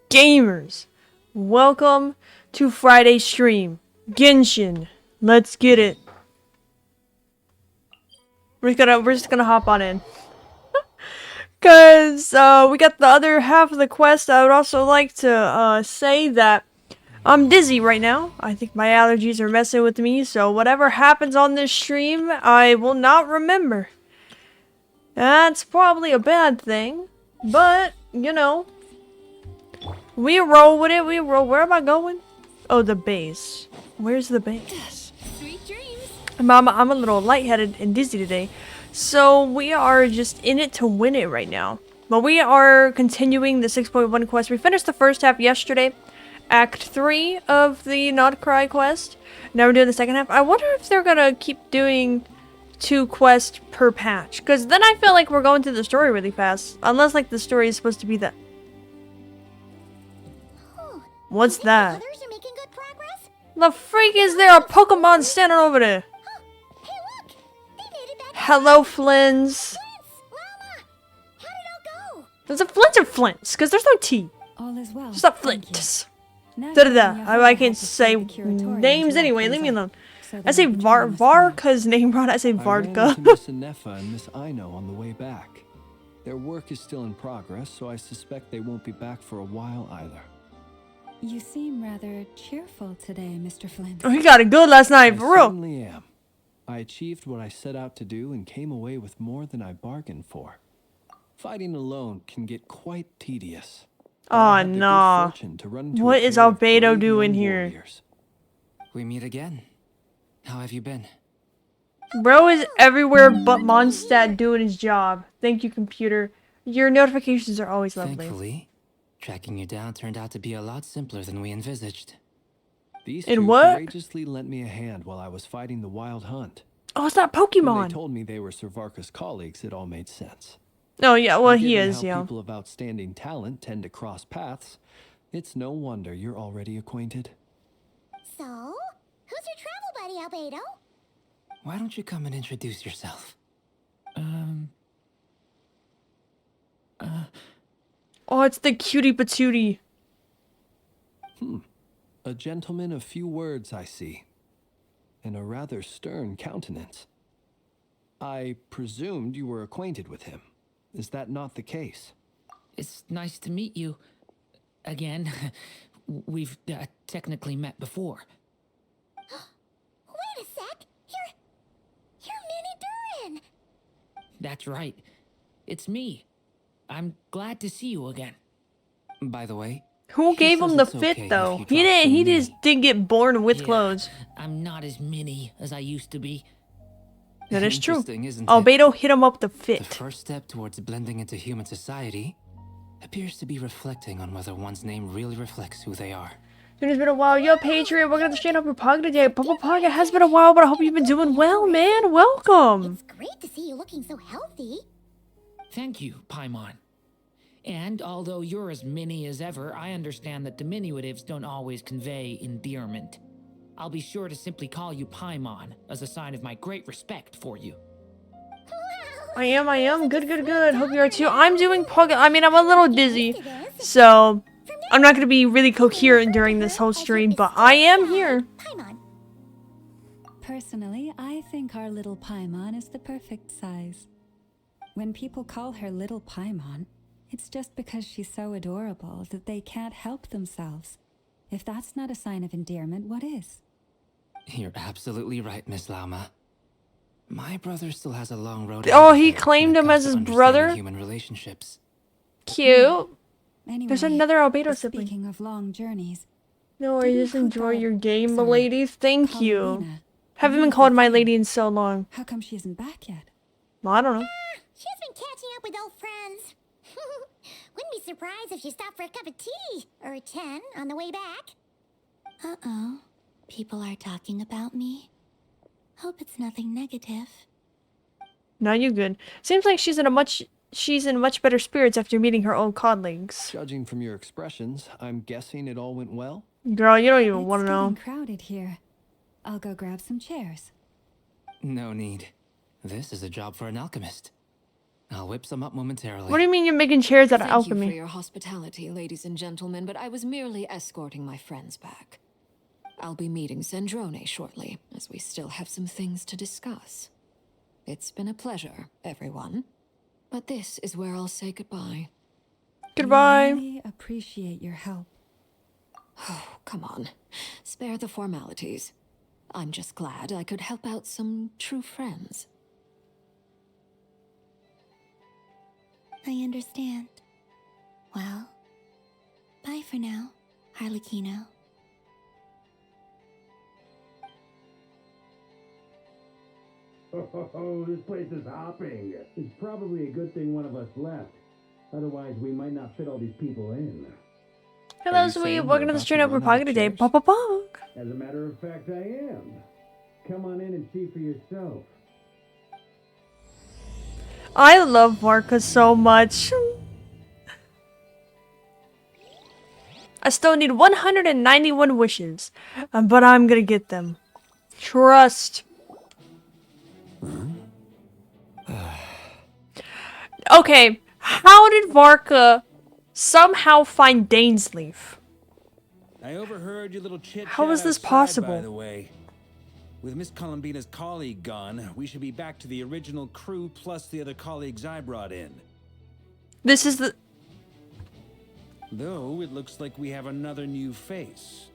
Gamers, welcome to Friday stream. Genshin, let's get it. We're just gonna hop on in. Cause we got the other half of the quest. I would also like to say that I'm dizzy right now. I think my allergies are messing with me, so whatever happens on this stream, I will not remember. That's probably a bad thing, but you know, we roll with it. We roll. Where am I going? Oh, the base. Where's the base? Sweet dreams. I'm a little lightheaded and dizzy today, so we are just in it to win it right now. But we are continuing the 6.1 quest. We finished the first half yesterday, Act 3 of the Not Cry quest. Now we're doing the second half. I wonder if they're gonna keep doing 2 quests per patch, because then I feel like we're going through the story really fast. Unless like the story is supposed to be that. What's that? Others are making good progress? The freak is there? A Pokemon standing over there. Hey, look! They made it back. Hello, Flins. Llama! How did it all go? There's a Flint or Flints, because there's no T. All is well. Just a thank you. Flint. Now Da-da-da. you I have can't to say take the curatorium names to anyway. wrap Leave me things alone. up, so I that say we can join us tomorrow. Varka's name wrong. I say I ran Varka. into Miss Anefa and Miss Aino on the way back. Their work is still in progress, so I suspect they won't be back for a while either. You seem rather cheerful today, Mr. Flint. Oh, he got it good last night, I for real. certainly am. I achieved what I set out to do and came away with more than I bargained for. Fighting alone can get quite tedious. But I Oh, had the good nah. fortune to run into What a is pair of Albedo brave doing young here? warriors. We meet again. How have you been? Bro is everywhere but Mondstadt doing his job. Thank you, computer. Your notifications are always lovely. Thankfully, tracking you down turned out to be a lot simpler than we envisaged. These And two what? courageously lent me a hand while I was fighting the wild hunt. Oh, it's not When they Pokemon. told me they were Sir Varka's colleagues, it all made sense. Oh, yeah, well, And he given is, how yeah. people of outstanding talent tend to cross paths, it's no wonder you're already acquainted. So, who's your travel buddy, Albedo? Why don't you come and introduce yourself? Oh, it's the cutie patootie. A gentleman of few words, I see, and a rather stern countenance. I presumed you were acquainted with him. Is that not the case? It's nice to meet you. Again, we've technically met before. Wait a sec. You're Minnie Durin. That's right. It's me. I'm glad to see you again. By the way, Who he gave says him the it's fit, okay if though? you He drop didn't. some He mini. just didn't get born with Yeah, clothes. I'm not as mini as I used to be. That is true. Interesting, isn't it? Albedo hit him up the The fit. first step towards blending into human society appears to be reflecting on whether one's name really reflects who they are. Dude, it's been a while. Yo, Patriot, we're gonna straight up your Pog today. Papa Pog, it has been a while, but I hope you've been doing well, man. Welcome. It's great to see you looking so healthy. Thank you, Paimon. And although you're as mini as ever, I understand that diminutives don't always convey endearment. I'll be sure to simply call you Paimon as a sign of my great respect for you. I am. Good. Hope you are too. I'm doing Pog. I mean, I'm a little dizzy, so I'm not gonna be really coherent during this whole stream, but I am here. Paimon. Personally, I think our little Paimon is the perfect size. When people call her little Paimon, it's just because she's so adorable that they can't help themselves. If that's not a sign of endearment, what is? You're absolutely right, Miss Lama. My brother still has a long road. Oh, ahead of he him claimed when it him comes as to his understanding brother? Human relationships. Cute. Anyway, There's another Albedo sibling. speaking of long journeys, No, I didn't just put enjoy that- your game, sorry, ladies. Thank you. Paulina, Haven't been leave called the my team. lady in so long. How come she isn't back yet? Well, I don't know. She's been catching up with old friends. Wouldn't be surprised if she stopped for a cup of tea or 10 on the way back. Uh-oh. People are talking about me. Hope it's nothing negative. No, you good. Seems like she's in much better spirits after meeting her old colleagues. Judging from your expressions, I'm guessing it all went well? Girl, you don't even It's want to getting know. crowded here. I'll go grab some chairs. No need. This is a job for an alchemist. I'll whip some up momentarily. What do you mean you're making chairs out of Thank you for alchemy? your hospitality, ladies and gentlemen, but I was merely escorting my friends back. I'll be meeting Sandrone shortly, as we still have some things to discuss. It's been a pleasure, everyone. But this is where I'll say goodbye. Goodbye. We really appreciate your help. Oh, come on. Spare the formalities. I'm just glad I could help out some true friends. I understand. Well, bye for now, Harlequino. Oh, this place is hopping. It's probably a good thing one of us left. Otherwise, we might not fit all these people in. Hello, you sweet. saying Welcome we're to the about stream to up run for out of Pocket today. chairs? Pop, pop, pop. As a matter of fact, I am. Come on in and see for yourself. I love Varka so much. I still need 191 wishes, but I'm gonna get them. Trust. Okay, how did Varka somehow find Dainsleaf? I overheard your little chit-chat How is this outside, possible? by the way. With Miss Columbina's colleague gone, we should be back to the original crew plus the other colleagues I brought in. This is the... Though, it looks like we have another new face.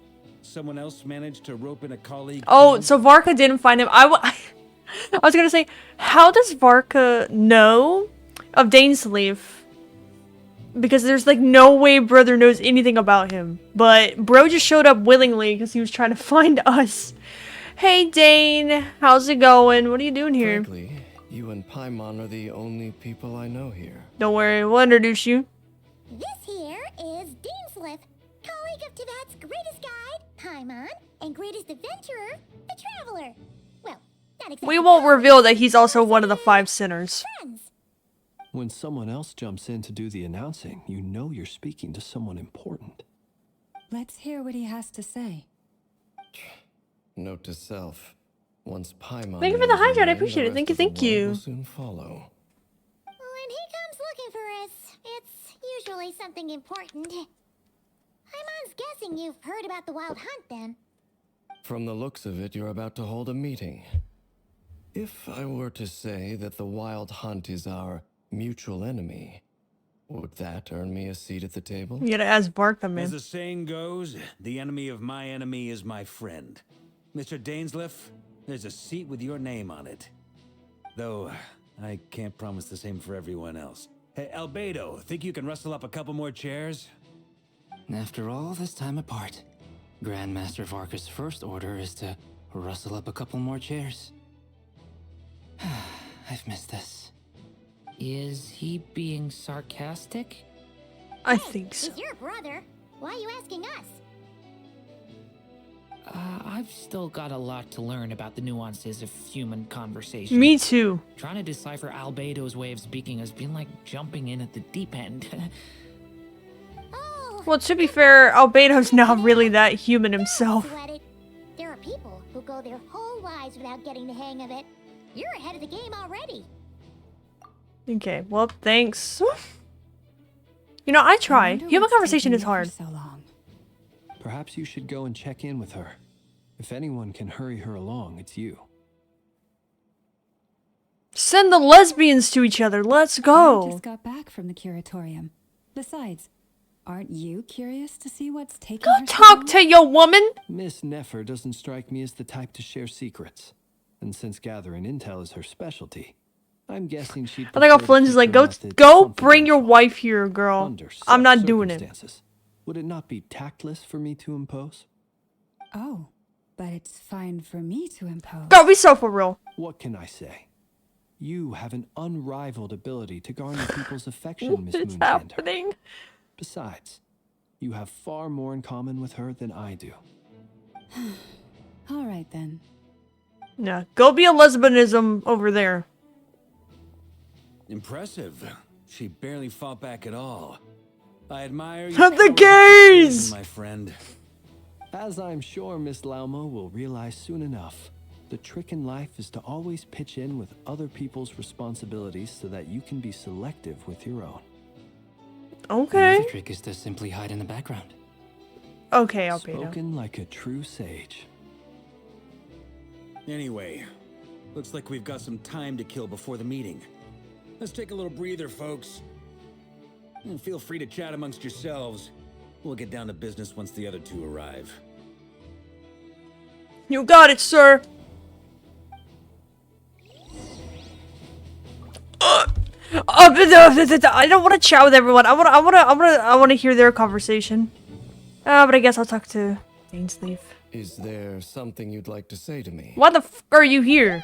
Someone else managed to rope in a colleague Oh, too? so Varka didn't find him. I was gonna say, how does Varka know of Dainsleaf? Because there's like no way Brother knows anything about him. But Bro just showed up willingly because he was trying to find us. Hey Dane, how's it going? What are you doing here? Frankly, you and Paimon are the only people I know here. Don't worry, we'll introduce you. This here is Dainsleif, colleague of Tibet's greatest guide, Paimon, and greatest adventurer, the Traveler. Well, not exactly We won't colleagues, reveal that he's also one of the 5 sinners. friends. When someone else jumps in to do the announcing, you know you're speaking to someone important. Let's hear what he has to say. Note to self: once Paimon Thank you for the knows your hydrate, I name, appreciate the it. Thank you, rest of the thank world you. will soon follow. When he comes looking for us, it's usually something important. Paimon's guessing you've heard about the wild hunt then. From the looks of it, you're about to hold a meeting. If I were to say that the Wild Hunt is our mutual enemy, would that earn me a seat at the table? You gotta ask Varka, As man. the saying goes, the enemy of my enemy is my friend. Mr. Dainsleif, there's a seat with your name on it. Though, I can't promise the same for everyone else. Hey, Albedo, think you can rustle up a couple more chairs? After all this time apart, Grandmaster Varka's first order is to rustle up a couple more chairs. I've missed this. Is he being sarcastic? I think so. He's your brother. Why are you asking us? I've still got a lot to learn about the nuances of human conversation. Me too. Trying to decipher Albedo's way of speaking has been like jumping in at the deep end. Oh, Well, to be fair, Albedo's not really that human himself. sweat it. There are people who go their whole lives without getting the hang of it. You're ahead of the game already. Okay, well, thanks. You know, I try. Wonder Human what's conversation taking is you for hard. so long. Perhaps you should go and check in with her. If anyone can hurry her along, it's you. Send the lesbians to each other. Let's I go. just got back from the curatorium. Besides, aren't you curious to see what's taking Go her so talk long? to your woman. Miss Nefer doesn't strike me as the type to share secrets. And since gathering intel is her specialty, I'm guessing she'd I like how prefer to Flynn's is keep like, her go methods bring your confidential. wife here, girl. Under I'm such not doing it. circumstances, would it not be tactless for me to impose? Oh, but it's fine for me to impose. Girl, be so for real. What can I say? You have an unrivaled ability to garner people's affection, What Miss is Mooncander. happening? Besides, you have far more in common with her than I do. All right then. Yeah, go be a lesbianism over there. Impressive. She barely fought back at all. I admire you. The gays! my friend. As I'm sure Miss Lauma will realize soon enough. The trick in life is to always pitch in with other people's responsibilities so that you can be selective with your own. Okay. Another trick is to simply hide in the background. Okay, Albedo. Spoken like a true sage. Anyway, looks like we've got some time to kill before the meeting. Let's take a little breather, folks. And feel free to chat amongst yourselves. We'll get down to business once the other two arrive. You got it, sir. I don't want to chat with everyone. I want to hear their conversation. But I guess I'll talk to Dainsleif. Is there something you'd like to say to me? Why the f are you here?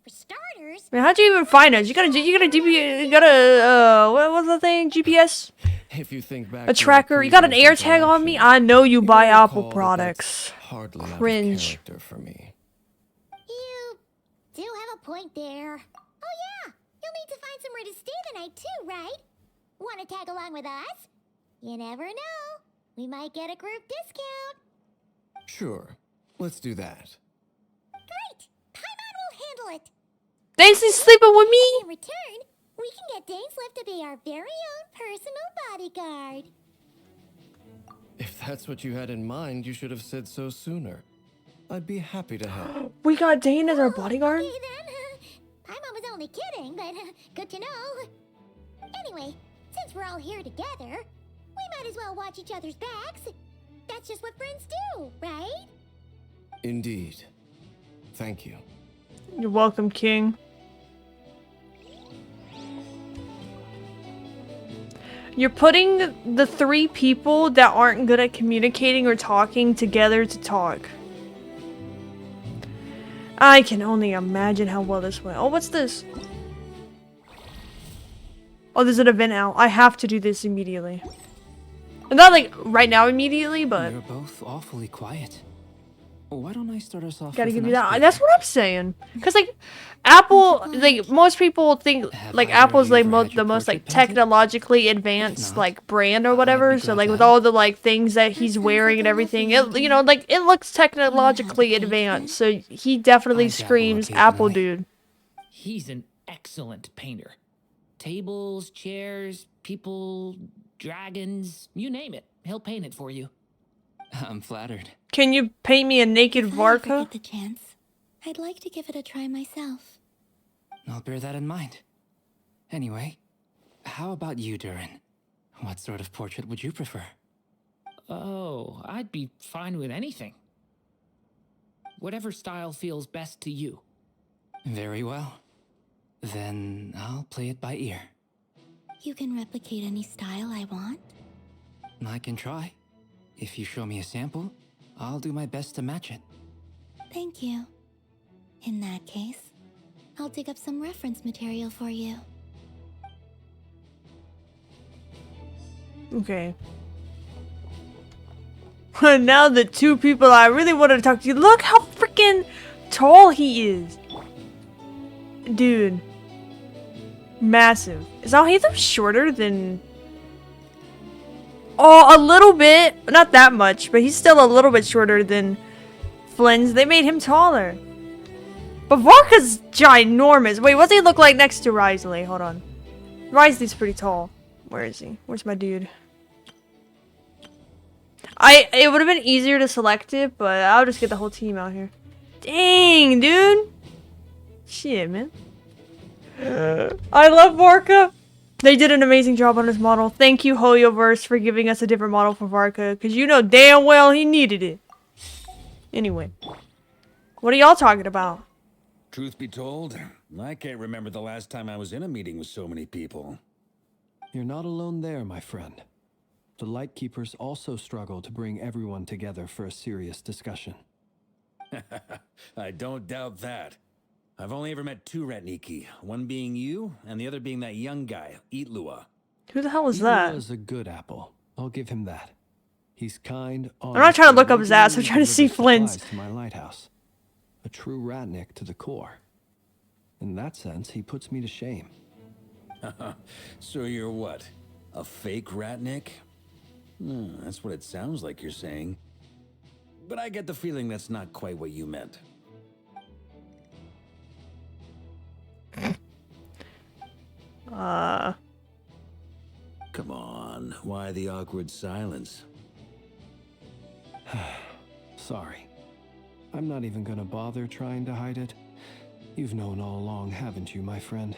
For starters, I mean, how'd you even find us? You got a what was the thing? GPS? If you think back A to our tracker? You got an previous air tag on me? interaction, I know you buy may Apple recall that products. that's hardly out of Cringe. character for me. you do have a point there. Oh yeah, you'll need to find somewhere to stay the night too, right? Want to tag along with us? You never know. We might get a group discount. Sure, let's do that. Great! Paimon will handle it. Dainsleif's sleeping with me? In return, we can get Dainsleif to be our very own personal bodyguard. If that's what you had in mind, you should have said so sooner. I'd be happy to help. We got Dane as our bodyguard? Okay then. Paimon was only kidding, but good to know. Anyway, since we're all here together, we might as well watch each other's backs. That's just what friends do, right? Indeed. Thank you. You're welcome, King. You're putting the three people that aren't good at communicating or talking together to talk. I can only imagine how well this went. Oh, what's this? Oh, there's an event out. I have to do this immediately. Not like right now immediately, but You're both awfully quiet. Why don't I start us off? gotta with give an you that. icebreaker? That's what I'm saying. Cause like Apple, like most people think Have like either Apple's of you like ever had your the most like portrait painted? technologically advanced not, like brand or I'd whatever. be So glad like to with help. all the like things that he's wearing and everything, it like it looks technologically advanced. So he definitely I dabble screams Apple occasionally. dude. He's an excellent painter. Tables, chairs, people, dragons, you name it. He'll paint it for you. I'm flattered. Can you paint me a naked If I ever Varka? get the chance, I'd like to give it a try myself. I'll bear that in mind. Anyway, how about you, Durin? What sort of portrait would you prefer? Oh, I'd be fine with anything. Whatever style feels best to you. Very well. Then I'll play it by ear. You can replicate any style I want. I can try. If you show me a sample, I'll do my best to match it. Thank you. In that case, I'll dig up some reference material for you. Okay. Now the two people I really wanted to talk to. Look how freaking tall he is. Dude. Massive. Is Alhaitham shorter than... Oh, a little bit. Not that much, but he's still a little bit shorter than Flynn's. They made him taller. But Varka's ginormous. Wait, what does he look like next to Risley? Hold on. Risley's pretty tall. Where is he? Where's my dude? It would have been easier to select it, but I'll just get the whole team out here. Dang, dude. Shit, man. I love Varka. They did an amazing job on his model. Thank you, Hoyoverse, for giving us a different model for Varka, because you know damn well he needed it. Anyway. What are y'all talking about? Truth be told, I can't remember the last time I was in a meeting with so many people. You're not alone there, my friend. The Lightkeepers also struggle to bring everyone together for a serious discussion. I don't doubt that. I've only ever met two Ratniki, one being you, and the other being that young guy, Itlua. Who the hell is He that? was a good apple. I'll give him that. He's kind, I'm not trying to look up his ass. I'm regularly trying to see delivers Flynn's. supplies to my lighthouse. A true Ratnik to the core. In that sense, he puts me to shame. So you're what? A fake Ratnik? That's what it sounds like you're saying. But I get the feeling that's not quite what you meant. Come on, why the awkward silence? Sorry. I'm not even gonna bother trying to hide it. You've known all along, haven't you, my friend?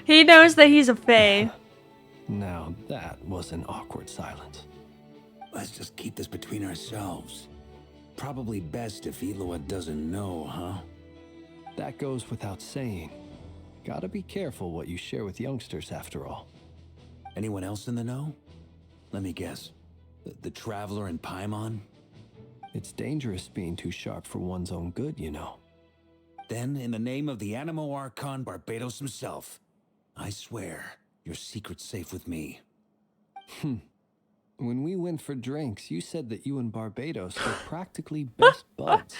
He knows that he's a fae. Now that was an awkward silence. Let's just keep this between ourselves. Probably best if Eloa doesn't know, huh? That goes without saying. Gotta be careful what you share with youngsters, after all. Anyone else in the know? Let me guess. The Traveler and Paimon? It's dangerous being too sharp for one's own good, you know. Then, in the name of the Animo Archon Barbados himself, I swear your secret's safe with me. When we went for drinks, you said that you and Barbados were practically best buds.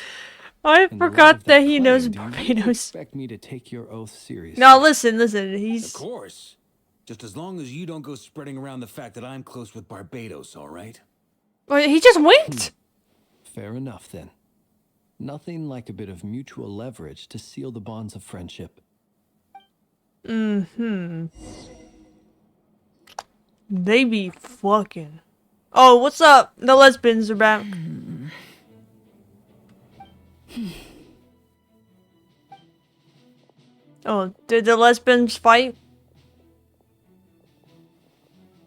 I In the light forgot of that he claim, knows do you really Barbados. expect me to take your oath seriously? No, listen. Of He's course. Just as long as you don't go spreading around the fact that I'm close with Barbados, all right? well, he just winked. Fair enough, then. Nothing like a bit of mutual leverage to seal the bonds of friendship. They be fucking. Oh, what's up? The lesbians are back. Oh, did the lesbians fight?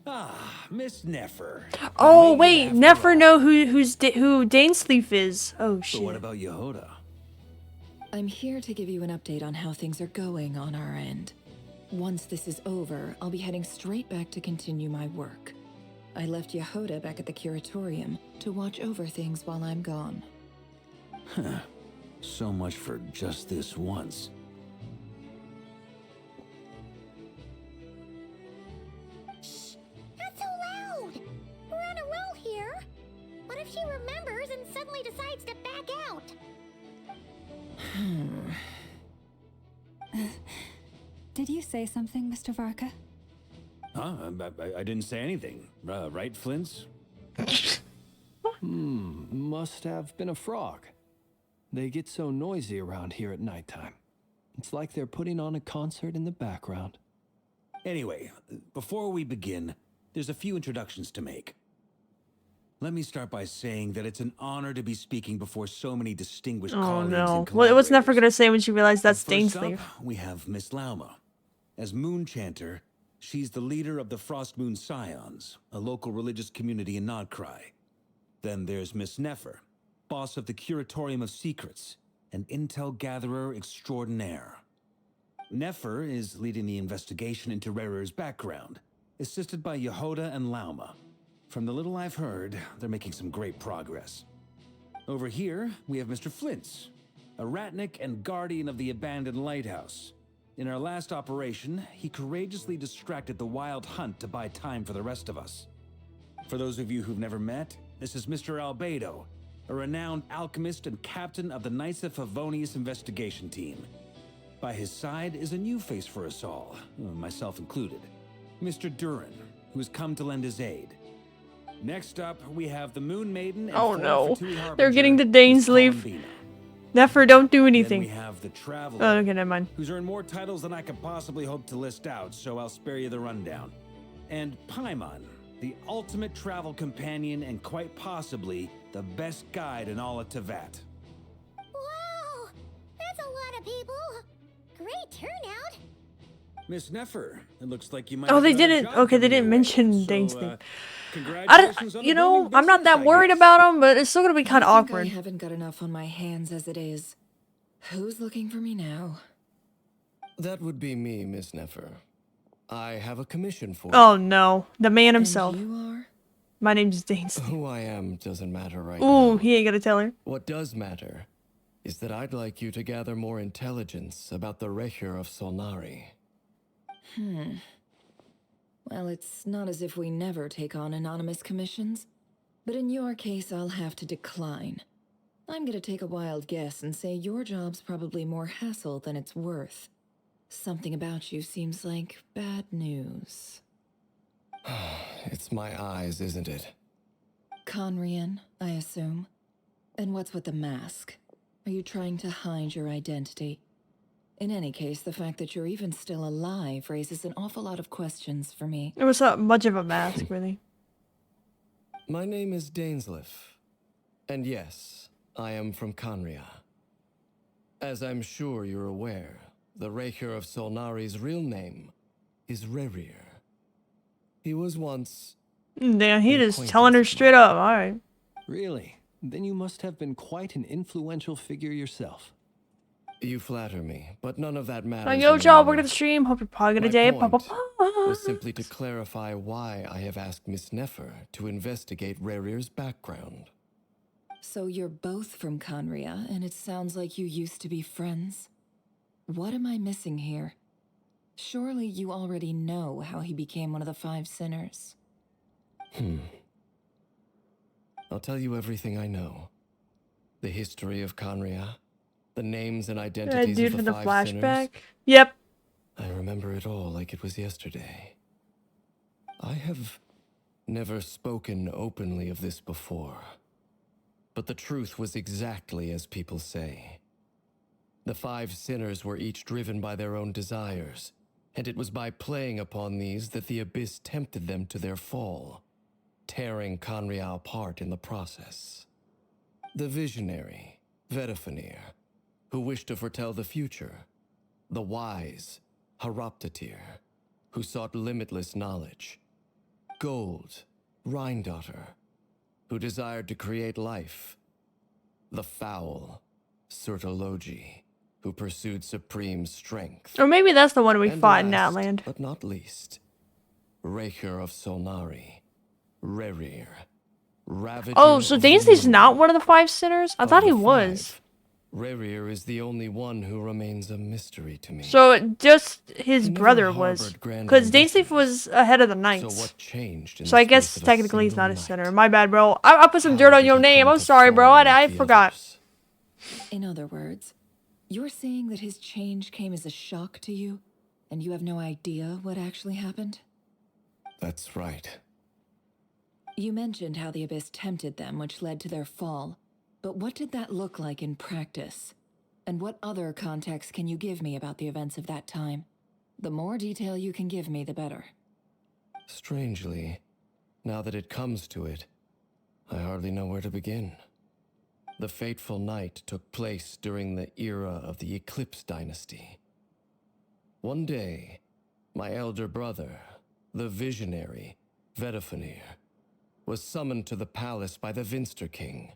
Ah, Miss Nefer. Oh Made it wait, after never all. know who Dainsleaf is. Oh But shit. what about Yehoda? I'm here to give you an update on how things are going on our end. Once this is over, I'll be heading straight back to continue my work. I left Yehoda back at the curatorium to watch over things while I'm gone. So much for just this once. Shh! Not so loud! We're on a roll here. What if she remembers and suddenly decides to back out? Did you say something, Mr. Varka? Huh? I didn't say anything. Right, Flints? Must have been a frog. They get so noisy around here at nighttime. It's like they're putting on a concert in the background. Anyway, before we begin, there's a few introductions to make. Let me start by saying that it's an honor to be speaking before so many distinguished Oh colleagues no. and What's Nefer collaborators. gonna say when she realizes that's First up, Dainsleaf? we have Miss Lauma. As Moon Chanter, she's the leader of the Frost Moon Scions, a local religious community in Nodcry. Then there's Miss Nefer, boss of the Curatorium of Secrets, and intel gatherer extraordinaire. Nefer is leading the investigation into Rarer's background, assisted by Yehoda and Lauma. From the little I've heard, they're making some great progress. Over here, we have Mr. Flintz, a ratnik and guardian of the abandoned lighthouse. In our last operation, he courageously distracted the wild hunt to buy time for the rest of us. For those of you who've never met, this is Mr. Albedo, a renowned alchemist and captain of the Knights of Favonius investigation team. By his side is a new face for us all, myself included, Mr. Durin, who's come to lend his aid. Next up, we have the Moon Maiden and Oh former no. Fatui They're Harbinger, getting the Miss Dainsleaf. Columbina. Nefer, don't do Then we anything. have the Traveler, Oh, okay, never mind. who's earned more titles than I could possibly hope to list out, so I'll spare you the rundown. And Paimon, the ultimate travel companion and quite possibly the best guide in all of Tevat. Wow! That's a lot of people! Great turnout! Miss Nefer, it looks like you might Oh, have they another didn't. job Okay, they coming didn't your mention way. Dainsleaf. Congratulations on You the know, booming I'm not business, that I worried guess. about him, but it's still gonna be kind of I think awkward. I haven't got enough on my hands as it is. Who's looking for me now? That would be me, Miss Nefer. I have a commission for Oh no, the man And himself. you are? My name's you. Dainsleaf. Who I am doesn't matter right Ooh, now. he ain't gonna tell her. What does matter is that I'd like you to gather more intelligence about the Recher of Solnari. Well, it's not as if we never take on anonymous commissions. But in your case, I'll have to decline. I'm gonna take a wild guess and say your job's probably more hassle than it's worth. Something about you seems like bad news. It's my eyes, isn't it? Conrian, I assume. And what's with the mask? Are you trying to hide your identity? In any case, the fact that you're even still alive raises an awful lot of questions for me. It was not much of a mask, really. My name is Dainsleif, and yes, I am from Conria. As I'm sure you're aware, the Raker of Solnari's real name is Rerir. He was once... Damn, he an just telling her acquaintance of straight mine. up. Alright. Really? Then you must have been quite an influential figure yourself. You flatter me, but none of that matters. Like, yo, y'all, anymore. welcome to the stream. Hope you're probably My gonna day. point Pa. was simply to clarify why I have asked Miss Nefer to investigate Rerir's background. So you're both from Conria, and it sounds like you used to be friends. What am I missing here? Surely you already know how he became one of the 5 sinners. I'll tell you everything I know. The history of Conria, the names and That identities dude of from the the 5 sinners. flashback. Yep. I remember it all like it was yesterday. I have never spoken openly of this before, but the truth was exactly as people say. The 5 sinners were each driven by their own desires, and it was by playing upon these that the Abyss tempted them to their fall, tearing Conria apart in the process. The visionary, Vedifenir, who wished to foretell the future. The wise, Haroptatir, who sought limitless knowledge. Gold, Rhindaughter, who desired to create life. The foul, Surtologi, who pursued supreme strength. Or maybe that's the one we And fought in last, Outland. but not least, Raker of Solnari, Rerir, Ravager Oh, so of the Dainsleigh's moon. not one of the 5 sinners? I Of thought he the was. 5, Rerir is the only one who remains a mystery to me. So just his He never brother was. harbored grand Because Dainsleif ambitions. was ahead of the So Knights. what changed in So the I guess space of technically he's single not a night? sinner. My bad, bro. I put some How dirt on did your he name. come I'm to sorry, bro. fall like I the forgot. others? In other words, you're saying that his change came as a shock to you, and you have no idea what actually happened? That's right. You mentioned how the Abyss tempted them, which led to their fall. But what did that look like in practice? And what other context can you give me about the events of that time? The more detail you can give me, the better. Strangely, now that it comes to it, I hardly know where to begin. The fateful night took place during the era of the Eclipse Dynasty. One day, my elder brother, the visionary, Vedifenir, was summoned to the palace by the Vinster King,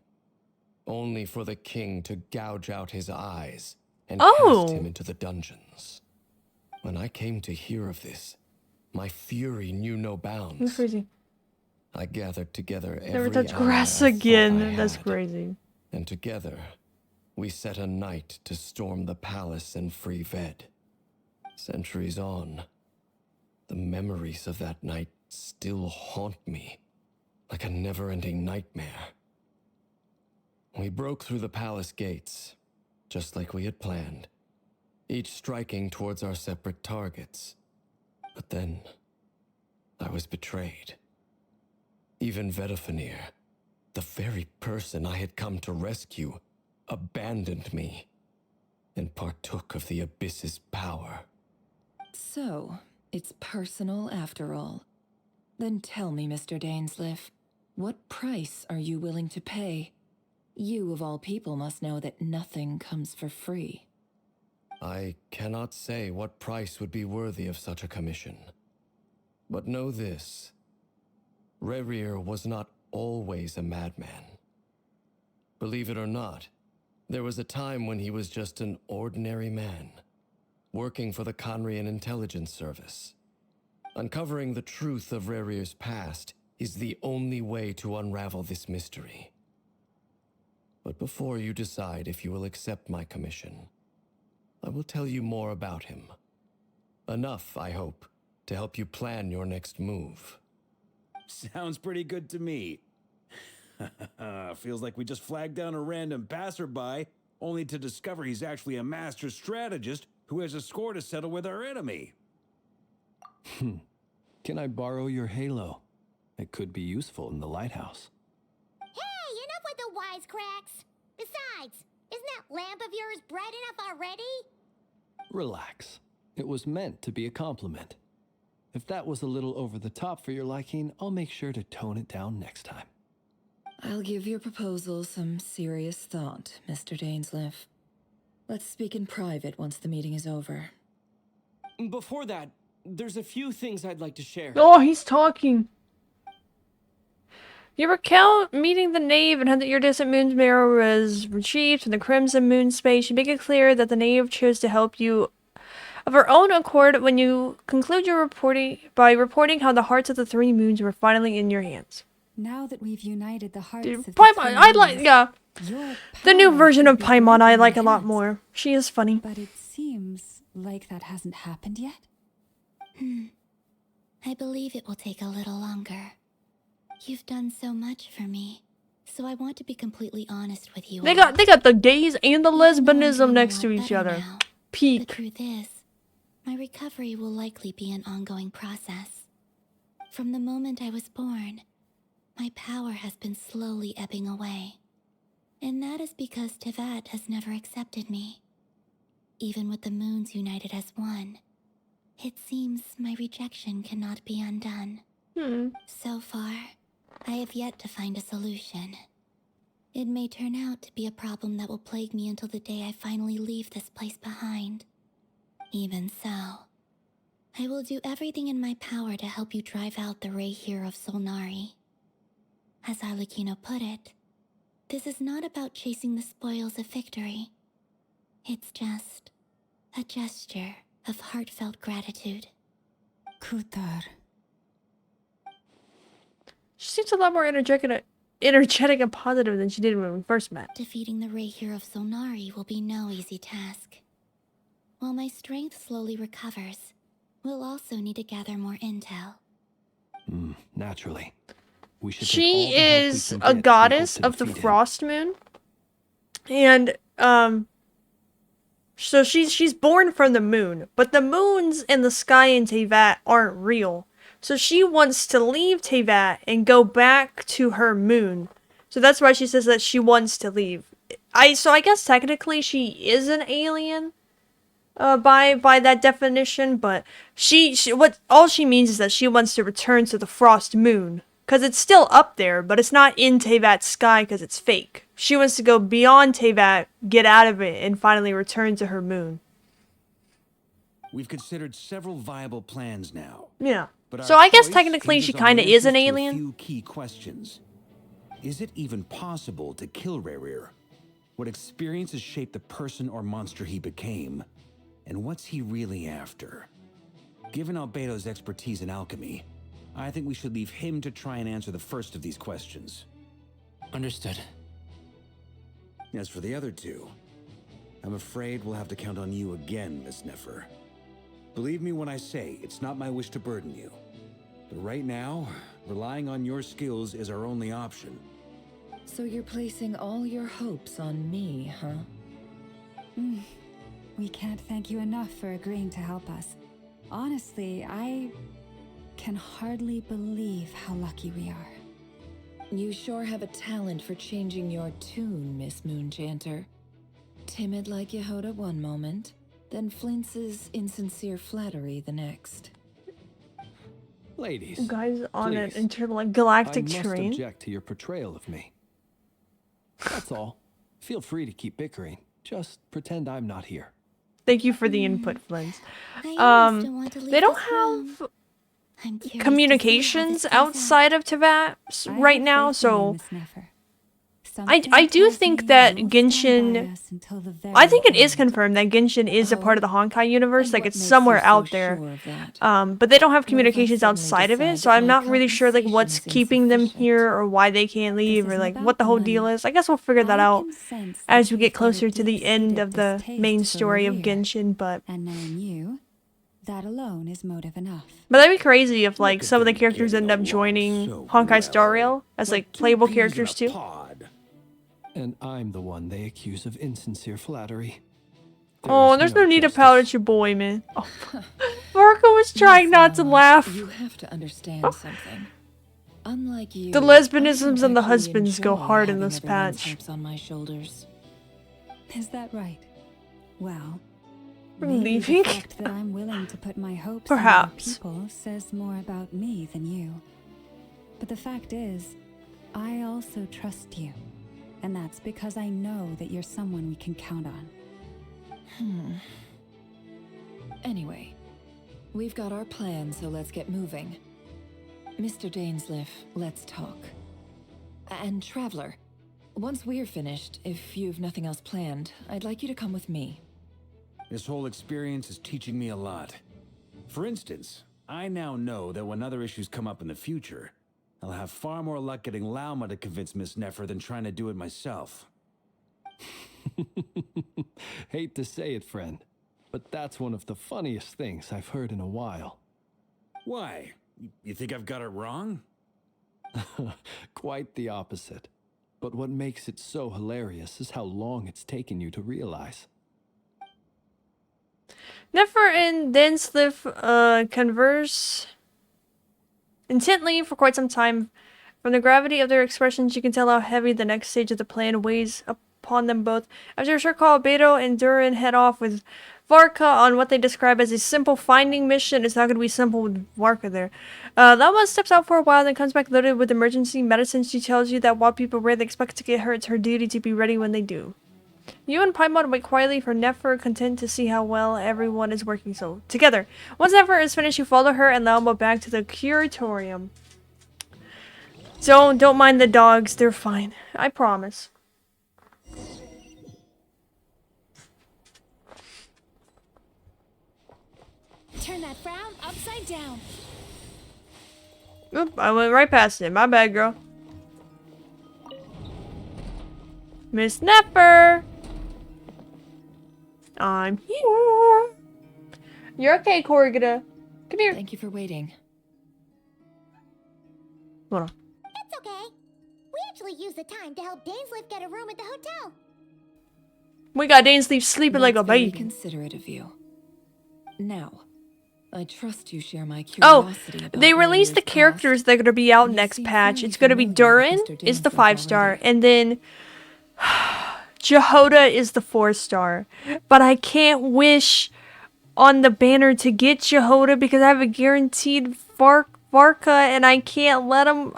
only for the king to gouge out his eyes and cast him into the dungeons. When I came to hear of this, my fury knew no bounds. That's crazy. I gathered together Never every touch ally grass I thought again. I That's had, crazy. and together, we set a night to storm the palace and free Ved. Centuries on, the memories of that night still haunt me like a never-ending nightmare. We broke through the palace gates, just like we had planned, each striking towards our separate targets. But then, I was betrayed. Even Vedifenir, the very person I had come to rescue, abandoned me and partook of the Abyss's power. So, it's personal after all. Then tell me, Mr. Dainsleif, what price are you willing to pay? You, of all people, must know that nothing comes for free. I cannot say what price would be worthy of such a commission. But know this. Rerir was not always a madman. Believe it or not, there was a time when he was just an ordinary man, working for the Conrian Intelligence Service. Uncovering the truth of Rerir's past is the only way to unravel this mystery. But before you decide if you will accept my commission, I will tell you more about him. Enough, I hope, to help you plan your next move. Sounds pretty good to me. Feels like we just flagged down a random passerby, only to discover he's actually a master strategist who has a score to settle with our enemy. Can I borrow your halo? It could be useful in the lighthouse. Hey, enough with the wisecracks! Besides, Isn't that lamp of yours bright enough already? Relax. It was meant to be a compliment. If that was a little over the top for your liking, I'll make sure to tone it down next time. I'll give your proposal some serious thought, Mr. Dainsleif. Let's speak in private once the meeting is over. Before that, there's a few things I'd like to share. Oh, he's talking. You recount meeting the knave and how that your distant moon's mirror was retrieved from the crimson moon space. You make it clear that the knave chose to help you of her own accord when you conclude your reporting by reporting how the hearts of the three moons were finally in your hands. Now that we've united the hearts of the Paimon, three I like, moons, yeah. your The new power version should of be Paimon I great in like a your lot hands. more. She is funny. But it seems like that hasn't happened yet. I believe it will take a little longer. You've done so much for me, so I want to be completely honest with you. They got the gays and the Even though I'm lesbianism doing a next lot to each better other. now, the Peak. truth is, my recovery will likely be an ongoing process. From the moment I was born, my power has been slowly ebbing away. And that is because Tevat has never accepted me. Even with the moons united as one, it seems my rejection cannot be undone. So far, I have yet to find a solution. It may turn out to be a problem that will plague me until the day I finally leave this place behind. Even so, I will do everything in my power to help you drive out the Ray here of Solnari. As Arlecchino put it, this is not about chasing the spoils of victory. It's just a gesture of heartfelt gratitude. Kutar. She seems a lot more energetic and positive than she did when we first met. Defeating the Ray here of Solnari will be no easy task. While my strength slowly recovers, we'll also need to gather more intel. Naturally. We should take She all the help we is can a get if we goddess hope to of the defeat him. frost moon. And so she's born from the moon, but the moons in the sky in Tevat aren't real. So she wants to leave Tevat and go back to her moon. So that's why she says that she wants to leave. So I guess technically she is an alien by that definition, but all she means is that she wants to return to the frost moon. Because it's still up there, but it's not in Tevat's sky because it's fake. She wants to go beyond Tevat, get out of it, and finally return to her moon. We've considered several viable plans now. Yeah. But So our I guess choice technically hinges she on kind the of is an answers to alien. A few key questions. Is it even possible to kill Rerir? What experiences shaped the person or monster he became? And what's he really after? Given Albedo's expertise in alchemy, I think we should leave him to try and answer the first of these questions. Understood. As for the other two, I'm afraid we'll have to count on you again, Miss Nefer. Believe me when I say it's not my wish to burden you. But right now, relying on your skills is our only option. So you're placing all your hopes on me, huh? We can't thank you enough for agreeing to help us. Honestly, I can hardly believe how lucky we are. You sure have a talent for changing your tune, Miss Moonchanter. Timid like Yehoda one moment, then flinches insincere flattery the next. Ladies, Guys on an please. intergalactic I must train. object to your portrayal of me. That's all. Feel free to keep bickering. Just pretend I'm not here. Thank you for the input, Flins. I almost don't want to leave They don't this room. have I'm curious to see how communications this plays out. outside of Tevat I right have now, faith in you, so Miss Nefer. I Something do tells think me that you'll stand by Genshin. us until the very I think it is end. confirmed that Genshin is a part of the Honkai universe, And like what it's makes somewhere you so out there. sure of that? But they don't have What if I communications suddenly outside of it, decide so that I'm my not really sure like what's compensation is keeping them insufficient? here or why they can't leave This or isn't like about what the whole money. deal is. I guess we'll figure that I out can sense as that we get you've got a closer to the end of the deep-seated main distaste for story of Rerir. Genshin, but And knowing you, that alone is motive enough. that'd be crazy if like Look at some of the them characters getting end up along joining so Honkai Star well. Rail as like two playable peas in a characters too. pod. And I'm the one they accuse of insincere flattery. Oh, there's no need to pout at your boy, man. Oh. Marco was trying not to laugh. You have to understand something. Unlike you, The I lesbianisms don't and the actually husbands go enjoy hard in having this everyone's patch. hopes on my shoulders. Is that right? Well, We're maybe leaving? the fact that I'm willing to put my hopes Perhaps. in other people says more about me than you. But the fact is, I also trust you. And that's because I know that you're someone we can count on. Anyway, we've got our plan, so let's get moving. Mr. Dainsleif, let's talk. And Traveler, once we're finished, if you've nothing else planned, I'd like you to come with me. This whole experience is teaching me a lot. For instance, I now know that when other issues come up in the future, I'll have far more luck getting Lauma to convince Miss Nefer than trying to do it myself. Hate to say it, friend, but that's one of the funniest things I've heard in a while. Why? You think I've got it wrong? Quite the opposite. But what makes it so hilarious is how long it's taken you to realize. Nefer and Dainsleif converse intently for quite some time. From the gravity of their expressions, you can tell how heavy the next stage of the plan weighs upon them both. After a short call, Beto and Durin head off with Varka on what they describe as a simple finding mission. It's not going to be simple with Varka there. Lama steps out for a while, then comes back loaded with emergency medicine. She tells you that while people rarely expect to get hurt, it's her duty to be ready when they do. You and Paimon wait quietly for Nefer, content to see how well everyone is working together. Once Nefer is finished, you follow her and Lauma back to the curatorium. Don't mind the dogs, they're fine. I promise. Turn that frown upside down. Oop, I went right past it. My bad, girl. Miss Nefer! I'm here. You're okay, Corrigida. Come here. Thank you for waiting. Hold on. It's okay. We actually used the time to help Dainsleif get a room at the hotel. We got Dainsleif sleeping like a That's very baby. considerate of you. Now, I trust you share my Oh, curiosity about they released the Rayleig's characters past. that are going to be out You next seem patch. fairly It's going to be familiar with Durin Mr. is the Dainsleif 5-star, already. and then Jehoda is the 4-star. But I can't wish on the banner to get Jehoda because I have a guaranteed Varka, and I can't let him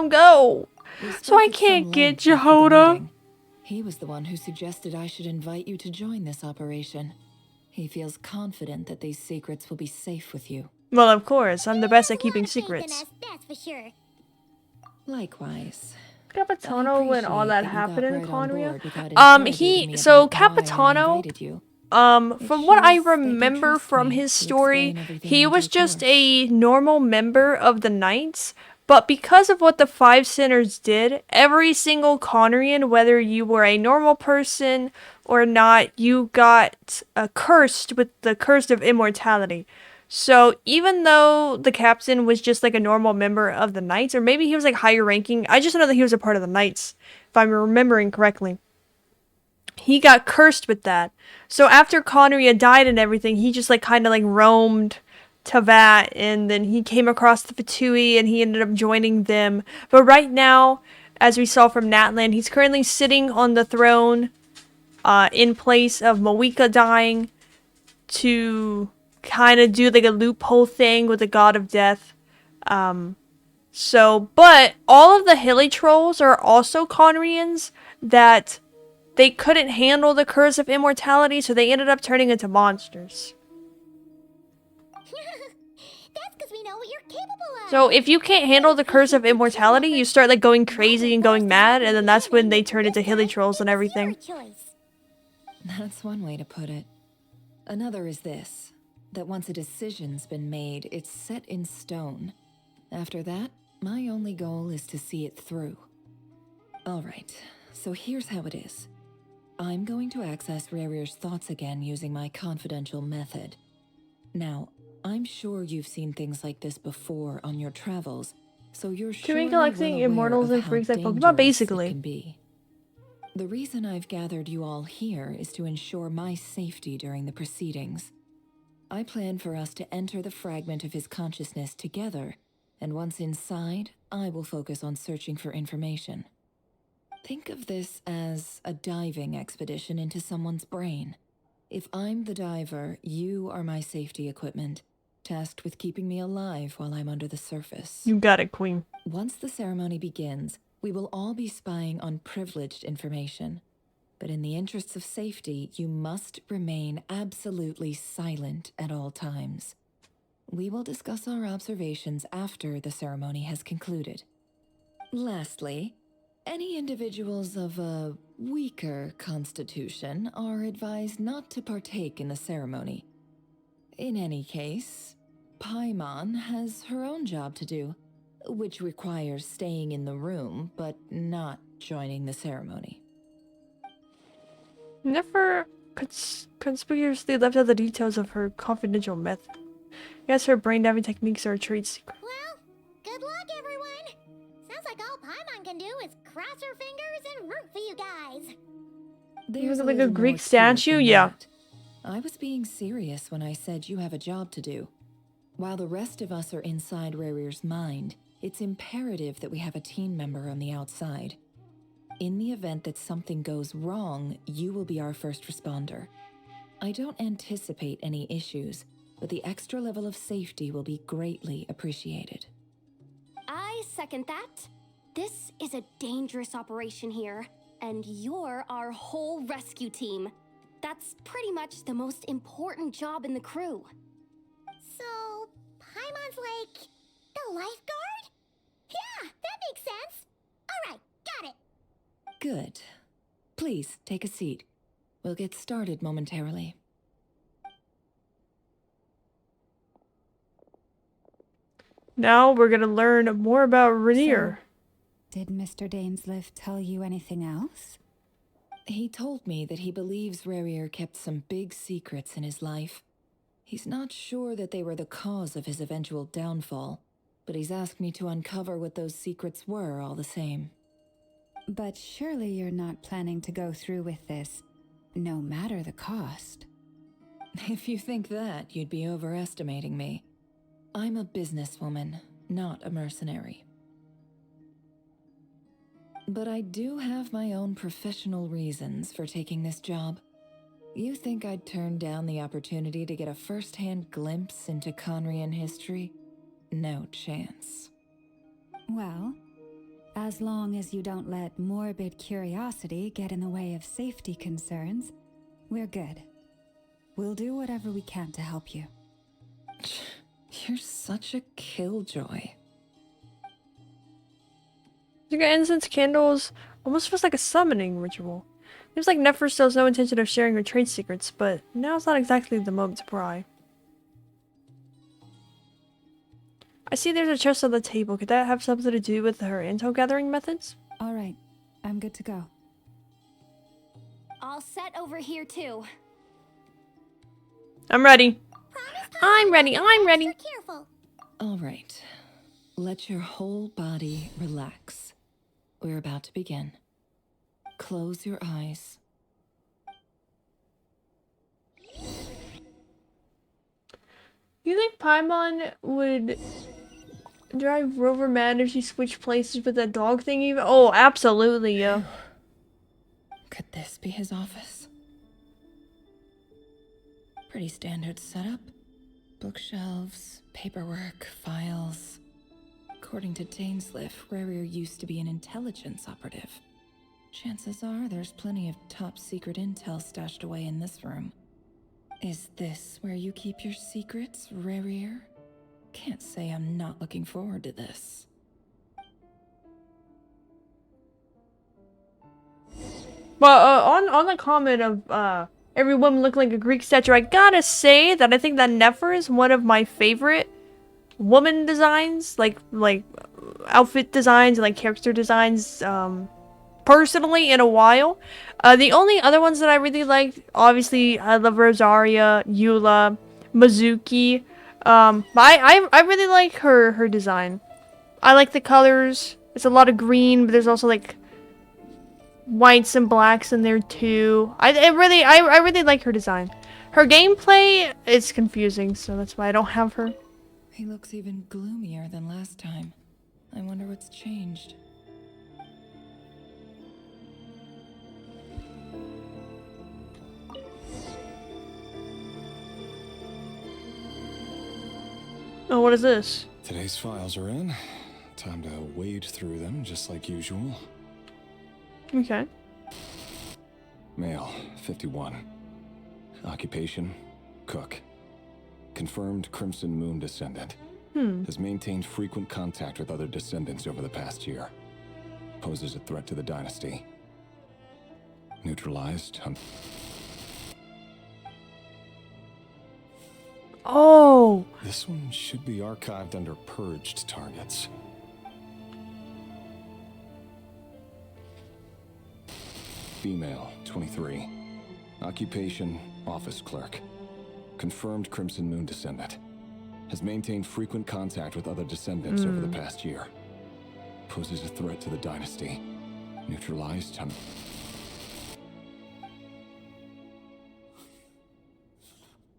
go. We So spoke I at some can't get length after the Jehoda. meeting. He was the one who suggested I should invite you to join this operation. He feels confident that these secrets will be safe with you. Well, of course, I'm the best at There's a lot keeping of faith in secrets. us, that's for sure. Likewise. Capitano, when all that Appreciate you happened got in right on Conria. board without interrogating me about why I Capitano, invited you. from what I shows that you remember trust from me his to story, explain everything he in was due just course. a normal member of the Knights, but because of what the 5 Sinners did, every single Conrian, whether you were a normal person or not, you got cursed with the curse of immortality. So even though the captain was just like a normal member of the Knights, or maybe he was like higher ranking, I just know that he was a part of the Knights, if I'm remembering correctly. He got cursed with that. So after Conria died and everything, he just like kind of like roamed Tavat, and then he came across the Fatui and he ended up joining them. But right now, as we saw from Natlan, he's currently sitting on the throne in place of Moika dying to kind of do like a loophole thing with the God of Death. But all of the Hilly Trolls are also Conrians that they couldn't handle the curse of immortality, so they ended up turning into monsters. That's because we know what you're capable of. So if you can't handle the curse of immortality, you start like going crazy and going mad, and then that's when they turn into Hilly Trolls and everything. That's one way to put it. Another is this, that once a decision's been made, it's set in stone. After that, my only goal is to see it through. Alright, so here's how it is. I'm going to access Rarir's thoughts again using my confidential method. Now, I'm sure you've seen things like this before on your travels, so you're surely collecting well aware immortals of and how freaks like Pokemon, dangerous basically. it can be. The reason I've gathered you all here is to ensure my safety during the proceedings. I plan for us to enter the fragment of his consciousness together, and once inside, I will focus on searching for information. Think of this as a diving expedition into someone's brain. If I'm the diver, you are my safety equipment, tasked with keeping me alive while I'm under the surface. You got it, Queen. Once the ceremony begins, we will all be spying on privileged information. But in the interests of safety, you must remain absolutely silent at all times. We will discuss our observations after the ceremony has concluded. Lastly, any individuals of a weaker constitution are advised not to partake in the ceremony. In any case, Paimon has her own job to do, which requires staying in the room but not joining the ceremony. Never conspicuously left out the details of her confidential method. Yes, her brain diving techniques are a trade secret. Well, good luck, everyone. Sounds like all Paimon can do is cross her fingers and root for you guys. There's like a little Greek more to it statue? than Yeah. that. I was being serious when I said you have a job to do. While the rest of us are inside Rarier's mind, it's imperative that we have a team member on the outside. In the event that something goes wrong, you will be our first responder. I don't anticipate any issues, but the extra level of safety will be greatly appreciated. I second that. This is a dangerous operation here, and you're our whole rescue team. That's pretty much the most important job in the crew. So, Paimon's like the lifeguard? Yeah, that makes sense. Alright, got it. Good. Please, take a seat. We'll get started momentarily. Now we're gonna learn more about Rainier. Did Mr. Dainsliff tell you anything else? He told me that he believes Rarier kept some big secrets in his life. He's not sure that they were the cause of his eventual downfall, but he's asked me to uncover what those secrets were all the same. But surely you're not planning to go through with this, no matter the cost. If you think that, you'd be overestimating me. I'm a businesswoman, not a mercenary. But I do have my own professional reasons for taking this job. You think I'd turn down the opportunity to get a first-hand glimpse into Conrian history? No chance. Well, as long as you don't let morbid curiosity get in the way of safety concerns, we're good. We'll do whatever we can to help you. You're such a killjoy. You got incense candles. Almost feels like a summoning ritual. Seems like Nefer still has no intention of sharing her trade secrets, but now's not exactly the moment to pry. I see there's a chest on the table. Could that have something to do with her intel gathering methods? Alright, I'm good to go. All set over here too. I'm ready. I'm ready. Careful. All right. Let your whole body relax. We're about to begin. Close your eyes. You think Paimon would drive Rover mad if she switched places with that dog thing even? Oh, absolutely, yeah. Could this be his office? Pretty standard setup. Bookshelves, paperwork, files. According to Dainsliff, Rarier used to be an intelligence operative. Chances are there's plenty of top secret intel stashed away in this room. Is this where you keep your secrets, Rarier? Can't say I'm not looking forward to this. Well, on the comment of every woman looking like a Greek statue, I gotta say that I think that Nefer is one of my favorite woman designs, like outfit designs and like character designs, personally in a while. The only other ones that I really liked, obviously I love Rosaria, Eula, Mizuki. I really like her design. I like the colors. It's a lot of green, but there's also like whites and blacks in there too. I really like her design. Her gameplay is confusing, so that's why I don't have her. He looks even gloomier than last time. I wonder what's changed. Oh, what is this? Today's files are in. Time to wade through them just like usual. Okay. Male, 51. Occupation, cook. Confirmed Crimson Moon descendant. Has maintained frequent contact with other descendants over the past year. Poses a threat to the dynasty. Neutralized. Oh. This one should be archived under purged targets. Female, 23. Occupation, office clerk. Confirmed Crimson Moon descendant. Has maintained frequent contact with other descendants over the past year. Poses a threat to the dynasty. Neutralized.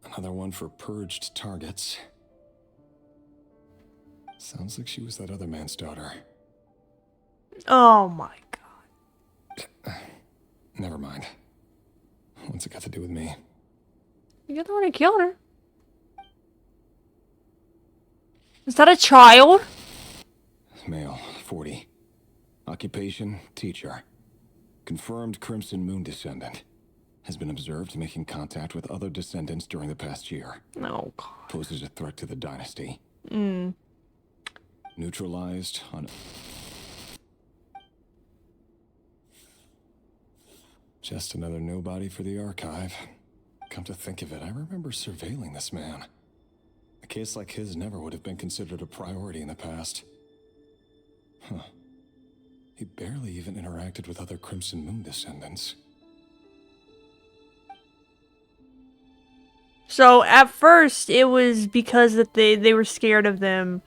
Another one for purged targets. Sounds like she was that other man's daughter. Oh my god. Never mind. What's it got to do with me? You're the one who killed her. Is that a child? Male, 40. Occupation, teacher. Confirmed Crimson Moon descendant. Has been observed making contact with other descendants during the past year. Oh, God. Poses a threat to the dynasty. Neutralized on... Just another nobody for the archive. Come to think of it, I remember surveilling this man. A case like his never would have been considered a priority in the past. Huh. He barely even interacted with other Crimson Moon descendants. So at first it was because that they were scared of them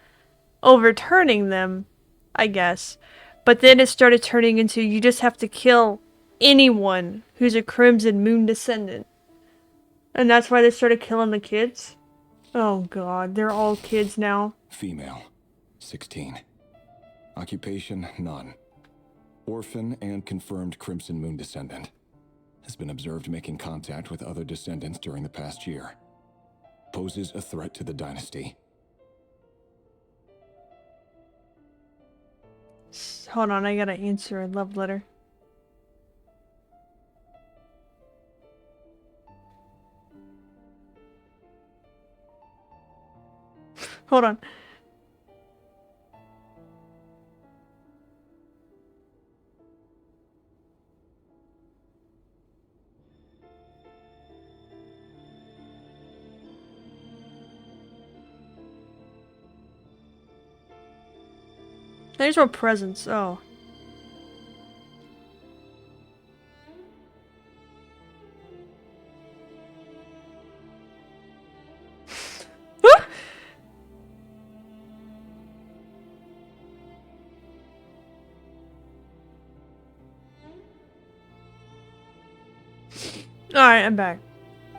overturning them, I guess. But then it started turning into you just have to kill anyone who's a Crimson Moon descendant. And that's why they started killing the kids? Oh god, they're all kids now. Female, 16. Occupation, none. Orphan and confirmed Crimson Moon descendant. Has been observed making contact with other descendants during the past year. Poses a threat to the dynasty. Hold on, I gotta answer a love letter. Hold on. There's more presents. Oh. Alright, I'm back.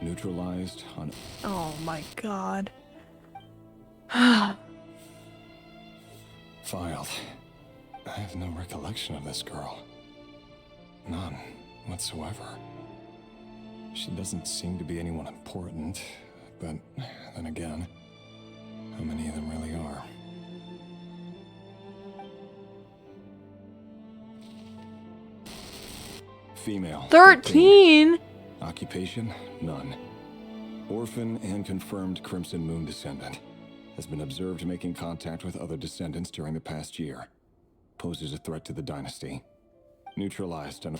Neutralized on... Oh my god. Filed. I have no recollection of this girl. None whatsoever. She doesn't seem to be anyone important, but then again, how many of them really are? Female. 13? Occupation, none. Orphan and confirmed Crimson Moon descendant. Has been observed making contact with other descendants during the past year. Poses a threat to the dynasty. Neutralized on...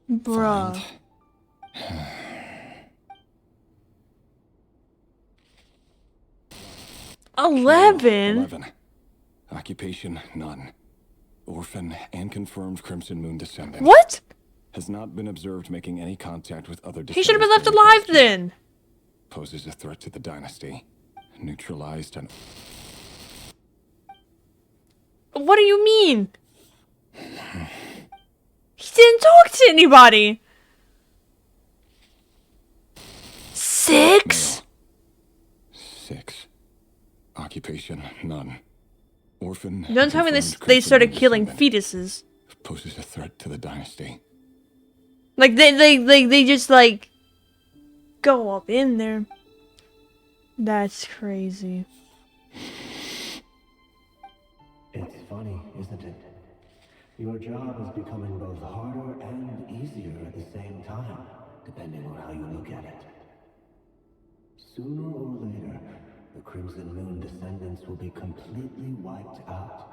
Bruh. 11? Occupation, none. Orphan and confirmed Crimson Moon descendant. What? Has not been observed making any contact with other descendants. He should have been left alive then. Poses a threat to the dynasty. Neutralized on... What do you mean? He didn't talk to anybody. 6? 6. Occupation, none. Orphan. Don't tell me they started killing fetuses. Poses a threat to the dynasty. Like they just like go up in there. That's crazy. It's funny, isn't it? Your job is becoming both harder and easier at the same time, depending on how you look at it. Sooner or later, the Crimson Moon descendants will be completely wiped out.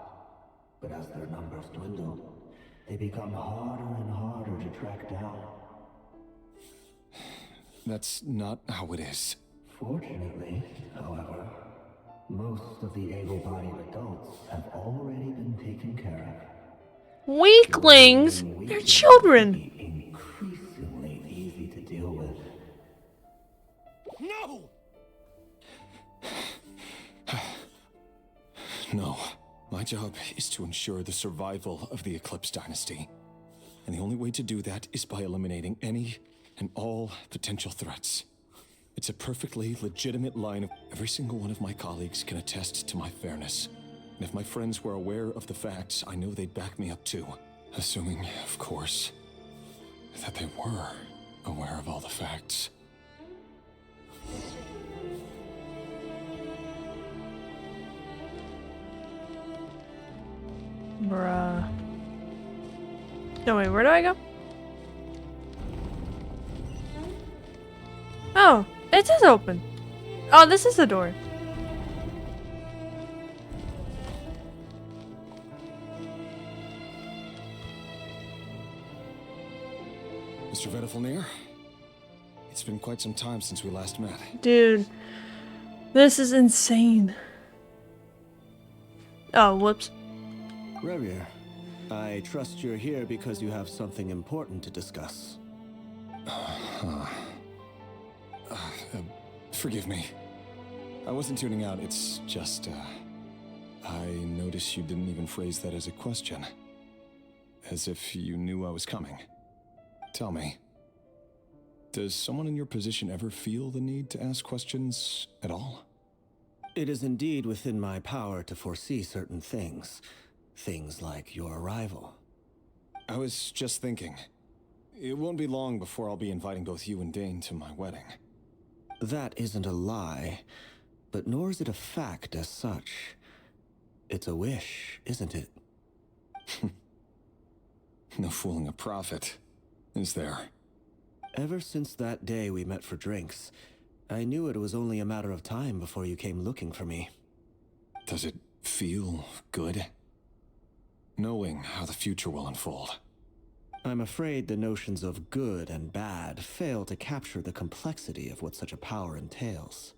But as their numbers dwindle, they become harder and harder to track down. That's not how it is. Fortunately, however, most of the able-bodied adults have already been taken care of. Weaklings? They're children. Increasingly easy to deal with. No! No. My job is to ensure the survival of the Eclipse Dynasty. And the only way to do that is by eliminating any and all potential threats. It's a perfectly legitimate line of every single one of my colleagues can attest to my fairness. And if my friends were aware of the facts, I know they'd back me up too. Assuming, of course, that they were aware of all the facts. Bruh. No, wait, where do I go? Oh, it is open. Oh, this is the door. Mr. Vedifalnir, it's been quite some time since we last met. Dude, this is insane. Oh, whoops. Revier, I trust you're here because you have something important to discuss. Forgive me. I wasn't tuning out, it's just, I noticed you didn't even phrase that as a question. As if you knew I was coming. Tell me, does someone in your position ever feel the need to ask questions at all? It is indeed within my power to foresee certain things. Things like your arrival. I was just thinking. It won't be long before I'll be inviting both you and Dane to my wedding. That isn't a lie, but nor is it a fact as such. It's a wish, isn't it? No fooling a prophet, is there? Ever since that day we met for drinks, I knew it was only a matter of time before you came looking for me. Does it feel good? Knowing how the future will unfold. I'm afraid the notions of good and bad fail to capture the complexity of what such a power entails.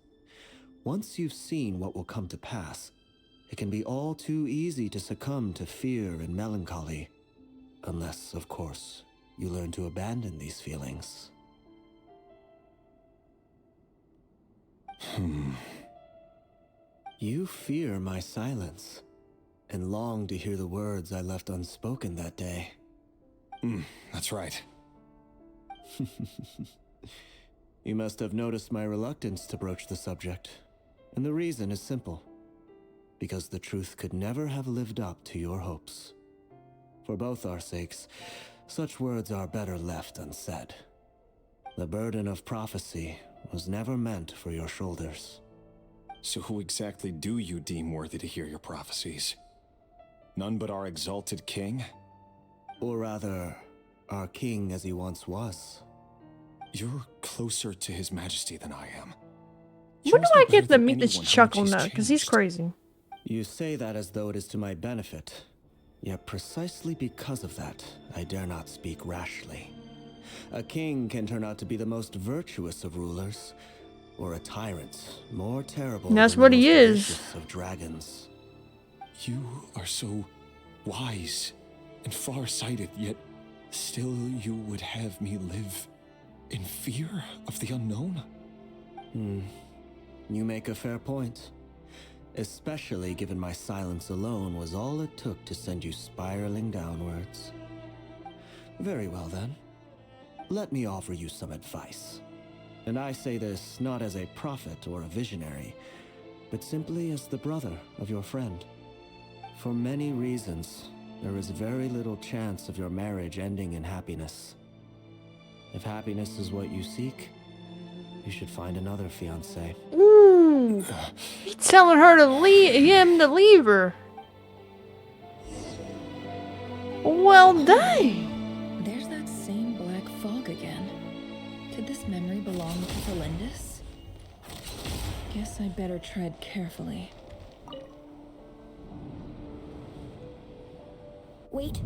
Once you've seen what will come to pass, it can be all too easy to succumb to fear and melancholy. Unless, of course, you learn to abandon these feelings. You fear my silence, and long to hear the words I left unspoken that day. That's right. You must have noticed my reluctance to broach the subject. And the reason is simple. Because the truth could never have lived up to your hopes. For both our sakes, such words are better left unsaid. The burden of prophecy was never meant for your shoulders. So who exactly do you deem worthy to hear your prophecies? None but our exalted king? Or rather, our king as he once was. You're closer to his majesty than I am. When do I get to meet this chuckle nut? Because he's crazy. You say that as though it is to my benefit. Yet precisely because of that, I dare not speak rashly. A king can turn out to be the most virtuous of rulers, or a tyrant, more terrible That's than what the he most is. vicious of dragons. You are so wise and far-sighted, yet still you would have me live in fear of the unknown? You make a fair point. Especially given my silence alone was all it took to send you spiraling downwards. Very well then. Let me offer you some advice. And I say this not as a prophet or a visionary, but simply as the brother of your friend. For many reasons, there is very little chance of your marriage ending in happiness. If happiness is what you seek, you should find another fiancé. Ooh. He's telling her to him to leave her. Well, dang. There's that same black fog again. Could this memory belong to Felindus? Guess I'd better tread carefully. Wait.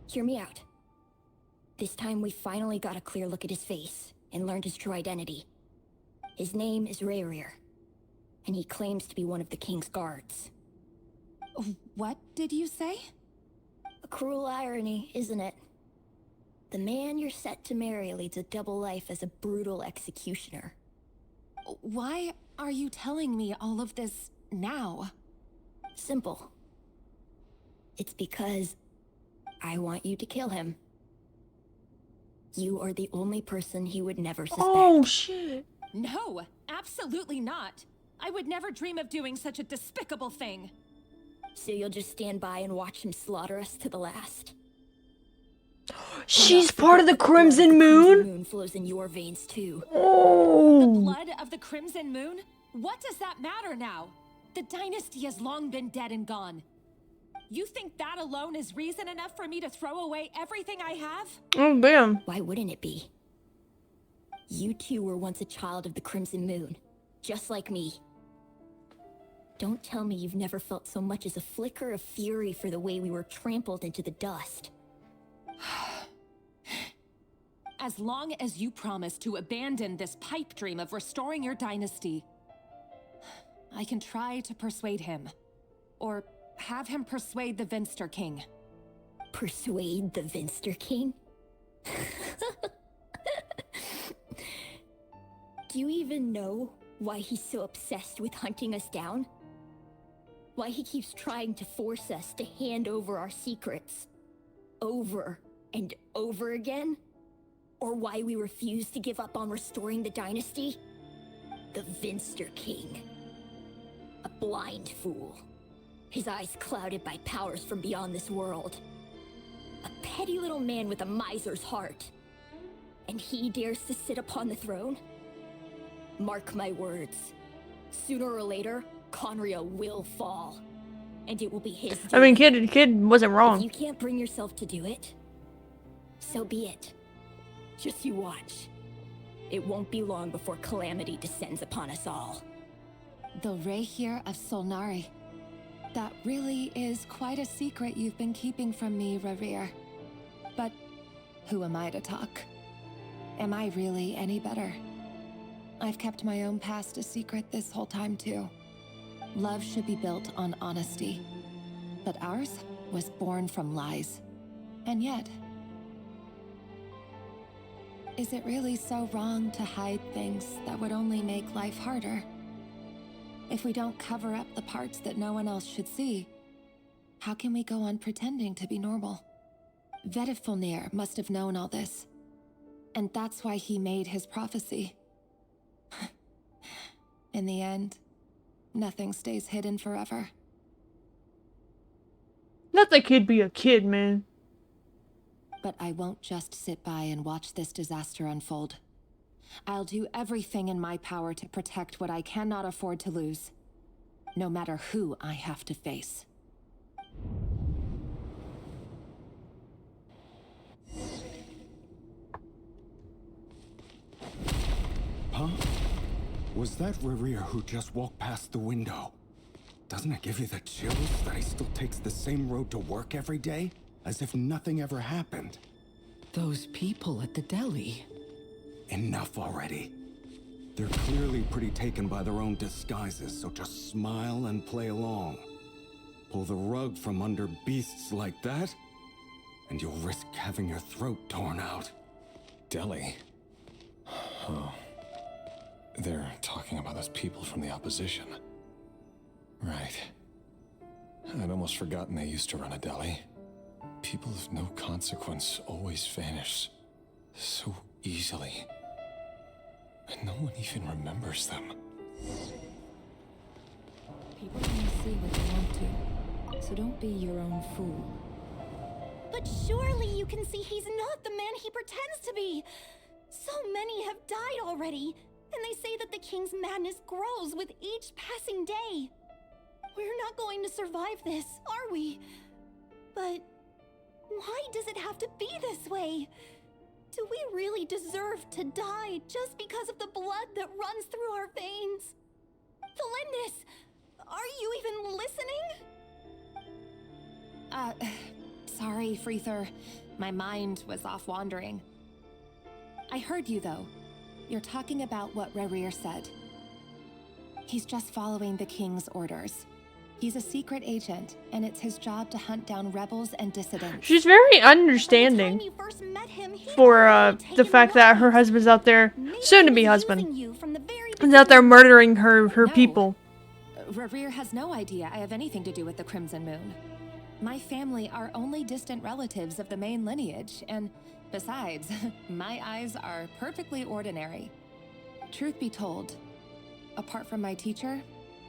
Hear me out. This time we finally got a clear look at his face and learned his true identity. His name is Rayrir, and he claims to be one of the king's guards. What did you say? A cruel irony, isn't it? The man you're set to marry leads a double life as a brutal executioner. Why are you telling me all of this now? Simple. It's because I want you to kill him. You are the only person he would never suspect. Oh, shit. No, absolutely not. I would never dream of doing such a despicable thing. So you'll just stand by and watch him slaughter us to the last? She's part of the Crimson Moon? The moon flows in your veins too. Oh. The blood of the Crimson Moon? What does that matter now? The dynasty has long been dead and gone. You think that alone is reason enough for me to throw away everything I have? Oh, damn. Why wouldn't it be? You two were once a child of the Crimson Moon, just like me. Don't tell me you've never felt so much as a flicker of fury for the way we were trampled into the dust. As long as you promise to abandon this pipe dream of restoring your dynasty, I can try to persuade him. Or have him persuade the Vinster King. Persuade the Vinster King? Do you even know why he's so obsessed with hunting us down? Why he keeps trying to force us to hand over our secrets over and over again? Or why we refuse to give up on restoring the dynasty? The Vinster King. A blind fool. His eyes clouded by powers from beyond this world. A petty little man with a miser's heart. And he dares to sit upon the throne? Mark my words. Sooner or later, Conria will fall. And it will be his doing. I mean, kid wasn't wrong. If you can't bring yourself to do it, so be it. Just you watch. It won't be long before calamity descends upon us all. The Rayrir of Solnari. That really is quite a secret you've been keeping from me, Rayrir. But who am I to talk? Am I really any better? I've kept my own past a secret this whole time too. Love should be built on honesty. But ours was born from lies. And yet, is it really so wrong to hide things that would only make life harder? If we don't cover up the parts that no one else should see, how can we go on pretending to be normal? Vedifulnir must have known all this. And that's why he made his prophecy. In the end, nothing stays hidden forever. Let the kid be a kid, man. But I won't just sit by and watch this disaster unfold. I'll do everything in my power to protect what I cannot afford to lose, no matter who I have to face. Huh? Was that Rayrir who just walked past the window? Doesn't it give you the chills that he still takes the same road to work every day? As if nothing ever happened. Those people at the deli. Enough already. They're clearly pretty taken by their own disguises, so just smile and play along. Pull the rug from under beasts like that, and you'll risk having your throat torn out. Deli? Oh. They're talking about those people from the opposition. Right. I'd almost forgotten they used to run a deli. People of no consequence always vanish so easily. And no one even remembers them. People only see what they want to, so don't be your own fool. But surely you can see he's not the man he pretends to be. So many have died already, and they say that the king's madness grows with each passing day. We're not going to survive this, are we? But why does it have to be this way? Do we really deserve to die just because of the blood that runs through our veins? Felindis, are you even listening? Sorry, Freether. My mind was off wandering. I heard you, though. You're talking about what Rerir said. He's just following the king's orders. He's a secret agent, and it's his job to hunt down rebels and dissidents. She's very understanding for the fact that her husband's out there, soon-to-be husband, is out there murdering her people. Rerir has no idea I have anything to do with the Crimson Moon. My family are only distant relatives of the main lineage, and besides, my eyes are perfectly ordinary. Truth be told, apart from my teacher,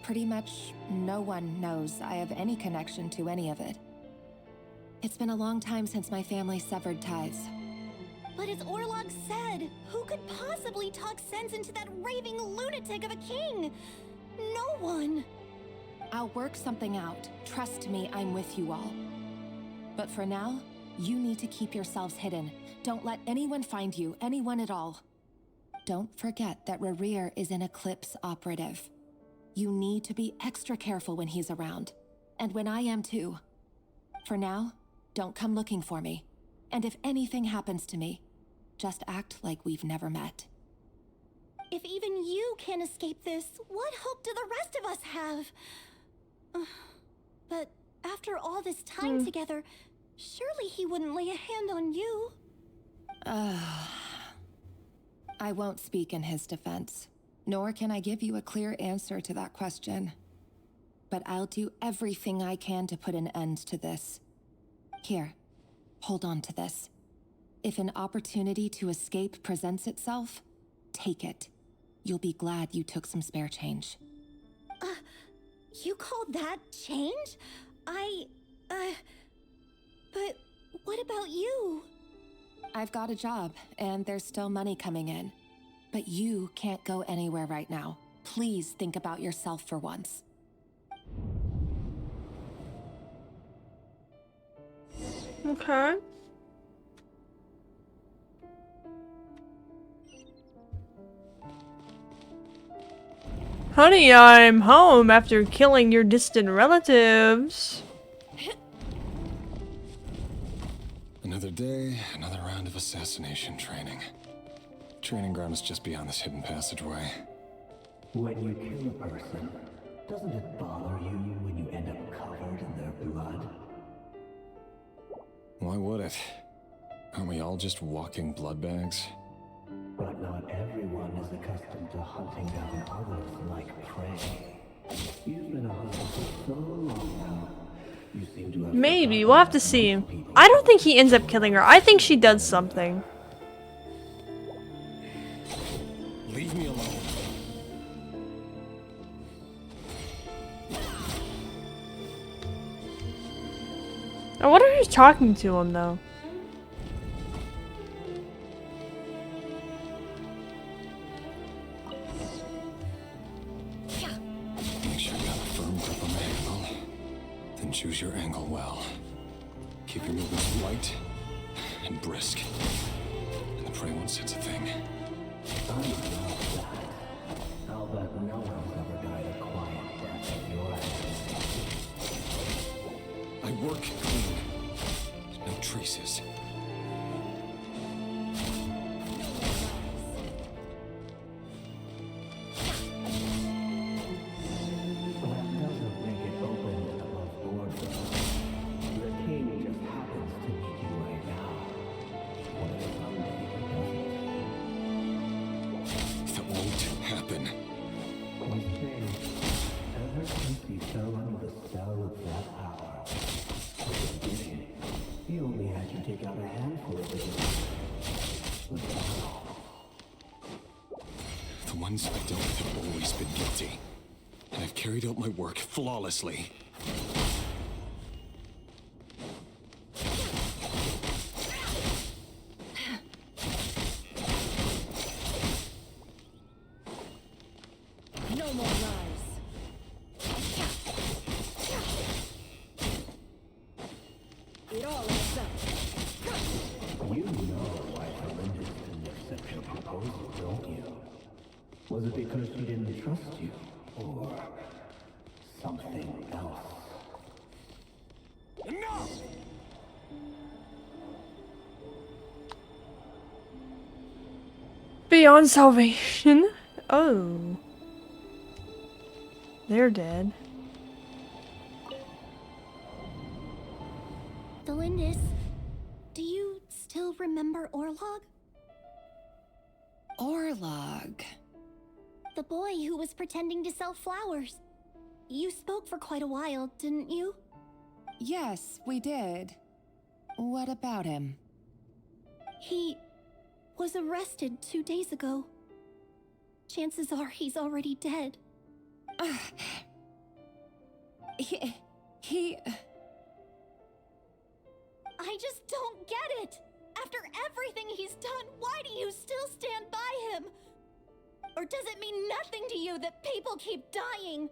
pretty much no one knows I have any connection to any of it. It's been a long time since my family severed ties. But as Orlog said, who could possibly talk sense into that raving lunatic of a king? No one. I'll work something out. Trust me, I'm with you all. But for now, you need to keep yourselves hidden. Don't let anyone find you, anyone at all. Don't forget that Rerir is an Eclipse operative. You need to be extra careful when he's around. And when I am too. For now, don't come looking for me. And if anything happens to me, just act like we've never met. If even you can't escape this, what hope do the rest of us have? But after all this time together, surely he wouldn't lay a hand on you. I won't speak in his defense, nor can I give you a clear answer to that question. But I'll do everything I can to put an end to this. Here, hold on to this. If an opportunity to escape presents itself, take it. You'll be glad you took some spare change. You call that change? But what about you? I've got a job, and there's still money coming in. But you can't go anywhere right now. Please think about yourself for once. Okay. Honey, I'm home after killing your distant relatives. Another day, another round of assassination training. Training ground is just beyond this hidden passageway. When you kill a person, doesn't it bother you when you end up covered in their blood? Why would it? Aren't we all just walking blood bags? But not everyone is accustomed to hunting down others like prey. You've been a hunter for so long now. You seem to have Maybe. We'll have to see. I don't think he ends up killing her. I think she does something. Leave me alone. I wonder who's talking to him, though. Make sure you have a firm grip on the handle. Then choose your angle well. Keep your movements light and brisk. And the prey won't sense a thing. I'll bet no one's ever died a quiet death at your hands. I work clean. No traces. The ones I dealt with have always been guilty. And I've carried out my work flawlessly. No more lies. It all adds up. You know why Belinda didn't accept your proposal, don't you? Was it because she didn't trust you? Or something else? Enough! Beyond salvation? Oh. They're dead. Delindis, do you still remember Orlog? Orlog. The boy who was pretending to sell flowers. You spoke for quite a while, didn't you? Yes, we did. What about him? He was arrested 2 days ago. Chances are he's already dead. He... I just don't get it! After everything he's done, why do you still stand by him? Or does it mean nothing to you that people keep dying?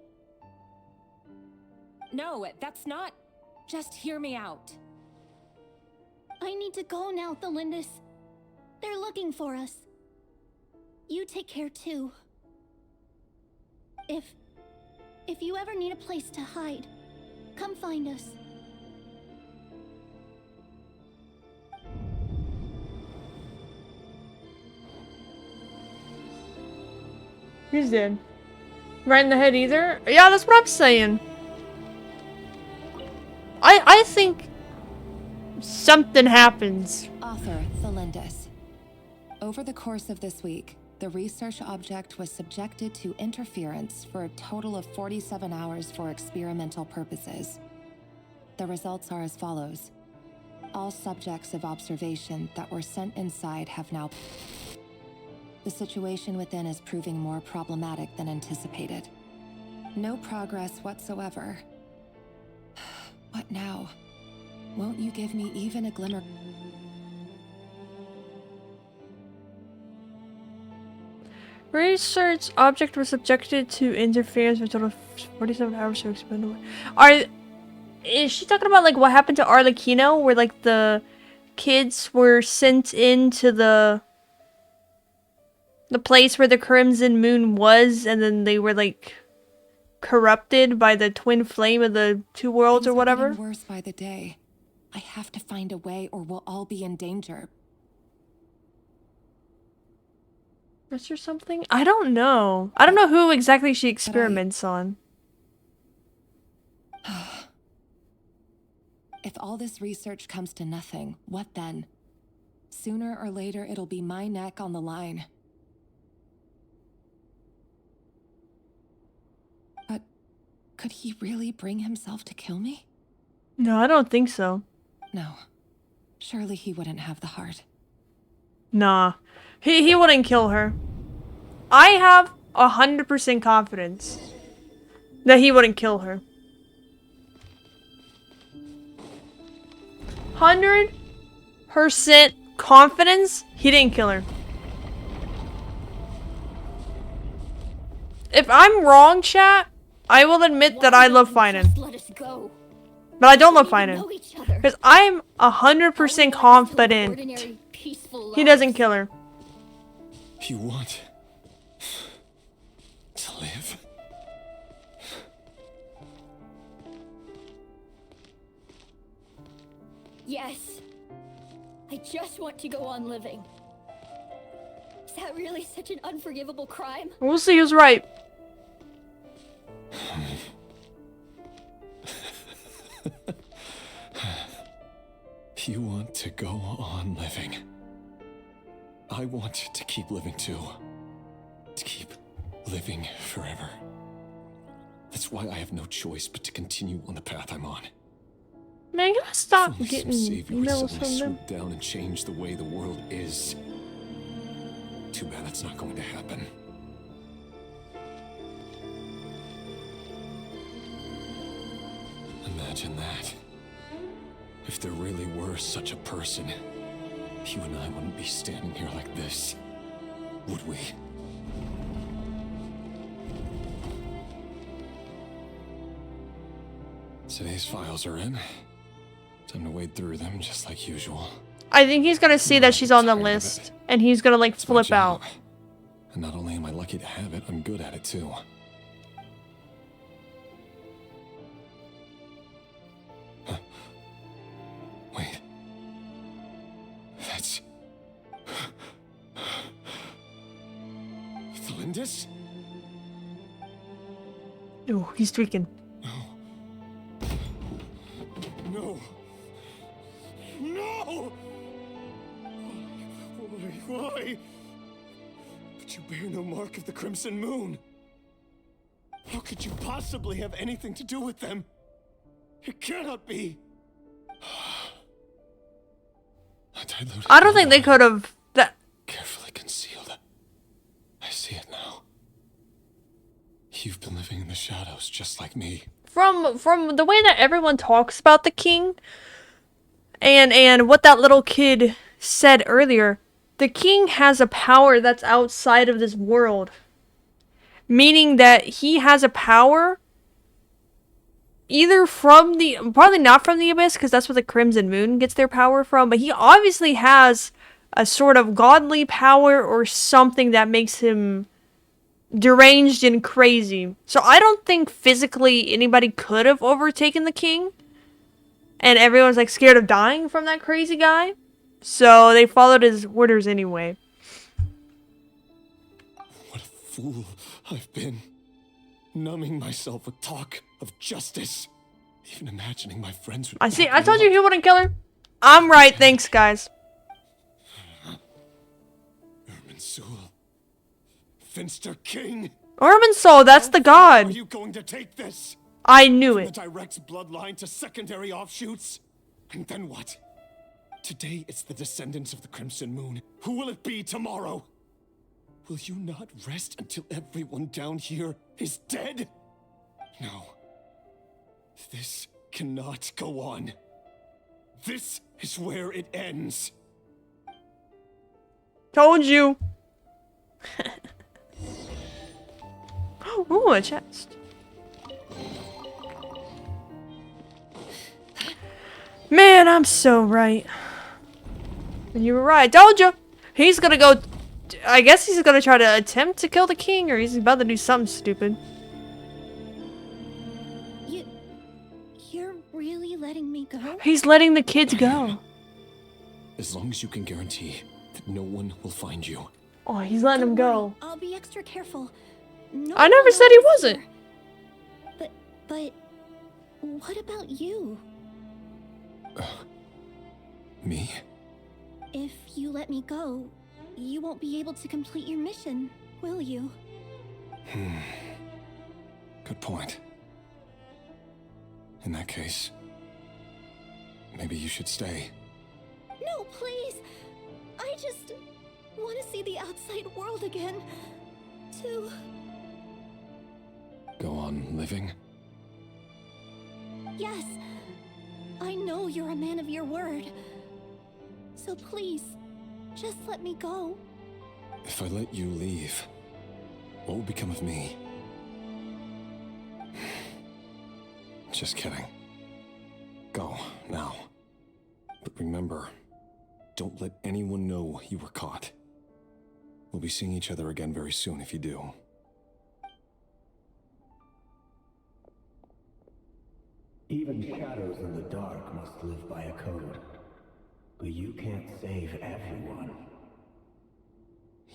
No, that's not... Just hear me out. I need to go now, Delindis. They're looking for us. You take care too. If you ever need a place to hide, come find us. He's dead. Right in the head either? Yeah, that's what I'm saying. I think something happens. Author Thelindis. Over the course of this week, the research object was subjected to interference for a total of 47 hours for experimental purposes. The results are as follows. All subjects of observation that were sent inside have now... The situation within is proving more problematic than anticipated. No progress whatsoever. What now? Won't you give me even a glimmer? Research object was subjected to interference for a total of 47 hours to expend. Is she talking about like what happened to Arlecchino, where like the kids were sent into the place where the Crimson Moon was, and then they were like corrupted by the twin flame of the two worlds or whatever? Things are getting worse by the day. I have to find a way or we'll all be in danger. Is there something? I don't know. I don't know who exactly she experiments on. If all this research comes to nothing, what then? Sooner or later, it'll be my neck on the line. But could he really bring himself to kill me? No, I don't think so. No. Surely he wouldn't have the heart. Nah. He wouldn't kill her. I have 100% confidence that he wouldn't kill her. 100% confidence he didn't kill her. If I'm wrong, chat, I will admit that I love Finan. But I don't love Finan. Because I'm 100% confident he doesn't kill her. You want to live? Yes. I just want to go on living. Is that really such an unforgivable crime? We'll see who's right. You want to go on living. I want to keep living too. To keep living forever. That's why I have no choice but to continue on the path I'm on. Man, gotta stop Only getting some savior would emails suddenly from them. swoop down and change the way the world is. Too bad that's not going to happen. Imagine that. If there really were such a person, you and I wouldn't be standing here like this, would we? Today's files are in. Time to wade through them just like usual. I think he's gonna see that she's on the list, and he's gonna like It's my flip job. out. And not only am I lucky to have it, I'm good at it too. Huh. Wait. That's... Thalindis? Ooh, he's tweaking. No! No! Why? But you bear no mark of the Crimson Moon. How could you possibly have anything to do with them? It cannot be. I don't think they could have. That carefully concealed. I see it now. You've been living in the shadows just like me. from the way that everyone talks about the king, and what that little kid said earlier, the king has a power that's outside of this world. Meaning that he has a power either from the, probably not from the abyss, because that's where the Crimson Moon gets their power from, but he obviously has a sort of godly power or something that makes him deranged and crazy. So I don't think physically anybody could have overtaken the king. And everyone's like scared of dying from that crazy guy. So they followed his orders anyway. What a fool I've been. Numbing myself with talk of justice. Even imagining my friends would... I told you he wouldn't kill her. I'm right, thanks guys. Irminsul. Finster King. Irminsul, that's the god. Are you going to take this? I knew From it. the direct bloodline to secondary offshoots? And then what? Today it's the descendants of the Crimson Moon. Who will it be tomorrow? Will you not rest until everyone down here is dead? No. This cannot go on. This is where it ends. Told you. Ooh, a chest. Man, I'm so right. And you were right. Told you. He's gonna go. I guess he's gonna try to attempt to kill the king, or he's about to do something stupid. You're really letting me go? He's letting the kids go. As long as you can guarantee that no one will find you. Oh, he's letting him go. I'll be extra careful. No I never one said he else wasn't. here. But what about you? Me? If you let me go, you won't be able to complete your mission, will you? Good point. In that case, maybe you should stay. No, please! I just want to see the outside world again. To... Go on living? Yes! I know you're a man of your word. So please, just let me go. If I let you leave, what will become of me? Just kidding. Go, now. But remember, don't let anyone know you were caught. We'll be seeing each other again very soon if you do. Even shadows in the dark must live by a code. But you can't save everyone.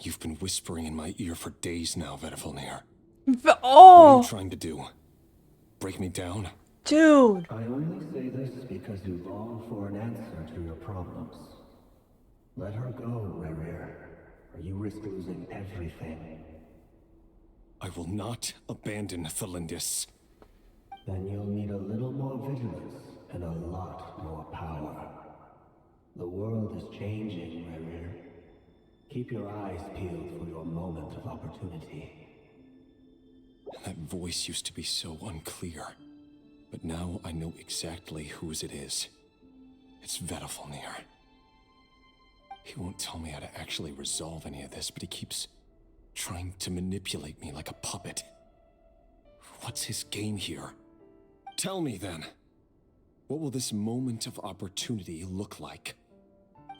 You've been whispering in my ear for days now, Vedafilnir. Oh! What are you trying to do? Break me down? Dude! I only say this because you long for an answer to your problems. Let her go, Rerir, or you risk losing everything. I will not abandon Thalindis. Then you'll need a little more vigilance and a lot more power. The world is changing, Rerir. Keep your eyes peeled for your moment of opportunity. That voice used to be so unclear. But now I know exactly whose it is. It's Vedafilnir. He won't tell me how to actually resolve any of this, but he keeps trying to manipulate me like a puppet. What's his game here? Tell me then. What will this moment of opportunity look like?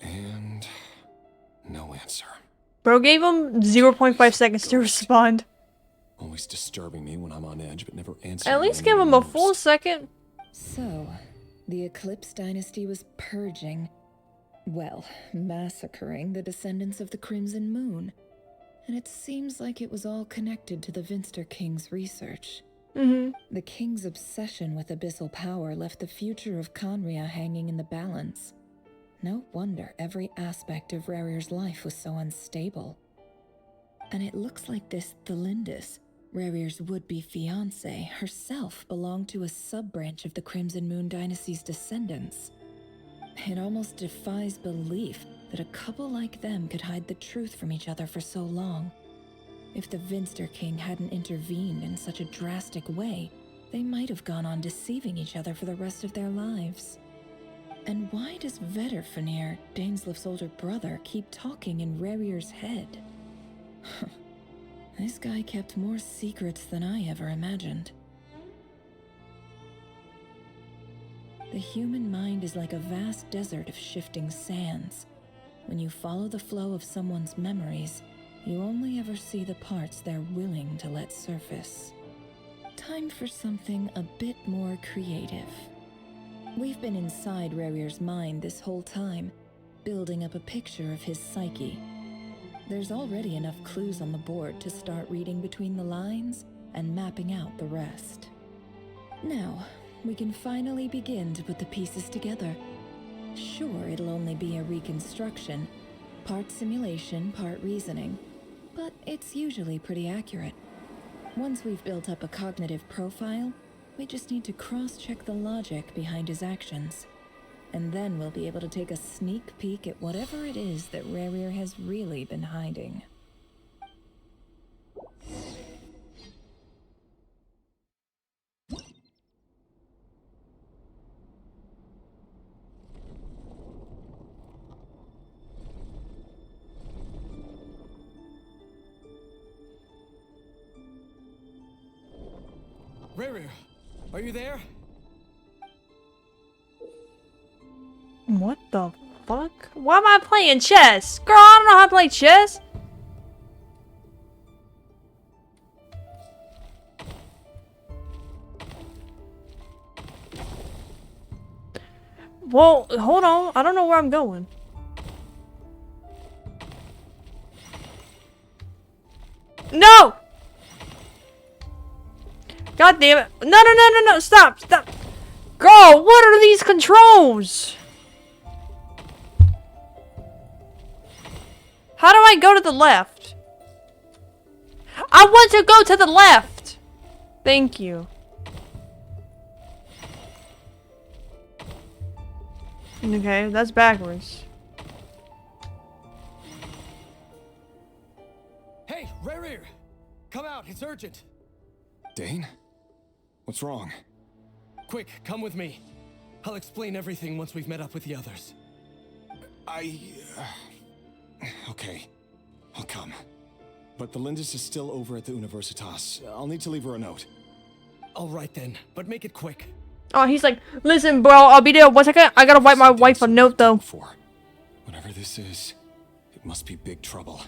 And no answer. Bro gave him 0.5 seconds to respond. Always disturbing me when I'm on edge, but never answering. At least give him a full second. So, the Eclipse Dynasty was purging, well, massacring the descendants of the Crimson Moon. And it seems like it was all connected to the Vinster King's research. The King's obsession with abyssal power left the future of Conria hanging in the balance. No wonder every aspect of Rarir's life was so unstable. And it looks like this Thelindis, Rarir's would-be fiancé, herself belonged to a sub-branch of the Crimson Moon Dynasty's descendants. It almost defies belief that a couple like them could hide the truth from each other for so long. If the Vinster King hadn't intervened in such a drastic way, they might have gone on deceiving each other for the rest of their lives. And why does Vedderfanir, Daneslif's older brother, keep talking in Rarir's head? This guy kept more secrets than I ever imagined. The human mind is like a vast desert of shifting sands. When you follow the flow of someone's memories, you only ever see the parts they're willing to let surface. Time for something a bit more creative. We've been inside Rarir's mind this whole time, building up a picture of his psyche. There's already enough clues on the board to start reading between the lines and mapping out the rest. Now, we can finally begin to put the pieces together. Sure, it'll only be a reconstruction, part simulation, part reasoning, but it's usually pretty accurate. Once we've built up a cognitive profile, we just need to cross-check the logic behind his actions. And then we'll be able to take a sneak peek at whatever it is that Rarir has really been hiding. Rarir, are you there? What the fuck? Why am I playing chess? Girl, I don't know how to play chess. Well, hold on. I don't know where I'm going. No! God damn it. No, no, no, no, no. Stop, stop. Girl, what are these controls? How do I go to the left? I want to go to the left. Thank you. Okay, that's backwards. Hey, Rarir! Come out, it's urgent. Dane? What's wrong? Quick, come with me. I'll explain everything once we've met up with the others. Okay, I'll come. But Thelindis is still over at the Universitas. I'll need to leave her a note. All right then, but make it quick. Oh, he's like, listen, bro, I'll be there 1 second. I gotta write my wife a note, though. Whatever this is, it must be big trouble.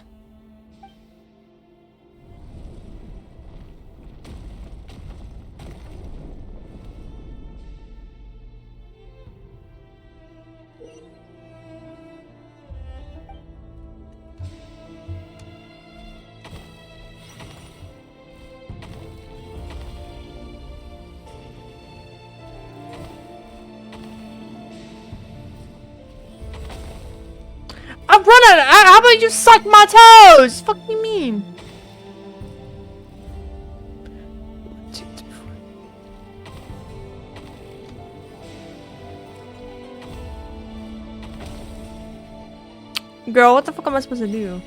I'm running. How about you suck my toes? Fuck you mean? Girl, what the fuck am I supposed to do?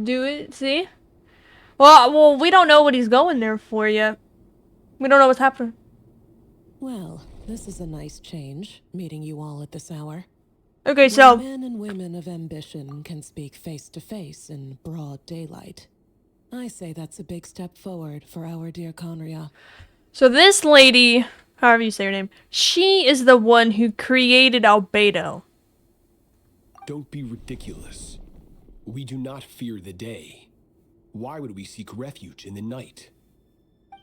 Do it, see? Well, we don't know what he's going there for yet. We don't know what's happening. Well, this is a nice change, meeting you all at this hour. Okay, so When men and women of ambition can speak face to face in broad daylight, I say that's a big step forward for our dear Conria. so this lady, however you say her name, she is the one who created Albedo. Don't be ridiculous. We do not fear the day. Why would we seek refuge in the night?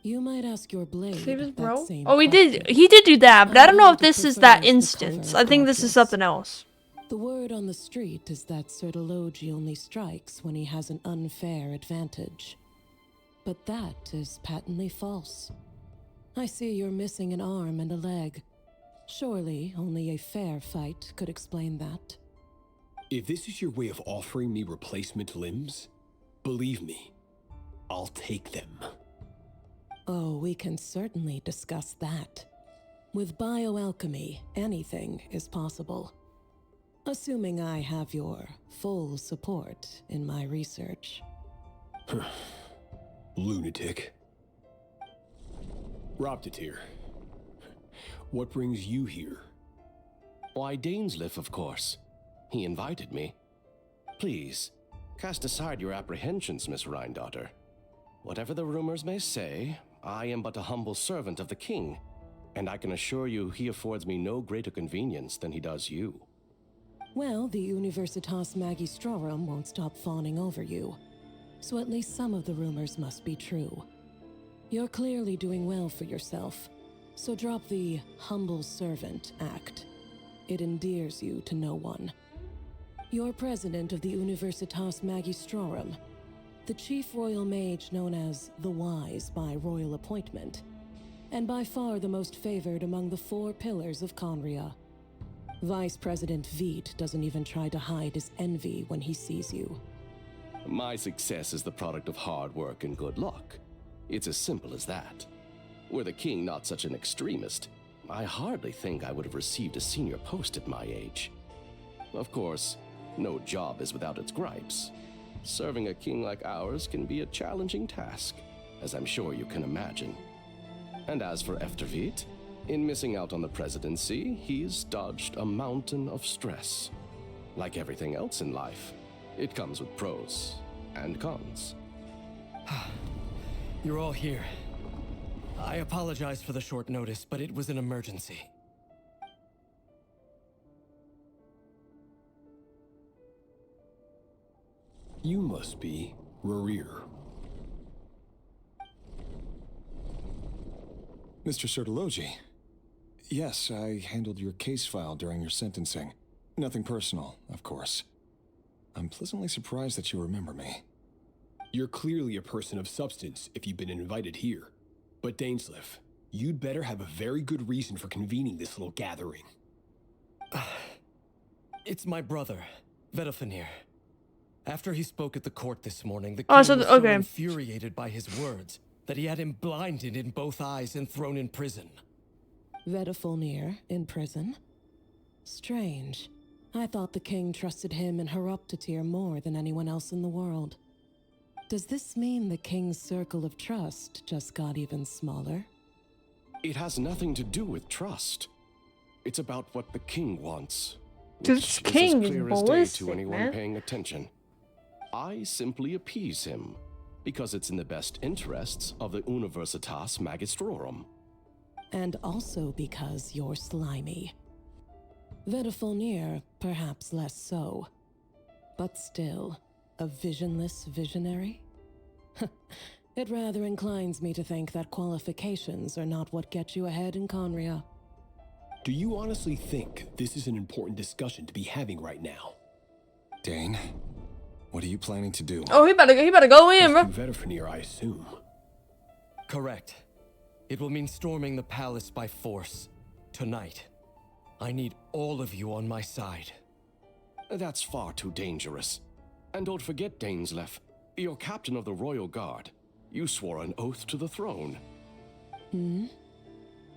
You might ask your blade Save his that bro? same Oh, he question. did do that, but I don't know if this is that prefers the instance. color I of think this is darkness. something else. The word on the street is that Sertologi only strikes when he has an unfair advantage. But that is patently false. I see you're missing an arm and a leg. Surely only a fair fight could explain that. If this is your way of offering me replacement limbs, believe me, I'll take them. Oh, we can certainly discuss that. With bioalchemy, anything is possible. Assuming I have your full support in my research. Lunatic. Robtatir, what brings you here? Why, Dainsleif, of course. He invited me. Please, cast aside your apprehensions, Miss Rhindaughter. Whatever the rumors may say, I am but a humble servant of the king, and I can assure you he affords me no greater convenience than he does you. Well, the Universitas Magistrorum won't stop fawning over you. So at least some of the rumors must be true. You're clearly doing well for yourself, so drop the humble servant act. It endears you to no one. You're president of the Universitas Magistrorum, the chief royal mage known as the Wise by royal appointment, and by far the most favored among the 4 pillars of Conria. Vice President Veit doesn't even try to hide his envy when he sees you. My success is the product of hard work and good luck. It's as simple as that. Were the king not such an extremist, I hardly think I would have received a senior post at my age. Of course, no job is without its gripes. Serving a king like ours can be a challenging task, as I'm sure you can imagine. And as for Efterveit, in missing out on the presidency, he's dodged a mountain of stress. Like everything else in life, it comes with pros and cons. You're all here. I apologize for the short notice, but it was an emergency. You must be Rerir. Mr. Sertologi. Yes, I handled your case file during your sentencing. Nothing personal, of course. I'm pleasantly surprised that you remember me. You're clearly a person of substance if you've been invited here. But Dainsleif, you'd better have a very good reason for convening this little gathering. It's my brother, Vedafenir. After he spoke at the court this morning, the king Oh, was so so okay. infuriated by his words that he had him blinded in both eyes and thrown in prison. Vedafenir in prison? Strange. I thought the king trusted him and Heroptatir more than anyone else in the world. Does this mean the king's circle of trust just got even smaller? It has nothing to do with trust. It's about what the king wants. This Which king is as is clear as day ballistic, to anyone man. paying attention. I simply appease him, because it's in the best interests of the Universitas Magistrorum. And also because you're slimy. Vedafenir, perhaps less so. But still, a visionless visionary? It rather inclines me to think that qualifications are not what get you ahead in Conria. Do you honestly think this is an important discussion to be having right now? Dane, what are you planning to do? Oh, he better go in, bro. Rescue Vedafenir, I assume. Correct. It will mean storming the palace by force. Tonight. I need all of you on my side. That's far too dangerous. And don't forget, Dainsleif, you're captain of the Royal Guard. You swore an oath to the throne. Hmm?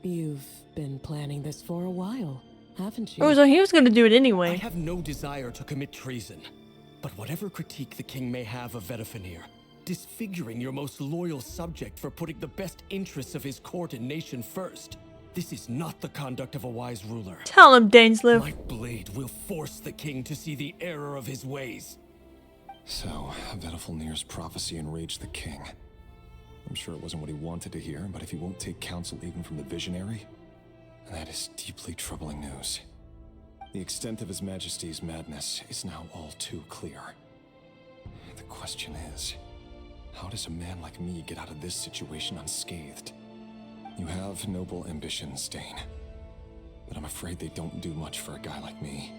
You've been planning this for a while, haven't you? Oh, so he was gonna do it anyway. I have no desire to commit treason. But whatever critique the king may have of Vedafenir, disfiguring your most loyal subject for putting the best interests of his court and nation first, This is not the conduct of a wise ruler. Tell him, Dainsleif. My blade will force the king to see the error of his ways. So, Vetifulnir's prophecy enraged the king. I'm sure it wasn't what he wanted to hear, but if he won't take counsel even from the visionary, that is deeply troubling news. The extent of His Majesty's madness is now all too clear. The question is, how does a man like me get out of this situation unscathed? You have noble ambitions, Dane, but I'm afraid they don't do much for a guy like me.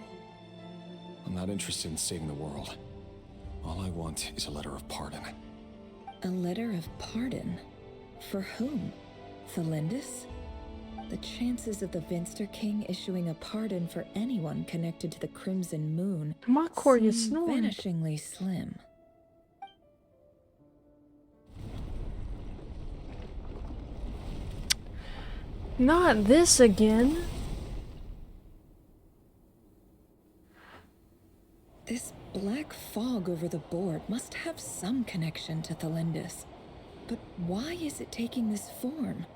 I'm not interested in saving the world. All I want is a letter of pardon. A letter of pardon? For whom? Thalindus? The chances of the Vinster King issuing a pardon for anyone connected to the Crimson Moon Makor, seem vanishingly slim. Not this again. This black fog over the board must have some connection to Thalindus. But why is it taking this form?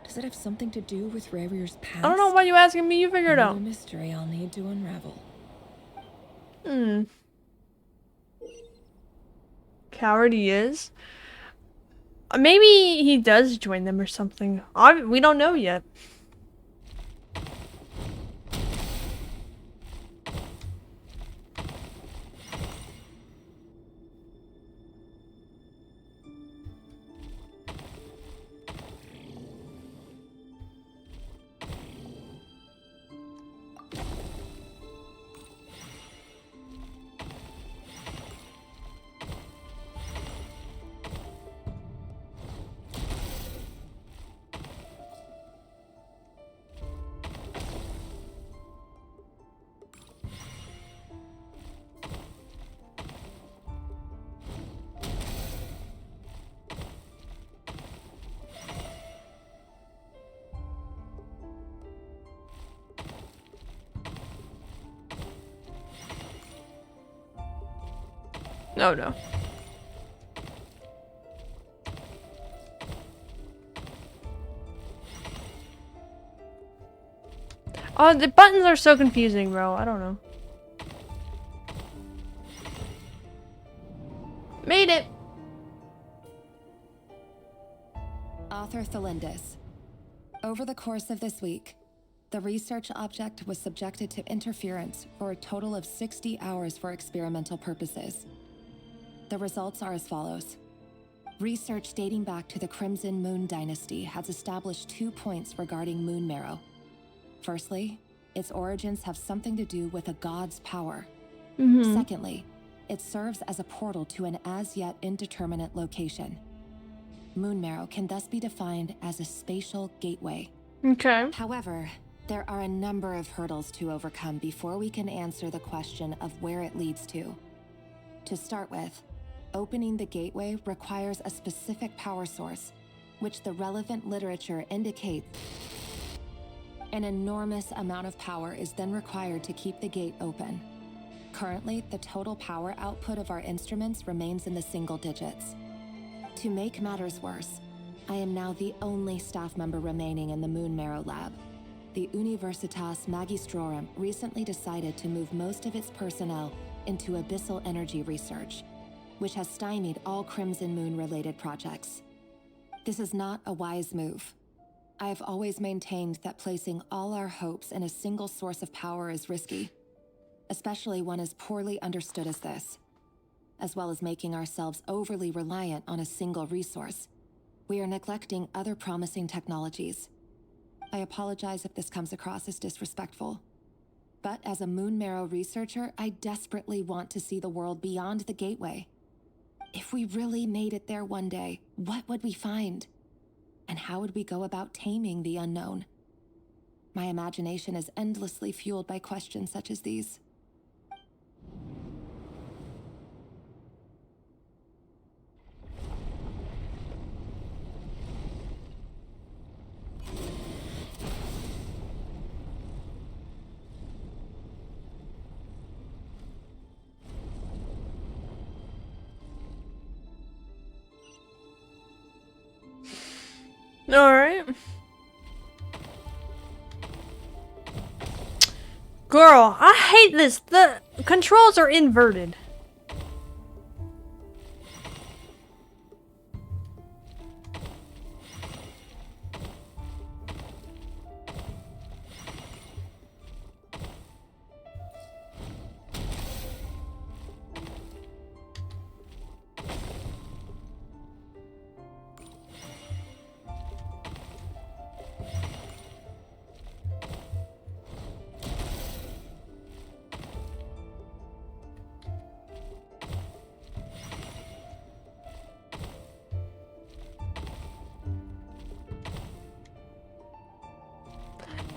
Does it have something to do with Rarir's past? I don't know why you asking me. You figure it Another out. mystery I'll need to unravel. Coward he is. Maybe he does join them or something. We don't know yet. Oh no. Oh, the buttons are so confusing, bro. I don't know. Made it. Author Thalindus. Over the course of this week, the research object was subjected to interference for a total of 60 hours for experimental purposes. The results are as follows. Research dating back to the Crimson Moon Dynasty has established 2 points regarding moon marrow. Firstly, its origins have something to do with a god's power. Secondly, it serves as a portal to an as-yet indeterminate location. Moon marrow can thus be defined as a spatial gateway. Okay. However, there are a number of hurdles to overcome before we can answer the question of where it leads to. To start with, opening the gateway requires a specific power source, which the relevant literature indicates. An enormous amount of power is then required to keep the gate open. Currently, the total power output of our instruments remains in the single digits. To make matters worse, I am now the only staff member remaining in the Moon Marrow lab. The Universitas Magistrorum recently decided to move most of its personnel into abyssal energy research, which has stymied all Crimson Moon-related projects. This is not a wise move. I have always maintained that placing all our hopes in a single source of power is risky, especially one as poorly understood as this. As well as making ourselves overly reliant on a single resource, we are neglecting other promising technologies. I apologize if this comes across as disrespectful. But as a Moon Marrow researcher, I desperately want to see the world beyond the gateway. If we really made it there one day, what would we find? And how would we go about taming the unknown? My imagination is endlessly fueled by questions such as these. Alright. Girl, I hate this. The controls are inverted.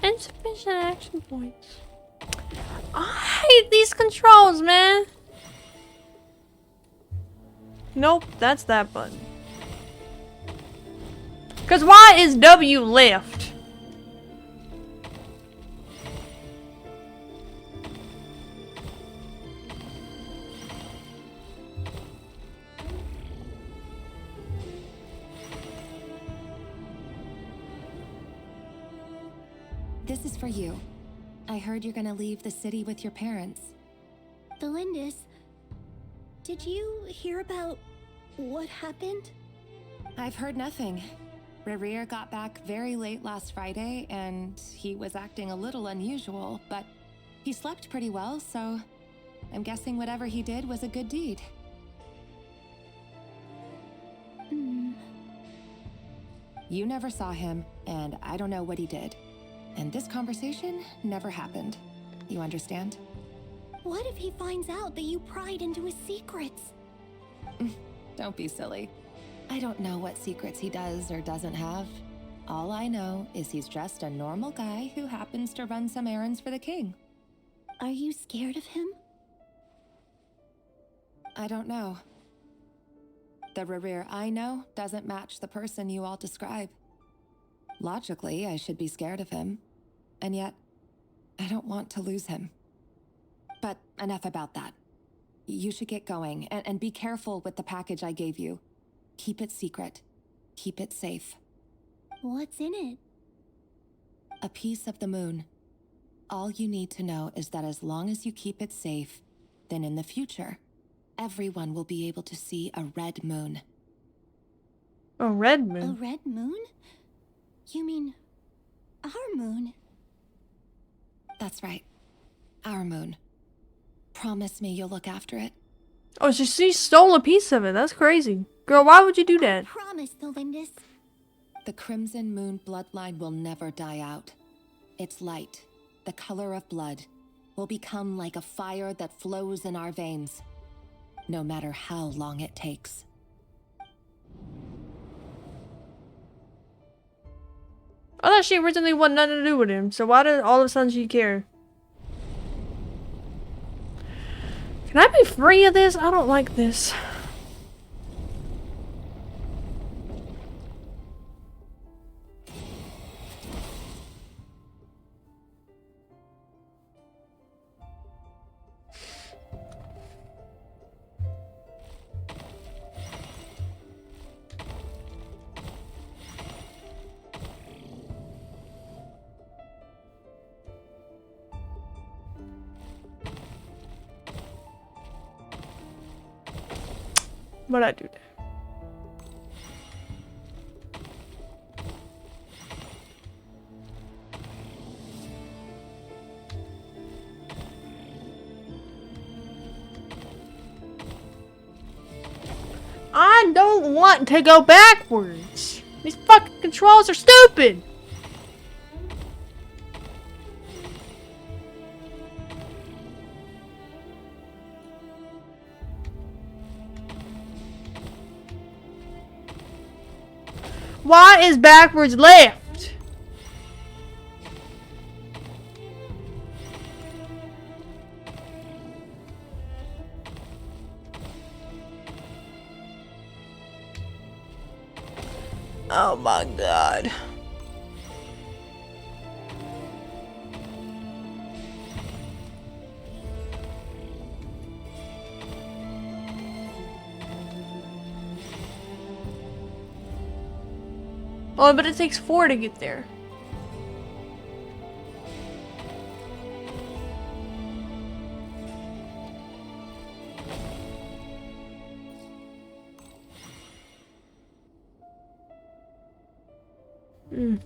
Insufficient action points. I hate these controls, man. Nope, that's that button. Cause why is W left? This is for you. I heard you're gonna leave the city with your parents. Delindis, did you hear about what happened? I've heard nothing. Rerir got back very late last Friday, and he was acting a little unusual, but he slept pretty well, so I'm guessing whatever he did was a good deed. You never saw him, and I don't know what he did. And this conversation never happened. You understand? What if he finds out that you pried into his secrets? Don't be silly. I don't know what secrets he does or doesn't have. All I know is he's just a normal guy who happens to run some errands for the king. Are you scared of him? I don't know. The Rerir I know doesn't match the person you all describe. Logically, I should be scared of him. And yet, I don't want to lose him. But enough about that. You should get going, and be careful with the package I gave you. Keep it secret. Keep it safe. What's in it? A piece of the moon. All you need to know is that as long as you keep it safe, then in the future, everyone will be able to see a red moon. A red moon? A red moon? You mean our moon? That's right. Our moon. Promise me you'll look after it. Oh, so she stole a piece of it. That's crazy. Girl, why would you do that? Promise, Delindis. The Crimson Moon bloodline will never die out. Its light, the color of blood, will become like a fire that flows in our veins, no matter how long it takes. I thought she originally wanted nothing to do with him, so why did all of a sudden she care? Can I be free of this? I don't like this. What'd I do there? I don't want to go backwards. These fucking controls are stupid. Why is backwards left? Oh my god. Oh, but it takes 4 to get there. Mm.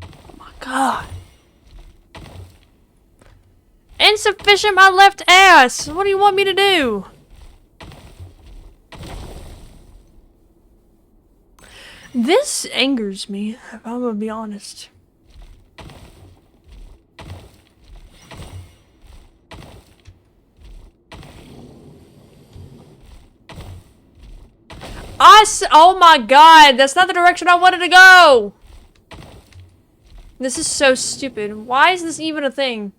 Oh my god. Insufficient my left ass! What do you want me to do? This angers me, if I'm gonna be honest. Oh my god, that's not the direction I wanted to go! This is so stupid. Why is this even a thing?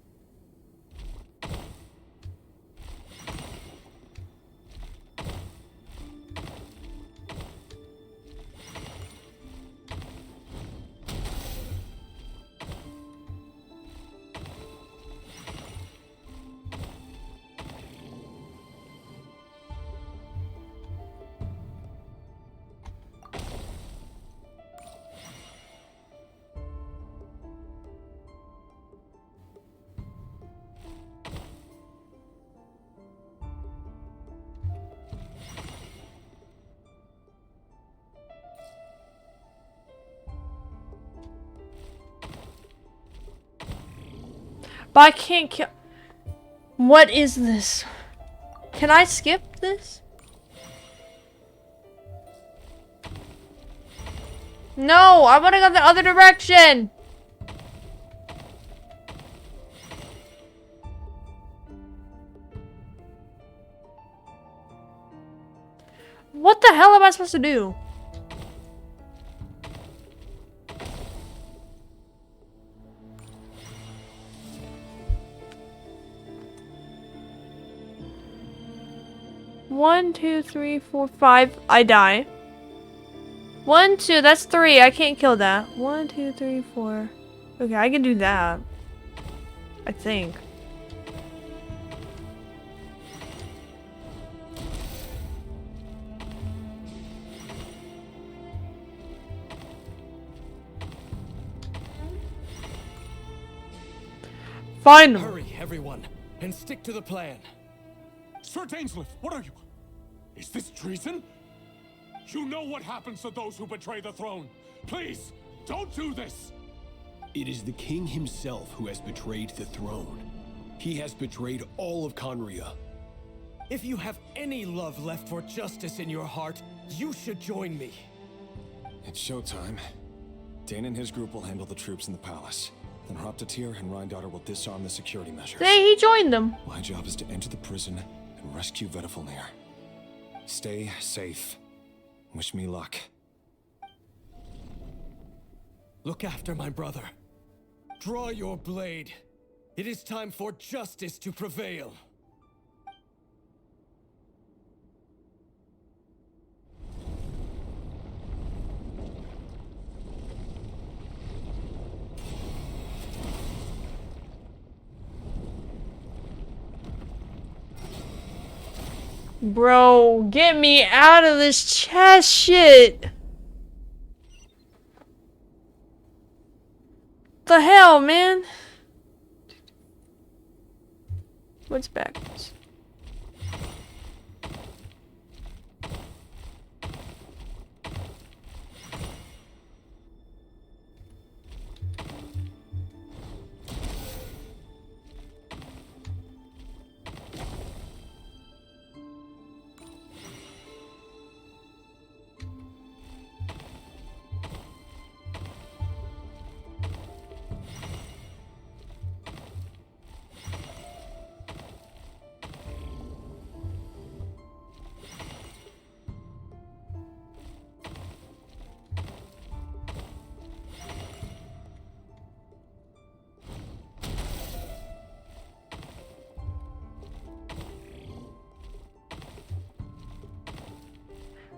But I can't kill. What is this? Can I skip this? No, I want to go the other direction. What the hell am I supposed to do? One, two, three, four, five. I die. 1, 2, that's 3. I can't kill that. 1, 2, 3, 4. Okay, I can do that. I think. Fine. Hurry, everyone, and stick to the plan. Sir Dainsleif, what are you? Is this treason? You know what happens to those who betray the throne. Please, don't do this. It is the king himself who has betrayed the throne. He has betrayed all of Conria. If you have any love left for justice in your heart, you should join me. It's showtime. Dane and his group will handle the troops in the palace. Then Hraptatir and Rheindotter will disarm the security measures. Hey, he joined them. My job is to enter the prison and rescue Vedafilnir. Stay safe. Wish me luck. Look after my brother. Draw your blade. It is time for justice to prevail. Bro, get me out of this chest shit. The hell, man? What's backwards?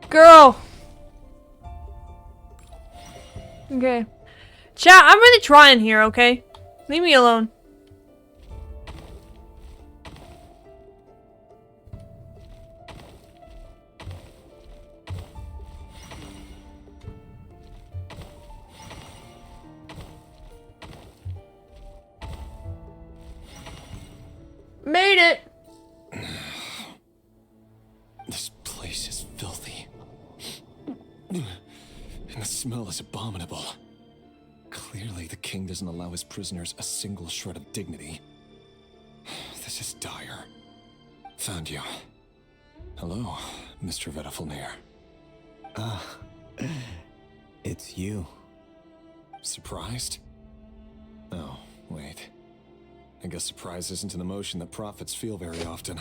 Girl. Okay. Chat, I'm really trying here, okay? Leave me alone. Made it. This place smell is abominable. Clearly, the king doesn't allow his prisoners a single shred of dignity. This is dire. Found you. Hello, Mr. Vettelfnir. Ah, it's you. Surprised? Oh, wait. I guess surprise isn't an emotion that prophets feel very often.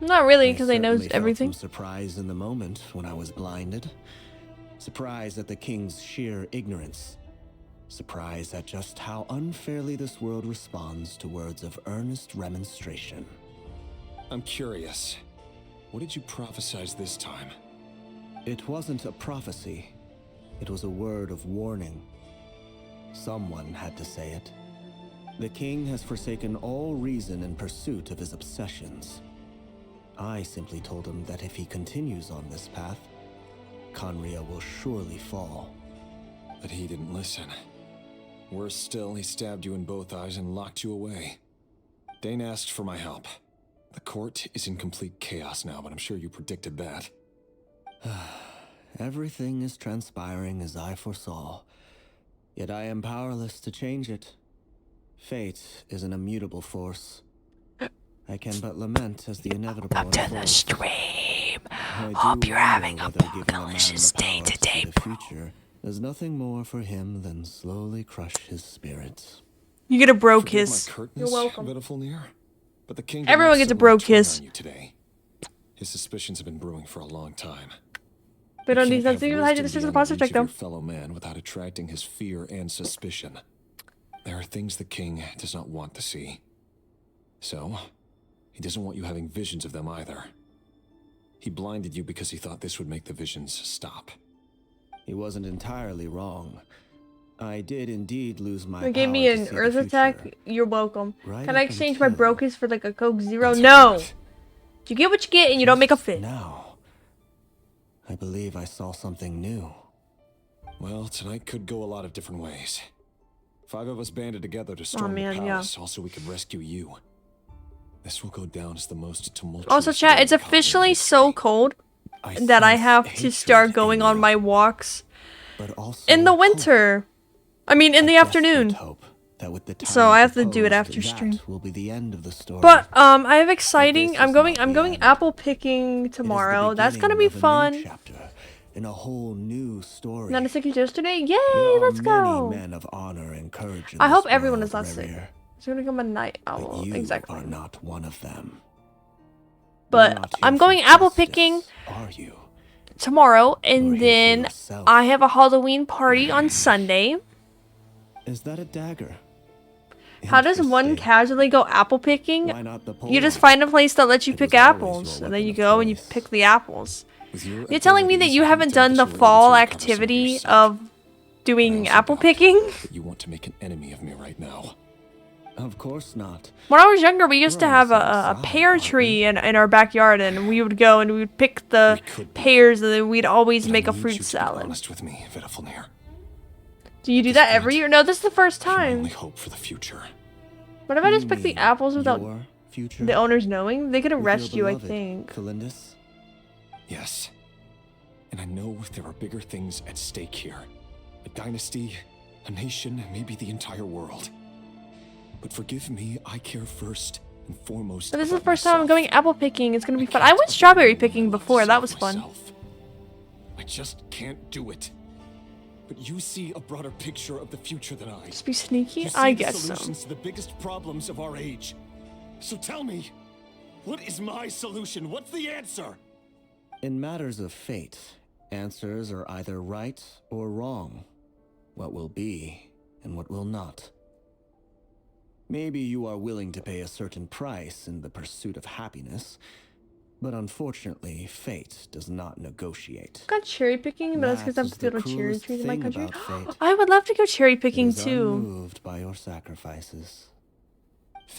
Not really, because I know certainly felt everything. some surprise in the moment when I was blinded. Surprise at the king's sheer ignorance. Surprise at just how unfairly this world responds to words of earnest remonstration. I'm curious. What did you prophesize this time? It wasn't a prophecy. It was a word of warning. Someone had to say it. The king has forsaken all reason in pursuit of his obsessions. I simply told him that if he continues on this path, Conria will surely fall. But he didn't listen. Worse still, he stabbed you in both eyes and locked you away. Dane asked for my help. The court is in complete chaos now, but I'm sure you predicted that. Everything is transpiring as I foresaw, yet I am powerless to change it. Fate is an immutable force. I can but lament as the inevitable unfolds. Stream. Hope you're having a delicious day today, bro. There's nothing more for him than slowly crush his spirit. You get a bro Forgive kiss. my curtness, You're welcome. Vettelfnir, but the king Everyone gets a bro kiss. on you today. His suspicions have been brewing for a long time. Pero You ni can't have sencillo wisdom de decir beyond paso the reach of your perfecto. fellow man without attracting his fear and suspicion. There are things the king does not want to see. So, he doesn't want you having visions of them either. He blinded you because he thought this would make the visions stop. He wasn't entirely wrong. I did indeed lose my They gave power me to an see Earth the attack. future. You're welcome. Right Can I up exchange my until- brokers for like a Coke Zero? No. You get what you get, and you don't make a fit. Now, I believe I saw something new. Well, tonight could go a lot of different ways. 5 of us banded together to storm man, the yeah. palace, also we could rescue you. This will go down as the most tumultuous Also, chat, day it's in Cosmo officially history. so cold that I have to start going on my walks in the winter. I mean, in the afternoon. So I have to do it after stream. Will be the end of the story. But I have exciting. I'm going apple picking tomorrow. That's gonna be fun. In a whole new story. Not as sick as yesterday. Yay! Let's go. Men of honor and courage in I hope this everyone world, is not sick. Reverie. It's gonna become a night owl. But you Exactly. are not one of them. But I'm going apple picking tomorrow, and then I have a Halloween party on Sunday. Is that a dagger? How does one casually go apple picking? Why not the You just find a place that lets you pick apples, and then you go and you pick the apples. You're telling me that you haven't done the fall activity of doing apple picking? But you want to make an enemy of me right now. Of course not. When I was younger, we used to have a pear tree in our backyard, and we would go and we would pick the pears, and then we'd always make a fruit salad. Honest with me, Vettelfnir. Do you do that every year? No, this is the first My time. only hope for the future. What if I just pick the apples without future? the owners knowing? They could With arrest your you, I beloved, think. Calindus? Yes. And I know there are bigger things at stake here. A dynasty, a nation, maybe the entire world. But forgive me, I care first and foremost. But this is the about first time I'm myself. going apple picking. It's gonna be fun. I went strawberry picking before. That was fun. I just can't do it. But you see a broader picture of the future than I. Just be sneaky? You see I the guess so. solutions to the biggest problems of our age. So tell me, what is my solution? What's the answer? In matters of fate, answers are either right or wrong. What will be and what will not. Maybe you are willing to pay a certain price in the pursuit of happiness, but unfortunately, fate does not negotiate. Got cherry picking, but that's because I have That is little the cherry cruelest trees in my thing country. about fate. I would love to go cherry picking It is too. unmoved by your sacrifices.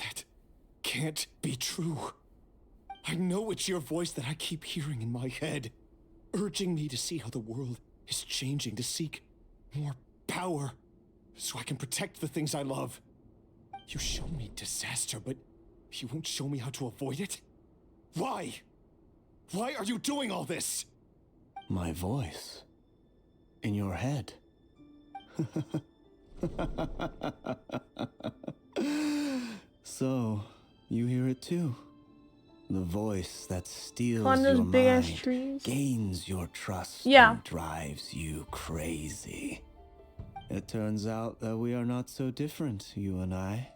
That can't be true. I know it's your voice that I keep hearing in my head, urging me to see how the world is changing, to seek more power, so I can protect the things I love. You show me disaster, but you won't show me how to avoid it? Why? Why are you doing all this? My voice. In your head. So, you hear it too? The voice that steals Find those your big-ass mind, trees. gains your trust, Yeah. and drives you crazy. It turns out that we are not so different, you and I.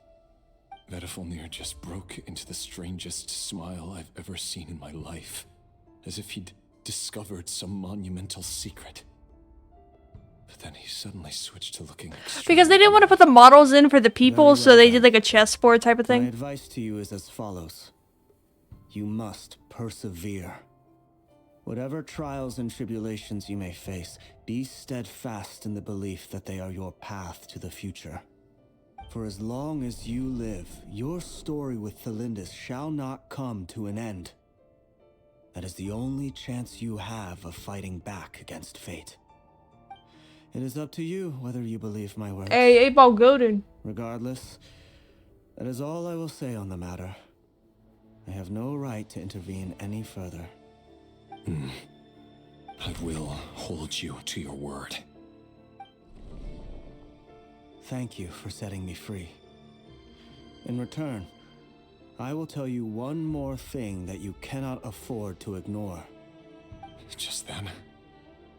Vedifulnir just broke into the strangest smile I've ever seen in my life, as if he'd discovered some monumental secret. But then he suddenly switched to looking Because they didn't want to put the models in for the people, so they did like a chessboard type of My thing. advice to you is as follows. You must persevere. Whatever trials and tribulations you may face, be steadfast in the belief that they are your path to the future. For as long as you live, your story with Thelindis shall not come to an end. That is the only chance you have of fighting back against fate. It is up to you whether you believe my words. Hey, 8-Ball Golden. Regardless, that is all I will say on the matter. I have no right to intervene any further. I will hold you to your word. Thank you for setting me free. In return, I will tell you one more thing that you cannot afford to ignore. Just then,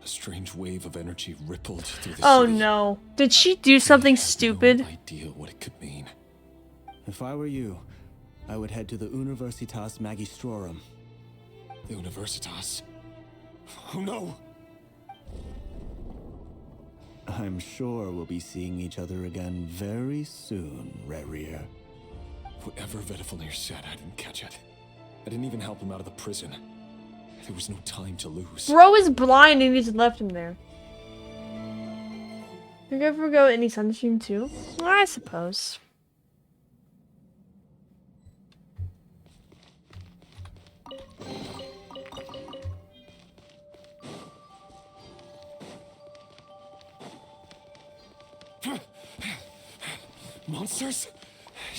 a strange wave of energy rippled through the Oh city. no. Did she do something stupid? No idea what it could mean. If I were you, I would head to the Universitas Magistrorum. The Universitas? Oh no! I'm sure we'll be seeing each other again very soon, Rerir. Whatever Vedifulnir said, I didn't catch it. I didn't even help him out of the prison. There was no time to lose. Bro is blind and he just left him there. Did you ever go any Sunstream too? I suppose. Monsters?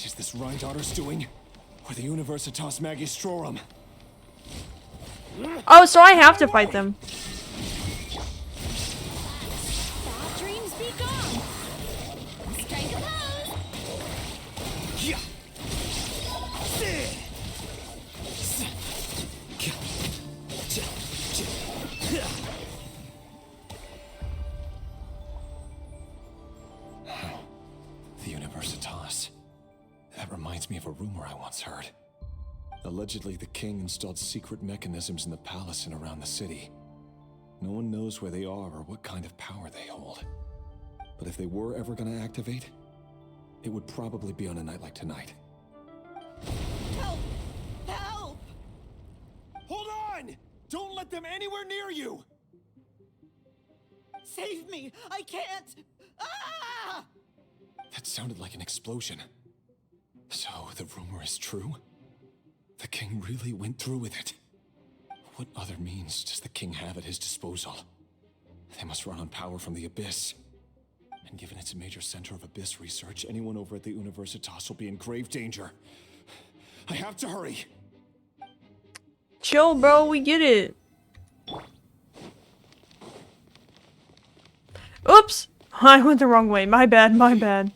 Is this Rhindaughter's doing? Or the Universitas Magistrorum? Oh, so I have to fight them. Bad dreams be gone. Strike a pose. Yeah. The Universitas. That reminds me of a rumor I once heard. Allegedly, the king installed secret mechanisms in the palace and around the city. No one knows where they are or what kind of power they hold. But if they were ever going to activate, it would probably be on a night like tonight. Help! Help! Hold on! Don't let them anywhere near you! Save me! I can't! Ah! That sounded like an explosion. So, the rumor is true? The king really went through with it. What other means does the king have at his disposal? They must run on power from the Abyss. And given it's a major center of Abyss research, anyone over at the Universitas will be in grave danger. I have to hurry! Chill, bro, we get it. Oops! I went the wrong way. My bad, my bad.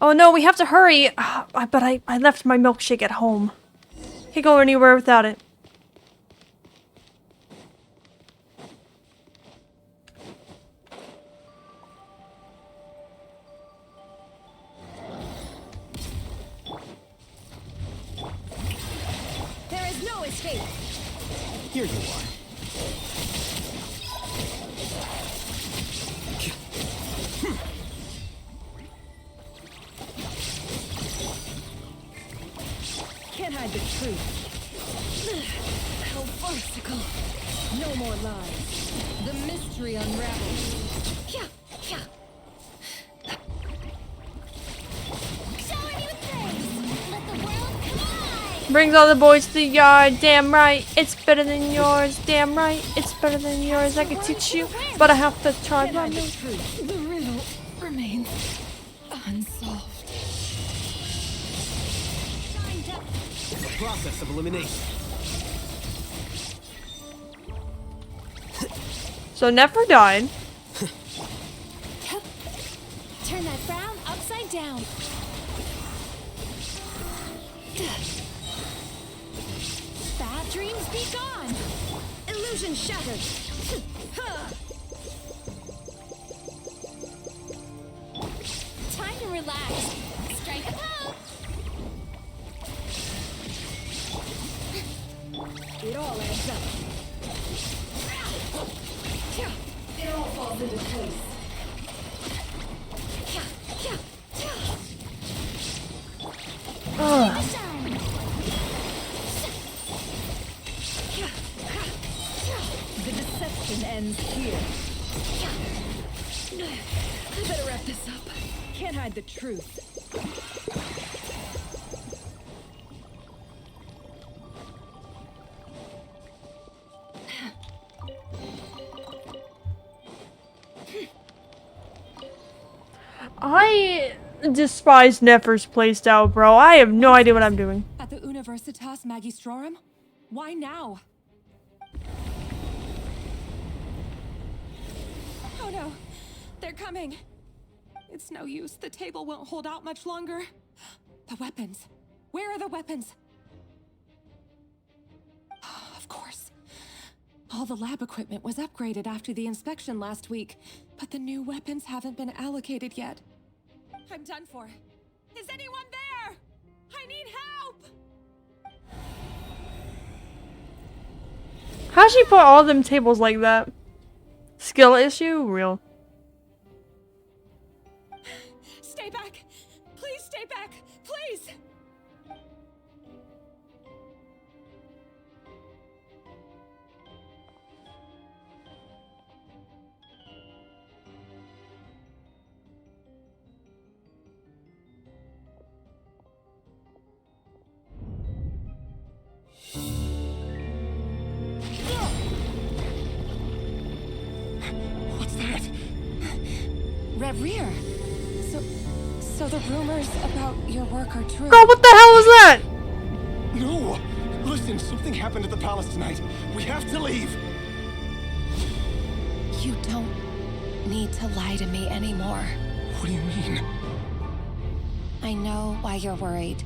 Oh no, we have to hurry. But I left my milkshake at home. Can't go anywhere without it. There is no escape. Here you are. Can't hide the truth. How farcical. No more lies. The mystery unravels. Show any with this. Let the world collide. Brings all the boys to the yard. Damn right, it's better than yours. Damn right, it's better than yours. I can teach you, but I have to try. Can't hide the truth. The riddle remains unsolved. It's a process of elimination. So Nefer died. down. Bad dreams be gone. Illusion shattered. Time to relax. Strike a pose. It all adds up. It all falls into place. The deception ends here. I better wrap this up. Can't hide the truth. I despise Nefer's playstyle, bro. I have no idea what I'm doing. At the Universitas Magistrorum? Why now? Oh no, they're coming. It's no use. The table won't hold out much longer. The weapons. Where are the weapons? Of course. All the lab equipment was upgraded after the inspection last week, but the new weapons haven't been allocated yet. I'm done for. Is anyone there? I need help! How'd she put all them tables like that? Skill issue? Real. Stay back! Please stay back! Please! What's that? Reverie. So the rumors about your work are true. Girl, what the hell was that? No! Listen, something happened at the palace tonight. We have to leave. You don't need to lie to me anymore. What do you mean? I know why you're worried,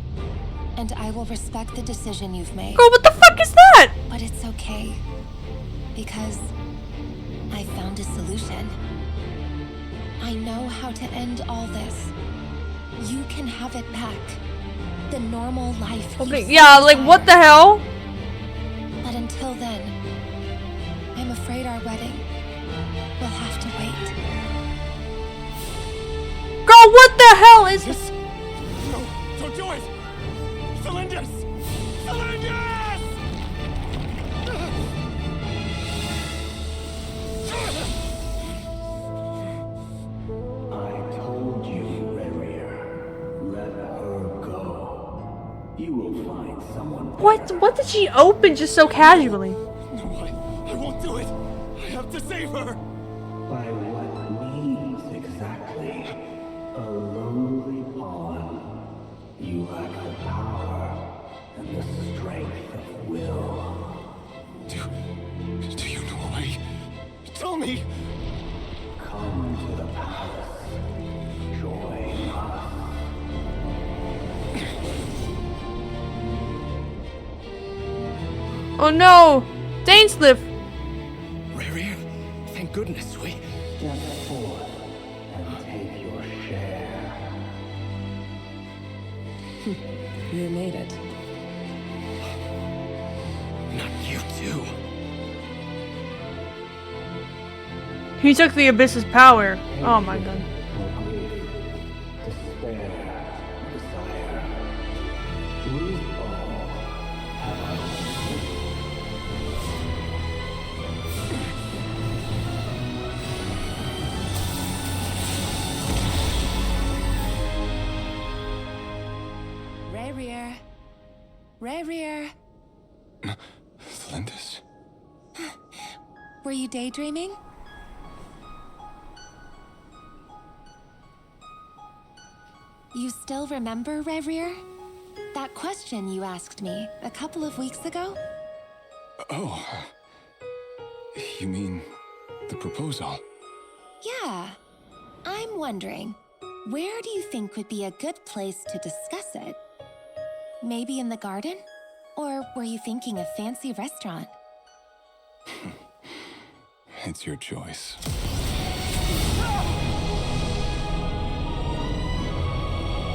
and I will respect the decision you've made. Girl, what the fuck is that? But it's okay, because I found a solution. I know how to end all this. You can have it back. The normal life. Okay, yeah, like what the hell? But until then, I'm afraid our wedding will have to wait. Girl, what the hell is this? No, don't do it! Cylinders! Cylinders! I told you, Reverie. Let her go. You will find someone. What did she open just so casually? No, I won't do it! I have to save her! By what means exactly? A lowly pawn. You lack the power and the strength of will. Do you know a way? Tell me! Come to the palace. Join us. Oh no! Dainsliff! Reverie, thank goodness we... Step forth and take your share. You made it. Not you too. He took the Abyss's power. Oh my god. Despair, desire. We all have our Reverie. Reverie. Flinders? Were you daydreaming? You still remember, Reverie? That question you asked me a couple of weeks ago? Oh. You mean the proposal? Yeah. I'm wondering, Where do you think would be a good place to discuss it? Maybe in the garden? Or were you thinking a fancy restaurant? It's your choice.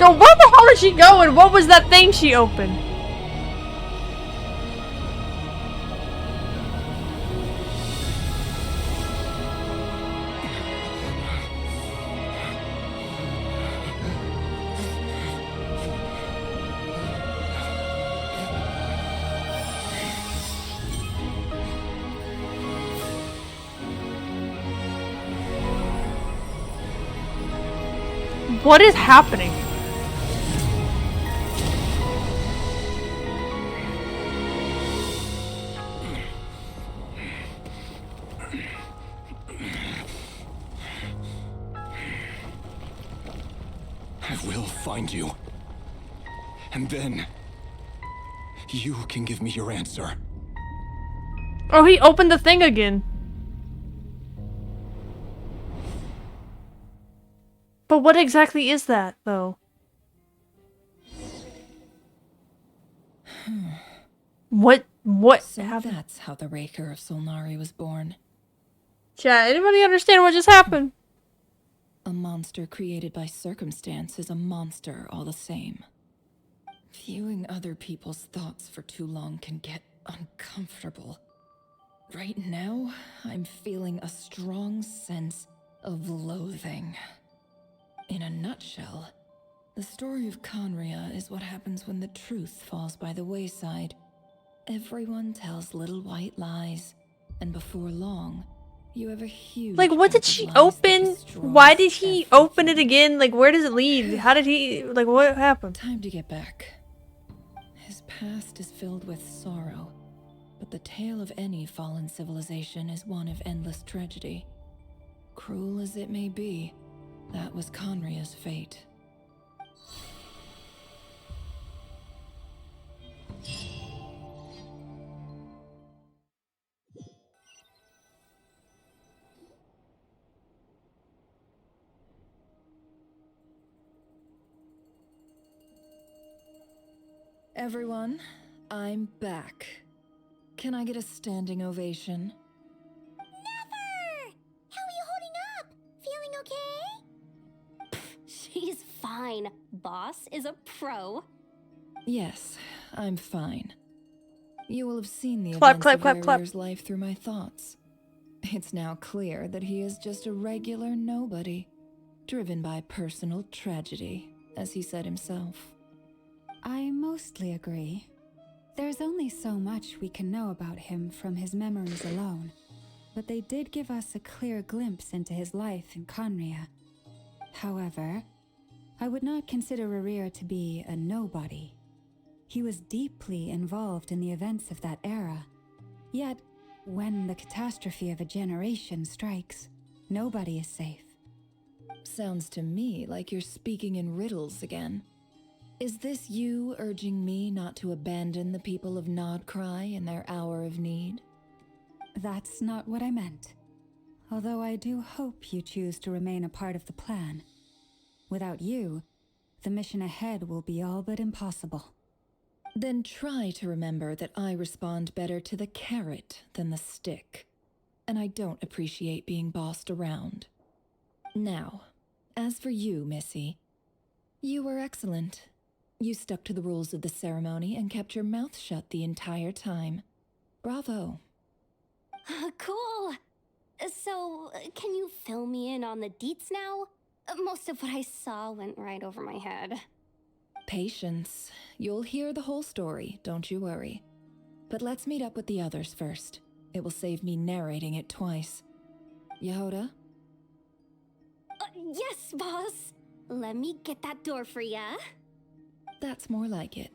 Yo, where the hell is she going? What was that thing she opened? What is happening? I will find you. And then you can give me your answer. Oh, he opened the thing again. But what exactly is that, though? What So happened? that's how the Raker of Solnari was born. Chat, anybody understand what just happened? A monster created by circumstance is a monster all the same. Viewing other people's thoughts for too long can get uncomfortable. Right now, I'm feeling a strong sense of loathing. In a nutshell, the story of Conria is what happens when the truth falls by the wayside. Everyone tells little white lies, and before long, you have a huge Like, what did pack of she lies open? that destroys Why did he open it again? Like, where does it lead? How did he, like, what happened? Time to get back. His past is filled with sorrow, but the tale of any fallen civilization is one of endless tragedy. Cruel as it may be, that was Conria's fate. Everyone, I'm back. Can I get a standing ovation? Never! How are you holding up? Feeling okay? She's fine. Boss is a pro. Yes, I'm fine. You will have seen the Clap, events clap, of clap, clap. Rarier's life through my thoughts. It's now clear that he is just a regular nobody, driven by personal tragedy, as he said himself. I mostly agree. There's only so much we can know about him from his memories alone, but they did give us a clear glimpse into his life in Conria. However, I would not consider Rarir to be a nobody. He was deeply involved in the events of that era. Yet, when the catastrophe of a generation strikes, nobody is safe. Sounds to me like you're speaking in riddles again. Is this you urging me not to abandon the people of Nodcry in their hour of need? That's not what I meant. Although I do hope you choose to remain a part of the plan. Without you, the mission ahead will be all but impossible. Then try to remember that I respond better to the carrot than the stick. And I don't appreciate being bossed around. Now, as for you, Missy, you were excellent. You stuck to the rules of the ceremony and kept your mouth shut the entire time. Bravo. Cool. So, can you fill me in on the deets now? Most of what I saw went right over my head. Patience. You'll hear the whole story, don't you worry. But let's meet up with the others first. It will save me narrating it twice. Yehoda? Yes, boss. Let me get that door for ya. That's more like it.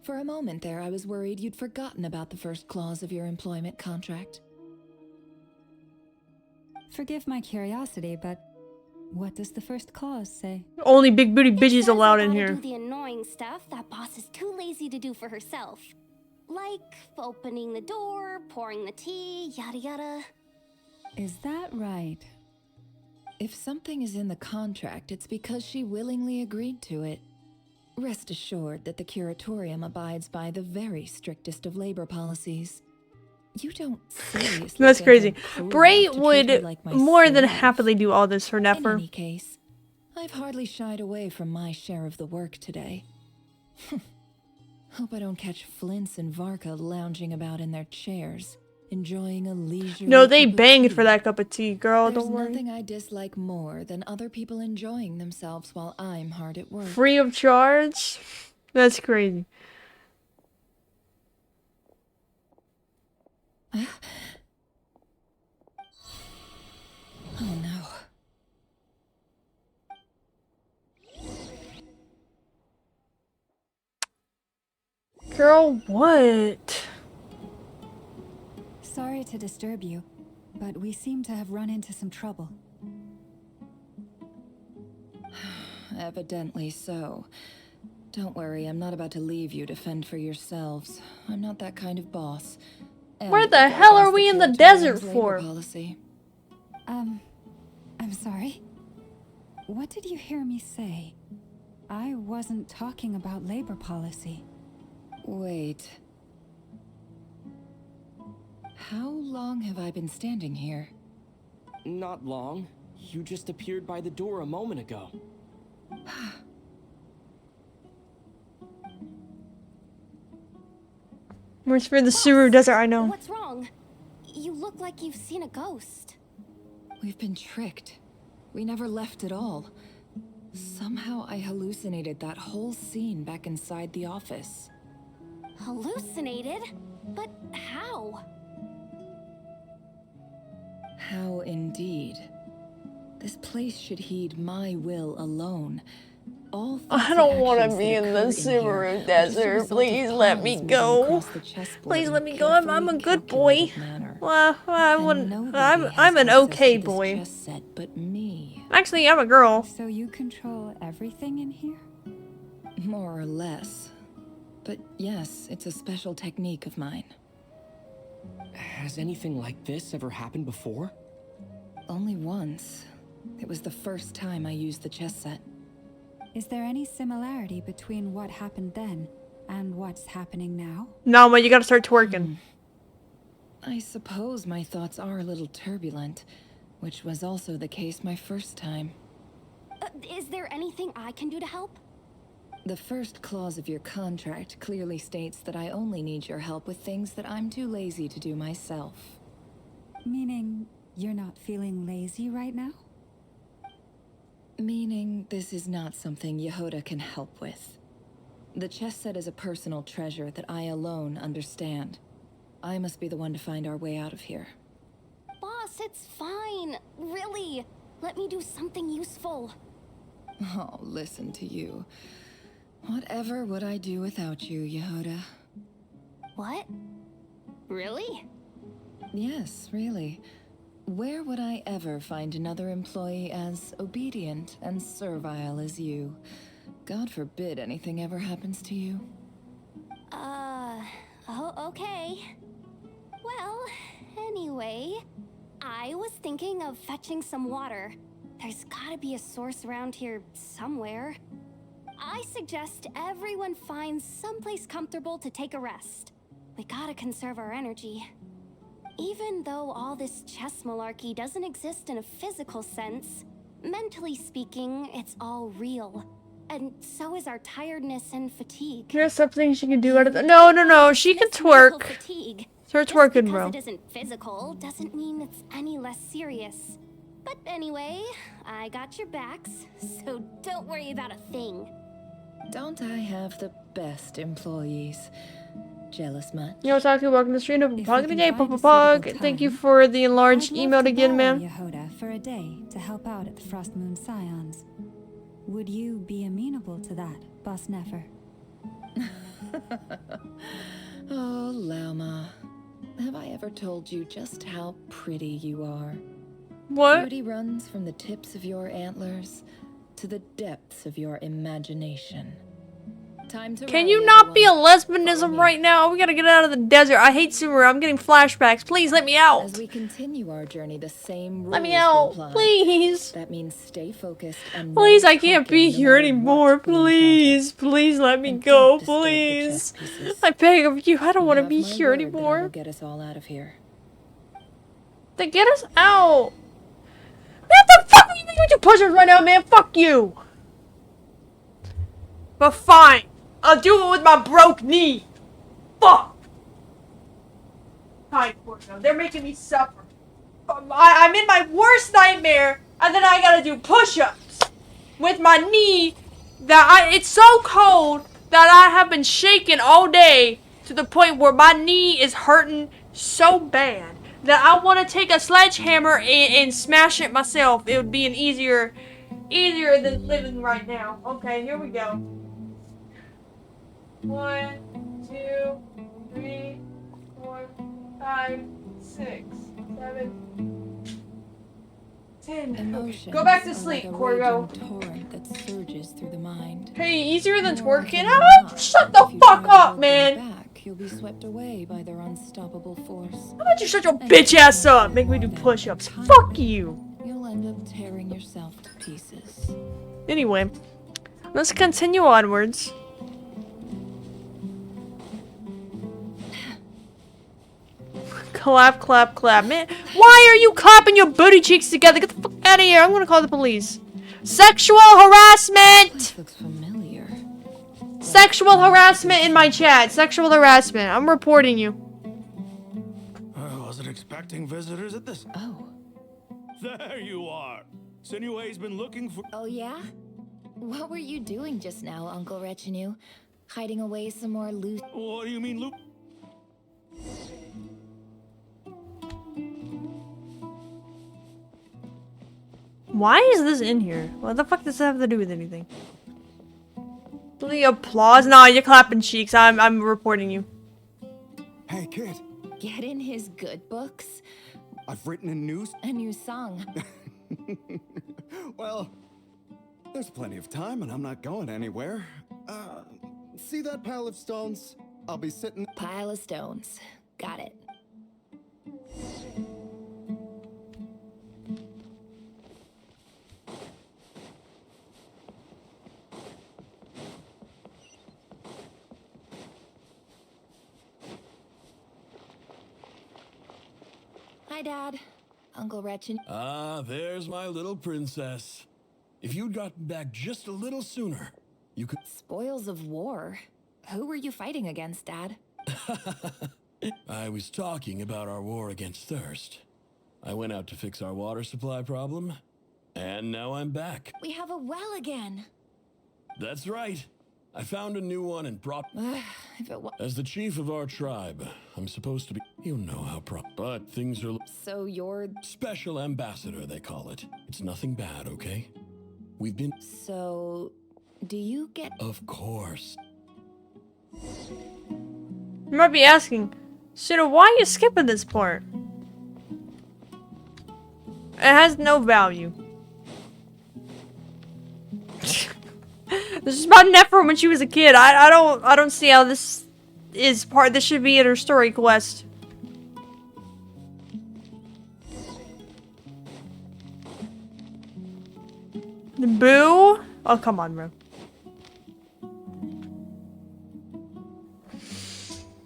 For a moment there, I was worried you'd forgotten about the first clause of your employment contract. Forgive my curiosity, but what does the first clause say? Only big booty bitches allowed in I here. do the annoying stuff that boss is too lazy to do for herself. Like opening the door, pouring the tea, yada yada. Is that right? If something is in the contract, it's because she willingly agreed to it. Rest assured that the curatorium abides by the very strictest of labor policies. You don't seriously That's think crazy. I'm cruel Bray enough to treat her would like my more than slave? happily do all this for In Nefer. any case, I've hardly shied away from my share of the work today. Hope I don't catch Flintz and Varka lounging about in their chairs, enjoying a leisurely No, they cup of banged tea. for that cup of tea, girl. There's Don't worry. nothing I dislike more than other people enjoying themselves while I'm hard at work. Free of charge? That's crazy. Oh no. Girl, what? Sorry to disturb you, but we seem to have run into some trouble. Evidently so. Don't worry, I'm not about to leave you to fend for yourselves. I'm not that kind of boss. And Where it the would go hell are against we in the curatorium's desert labor for? Policy. I'm sorry? What did you hear me say? I wasn't talking about labor policy. Wait. How long have I been standing here? Not long. You just appeared by the door a moment ago. Where's for the Suru Desert, I know. What's wrong? You look like you've seen a ghost. We've been tricked. We never left at all. Somehow I hallucinated that whole scene back inside the office. Hallucinated? But how? How indeed. This place should heed my will alone. All I don't want actions to be that in occur the here Suru are just a Desert. result of Please let me piles moving go. across the chessboard Please in let me go. carefully I'm a good boy. calculated manner. Well, I And wouldn't. nobody has I'm an access okay to this boy. chess set but me. Actually, I'm a girl. So you control everything in here? More or less. But yes, it's a special technique of mine. Has anything like this ever happened before? Only once. It was the first time I used the chess set. Is there any similarity between what happened then and what's happening now? No, but you gotta start twerking. I suppose my thoughts are a little turbulent, which was also the case my first time. Is there anything I can do to help? The first clause of your contract clearly states that I only need your help with things that I'm too lazy to do myself. Meaning you're not feeling lazy right now? Meaning this is not something Yehoda can help with. The chess set is a personal treasure that I alone understand. I must be the one to find our way out of here. Boss, it's fine. Really. Let me do something useful. Oh, listen to you. Whatever would I do without you, Yehoda? What? Really? Yes, really. Where would I ever find another employee as obedient and servile as you? God forbid anything ever happens to you. Oh, okay. Well, anyway, I was thinking of fetching some water. There's gotta be a source around here somewhere. I suggest everyone finds someplace comfortable to take a rest. We gotta conserve our energy. Even though all this chess malarkey doesn't exist in a physical sense, mentally speaking, it's all real. And so is our tiredness and fatigue. There's something she can do out of the. No. She can twerk. Fatigue. Start Just twerking, because bro. it isn't physical doesn't mean it's any less serious. But anyway, I got your backs, so don't worry about a thing. Don't I have the best employees? Jealous much? You know what's talking about in the stream of If Pug we can today, find a Pug. suitable Thank you time, for the enlarged I'd love email to again, borrow man. Yehoda for a day to help out at the Frost Moon Scions. Would you be amenable to that, Boss Nefer? Oh, Lama. Have I ever told you just how pretty you are? What? Beauty runs from the tips of your antlers to the depths of your imagination. Time to Can rally, you not be a everyone. lesbianism right now? We gotta get out of the desert. I hate Suna. I'm getting flashbacks. Please let me out. As we continue our journey, the same rules Let me will out, apply. please. That means stay focused and Please, no I can't talking, be no here matter anymore. what we encounter. Please, please let me And go, don't disturb the chess please. pieces. I beg of you. I don't You want to have be my here word that I anymore. will get us all out of here. Then get us out. What the fuck are you doing with your pushers right now, man? Fuck you. But fine. I'll do it with my broke knee. Fuck. Hi, Porto. They're making me suffer. I'm in my worst nightmare, and then I gotta do push-ups with my knee it's so cold that I have been shaking all day to the point where my knee is hurting so bad that I want to take a sledgehammer and smash it myself. It would be an easier than living right now. Okay, here we go. 1, 2, 3, 4, 5, 6, 7, 10. Emotions Okay. Go back to are sleep, like a Corgo. raging torrent that surges through the mind. Hey, easier than More twerking? often Ah, than not, shut the if you fuck try to up, hold them man! back, you'll be swept away by their unstoppable force. How about you shut your And bitch if ass you up? don't Make me more do than push-ups. a tiny Fuck bit, you! You'll end up tearing yourself to pieces. Anyway, let's continue onwards. Clap, clap, clap. Man, why are you clapping your booty cheeks together? Get the fuck out of here. I'm gonna call the police. Sexual harassment! This looks familiar. Sexual harassment in my chat. Sexual harassment. I'm reporting you. I wasn't expecting visitors at this. Oh. There you are. Sinue's been looking for. Oh, yeah? What were you doing just now, Uncle Retinue? Hiding away some more loot? What do you mean, loot? Why is this in here? What the fuck does that have to do with anything? The applause? Nah, you're clapping cheeks. I'm reporting you. Hey, kid. Get in his good books? I've written a new song. Well, there's plenty of time and I'm not going anywhere. See that pile of stones? I'll be sitting... Pile of stones. Got it. Hi, Dad. Uncle Retin. Ah, there's my little princess. If you'd gotten back just a little sooner, you could... Spoils of war. Who were you fighting against, Dad? I was talking about our war against thirst. I went out to fix our water supply problem, and now I'm back. We have a well again. That's right. I found a new one and brought... If it As the chief of our tribe, I'm supposed to be... You know how but things are... So you're... Special ambassador, they call it. It's nothing bad, okay? We've been... So... Do you get... Of course. You might be asking, Suna, why are you skipping this part? It has no value. This is about Nephra when she was a kid. I don't see how this is part. This should be in her story quest. Boo! Oh, come on, bro.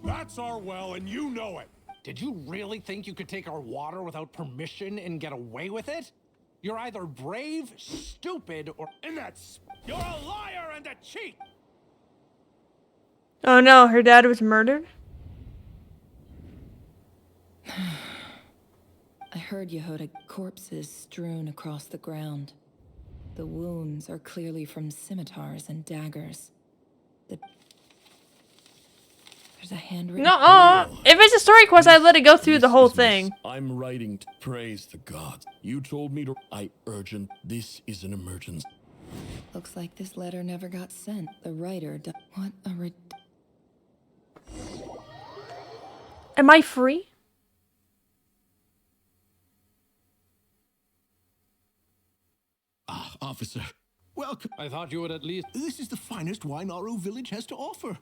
That's our well, and you know it. Did you really think you could take our water without permission and get away with it? You're either brave, stupid, or... And that's... You're a liar and a cheat! Oh no, her dad was murdered? I heard Yehoda corpses strewn across the ground. The wounds are clearly from scimitars and daggers. There's a handwritten... Nuh-uh. If it's a story quest, I'd let it go through the whole thing. I'm writing to praise the gods. You told me to... urgent. This is an emergency. Looks like this letter never got sent. The writer... What a Am I free? Officer, Welcome. I thought you would at least. This is the finest wine Aro village has to offer.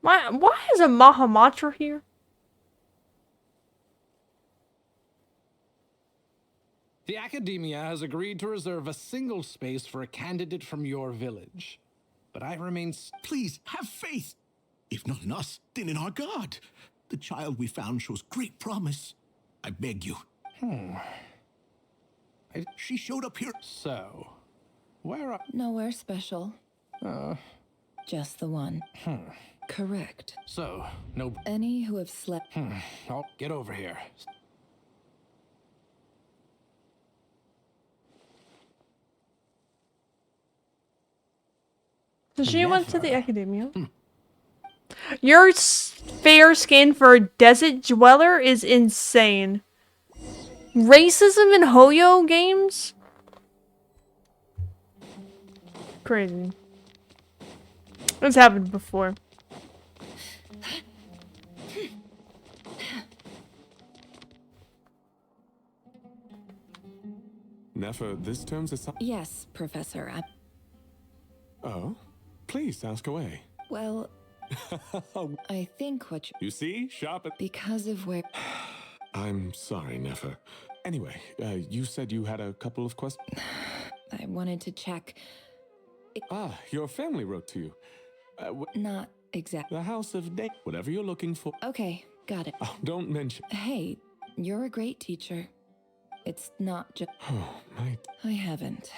Why is a Mahamatra here? The Academia has agreed to reserve a single space for a candidate from your village. But I remain. Please, have faith. If not in us, then in our god. The child we found shows great promise. I beg you. She showed up here. So, where are... Nowhere special. Just the one. Correct. So, no... Any who have slept... Oh, get over here. So she went to the academia. Your fair skin for a desert dweller is insane. Racism in Heyo games? Crazy. It's happened before. Nefer, this term's a... Yes, Professor. Oh? Please, ask away. Well, I think what You see? Sharp at... Because of where... I'm sorry, Nefer. Anyway, you said you had a couple of questions? I wanted to check... Your family wrote to you. Not exactly. The House of Day. Whatever you're looking for. Okay, got it. Oh, don't mention... Hey, you're a great teacher. It's not just... Oh, my... I haven't.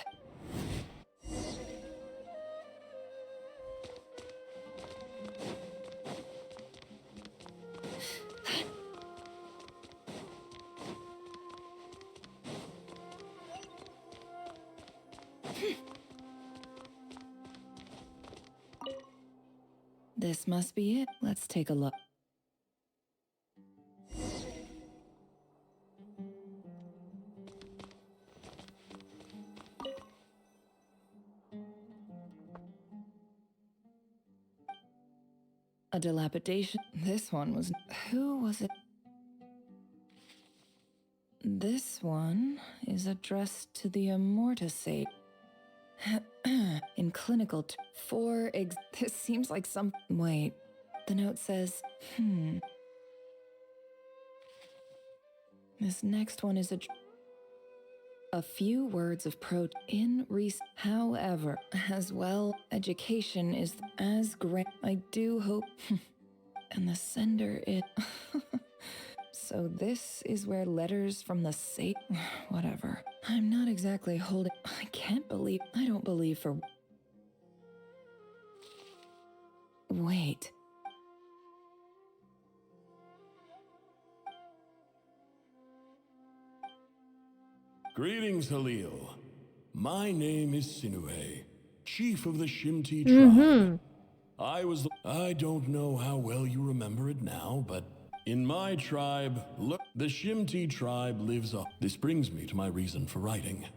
This must be it. Let's take a look. A dilapidation. This one was... Who was it? This one is addressed to the Immortisate. In clinical this seems like some... Wait. The note says... This next one is a few words of however, as well, education is as great. I do hope... and the sender So this is where letters from the whatever. I'm not exactly holding... I don't believe for... Wait. Greetings, Halil. My name is Sinue, chief of the Shimti tribe. I don't know how well you remember it now, but in my tribe, look, the Shimti tribe lives up. This brings me to my reason for writing.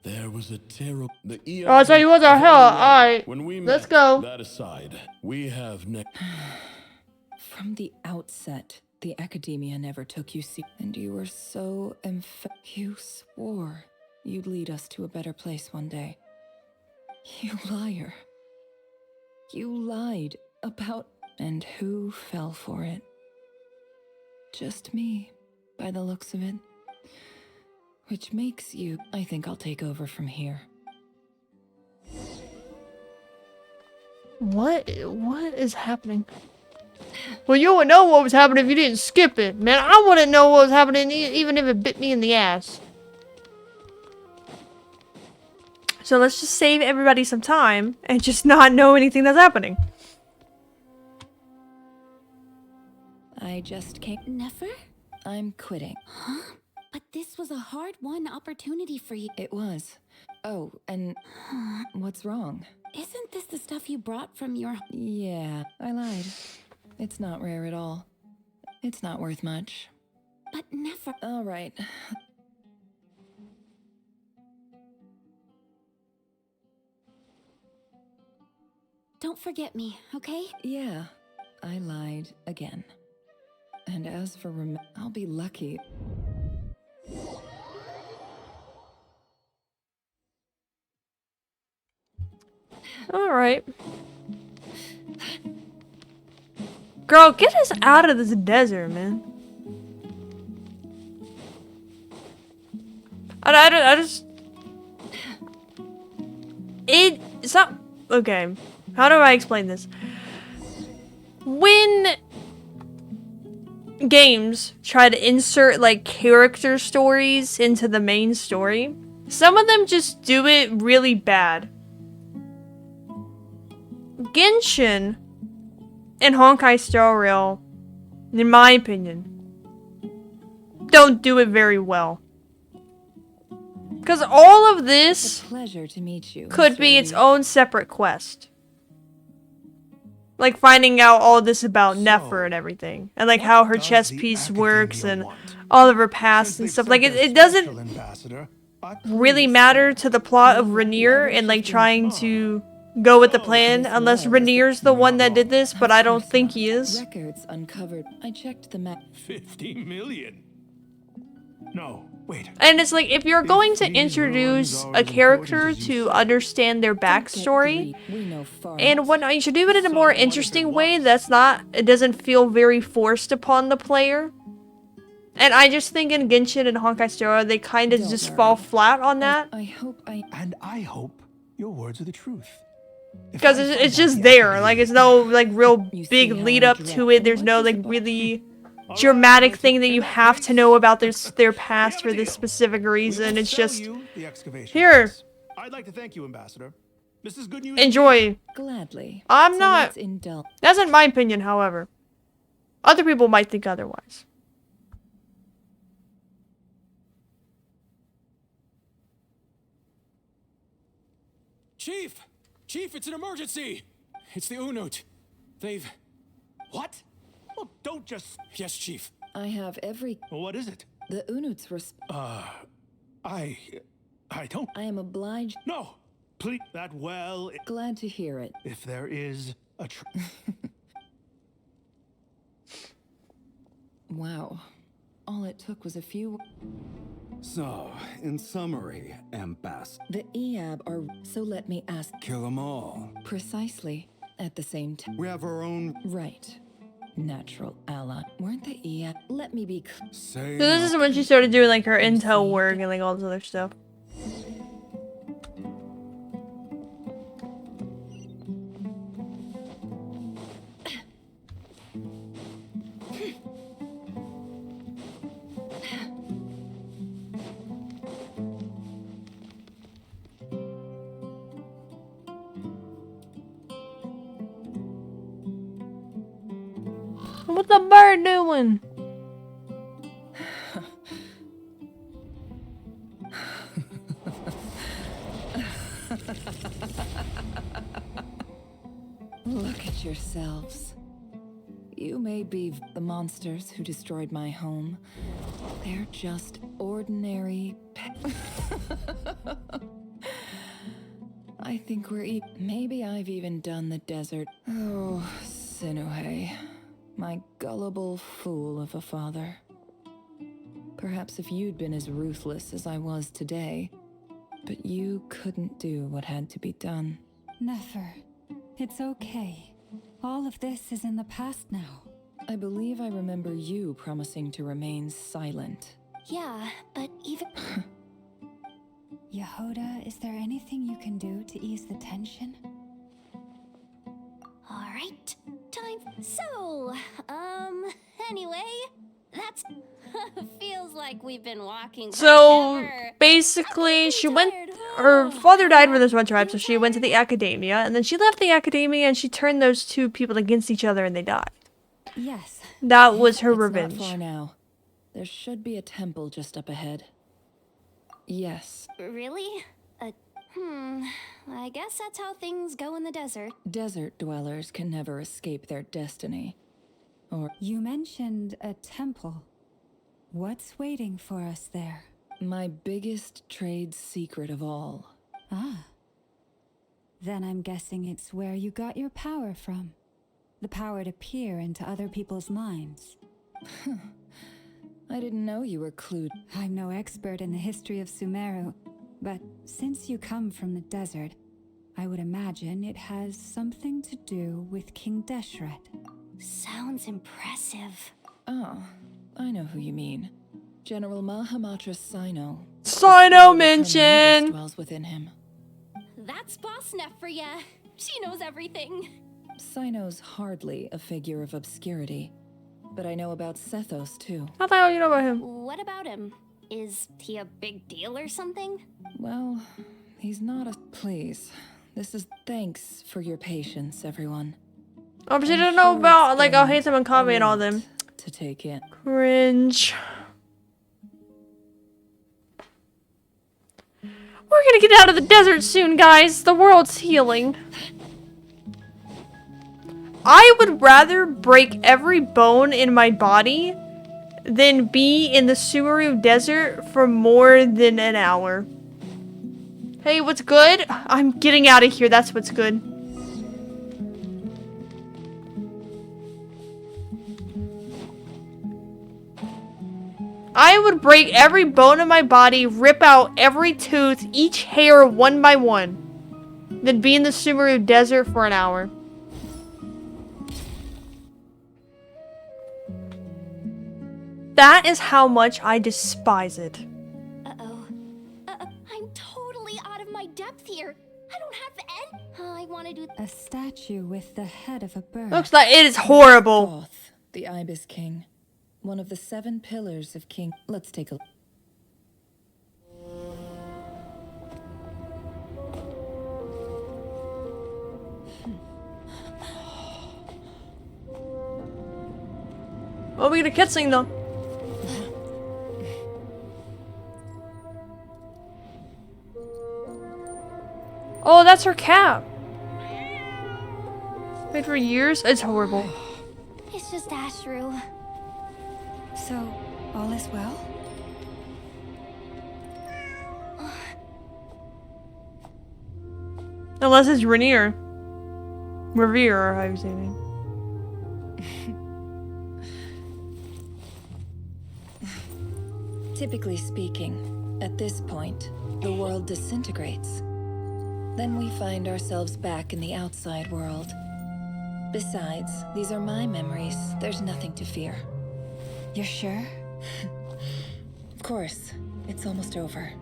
There was a terrible... I'll tell you what the hell. Alright, let's go. That aside, we have From the outset, the Academia never took you seriously, and you were so You swore you'd lead us to a better place one day. You liar. You lied about... And who fell for it? Just me, by the looks of it. Which makes you... I think I'll take over from here. What is happening? Well, you would know what was happening if you didn't skip it, man. I wouldn't know what was happening even if it bit me in the ass. So let's just save everybody some time and just not know anything that's happening. I just can't... Nefer? I'm quitting. Huh? But this was a hard-won opportunity for you. It was. Oh, and... What's wrong? Isn't this the stuff you brought from your... Yeah, I lied. It's not rare at all. It's not worth much. But Nefer... All right. Don't forget me, okay? Yeah, I lied again. And as for I'll be lucky. Alright. Girl, get us out of this desert, man. I just... It's not... Okay. How do I explain this? When games try to insert, like, character stories into the main story, some of them just do it really bad. Genshin and Honkai Star Rail, in my opinion, don't do it very well. Because all of this Pleasure to meet you, could Mr. be its Reed. own separate quest. Like finding out all this about Nefer and everything. And like how her chess piece works and all of her past and stuff. Like it doesn't really matter to the plot of Rainier and like trying to go with the plan unless Rainier's the one that did this, but I don't think he is. Records uncovered. I checked the map. 50 million? No, wait. And it's like, if you're going to introduce a character to understand their backstory and whatnot, you should do it in a more interesting way that's not, it doesn't feel very forced upon the player. And I just think in Genshin and Honkai Star Rail, they kind of just fall flat on that. I hope your words are the truth. Because it's just there, like, it's no, like, real big lead up to it, there's no, like, really dramatic thing that you have to know about their past for this specific reason. It's just, here, I'd like to thank you, Ambassador. This is good news. enjoy. Gladly. I'm So not, let's indulge. that's in my opinion, however. Other people might think otherwise. Chief! Chief, it's an emergency! It's the Unut. They've... What? Well, don't just... Yes, Chief. I have every... What is it? The Unuts were... I don't... I am obliged... No! Please, that well... Glad to hear it. If there is a Wow. All it took was a few... So, in summary, Ambassador. The Eab are... So let me ask... Kill them all. Precisely. At the same time... We have our own... Right. Natural ally. Weren't the Eab... Let me be... Say So this is when she started doing like her intel work and like all this other stuff. What's the bird doing? Look at yourselves. You may be the monsters who destroyed my home. They're just ordinary I think we're maybe I've even done the desert. Oh, Sinuhe. My gullible fool of a father. Perhaps if you'd been as ruthless as I was today, but you couldn't do what had to be done. Nefer, it's okay. All of this is in the past now. I believe I remember you promising to remain silent. Yeah, but even... Yehoda, is there anything you can do to ease the tension? Alright, time. So, anyway, that's... feels like we've been walking So forever. basically, she went. Her father died with this one tribe, so she went to the academia, and then she left the academia and she turned those two people against each other, and they died. Yes. That was her It's revenge. not far now. There should be a temple just up ahead. Yes. Really? I guess that's how things go in the desert. Desert dwellers can never escape their destiny. Or You mentioned a temple. What's waiting for us there? my biggest trade secret of all. Ah. Then I'm guessing it's where you got your power from. The power to peer into other people's minds. I didn't know you were clued. I'm no expert in the history of Sumeru, but since you come from the desert, I would imagine it has something to do with King Deshret. Sounds impressive. Oh, I know who you mean. General Mahamatra Sino. Sino mention! Dwells within him. That's Boss Neff for ya. She knows everything. Sino's hardly a figure of obscurity, but I know about Sethos too. How the hell you know about him? What about him? Is he a big deal or something? Well, he's not a... Please. This is thanks for your patience, everyone. Oh, but she doesn't know about, like, I'll hate them and Kame and all them. To take in. Cringe. We're gonna get out of the desert soon, guys. The world's healing. I would rather break every bone in my body than be in the Sumeru desert for more than an hour. Hey, what's good? I'm getting out of here. That's what's good. I would break every bone in my body, rip out every tooth, each hair one by one, than be in the Sumeru desert for an hour. That is how much I despise it. Uh-oh. I'm totally out of my depth here. I don't have any... I want to do... A statue with the head of a bird. Looks like it is horrible. Thoth, the Ibis King. One of the 7 pillars of King... Let's take a... Oh, we get a cutscene though. Oh, that's her cap. Wait for years? It's horrible. It's just Ashru. So, all is well? Unless it's Rainier. Revere, or how you say it. Typically speaking, at this point, the world disintegrates. Then we find ourselves back in the outside world. Besides, these are my memories. There's nothing to fear. You're sure? Of course. It's almost over.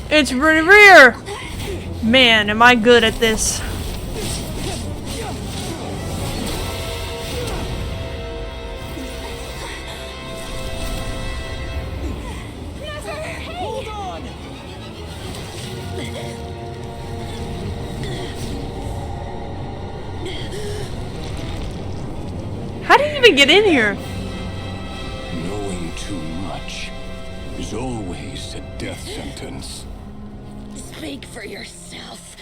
It's Revere! Man, am I good at this. Hold on! How did you even get in here? Knowing too much is always a death sentence. Speak for yourself.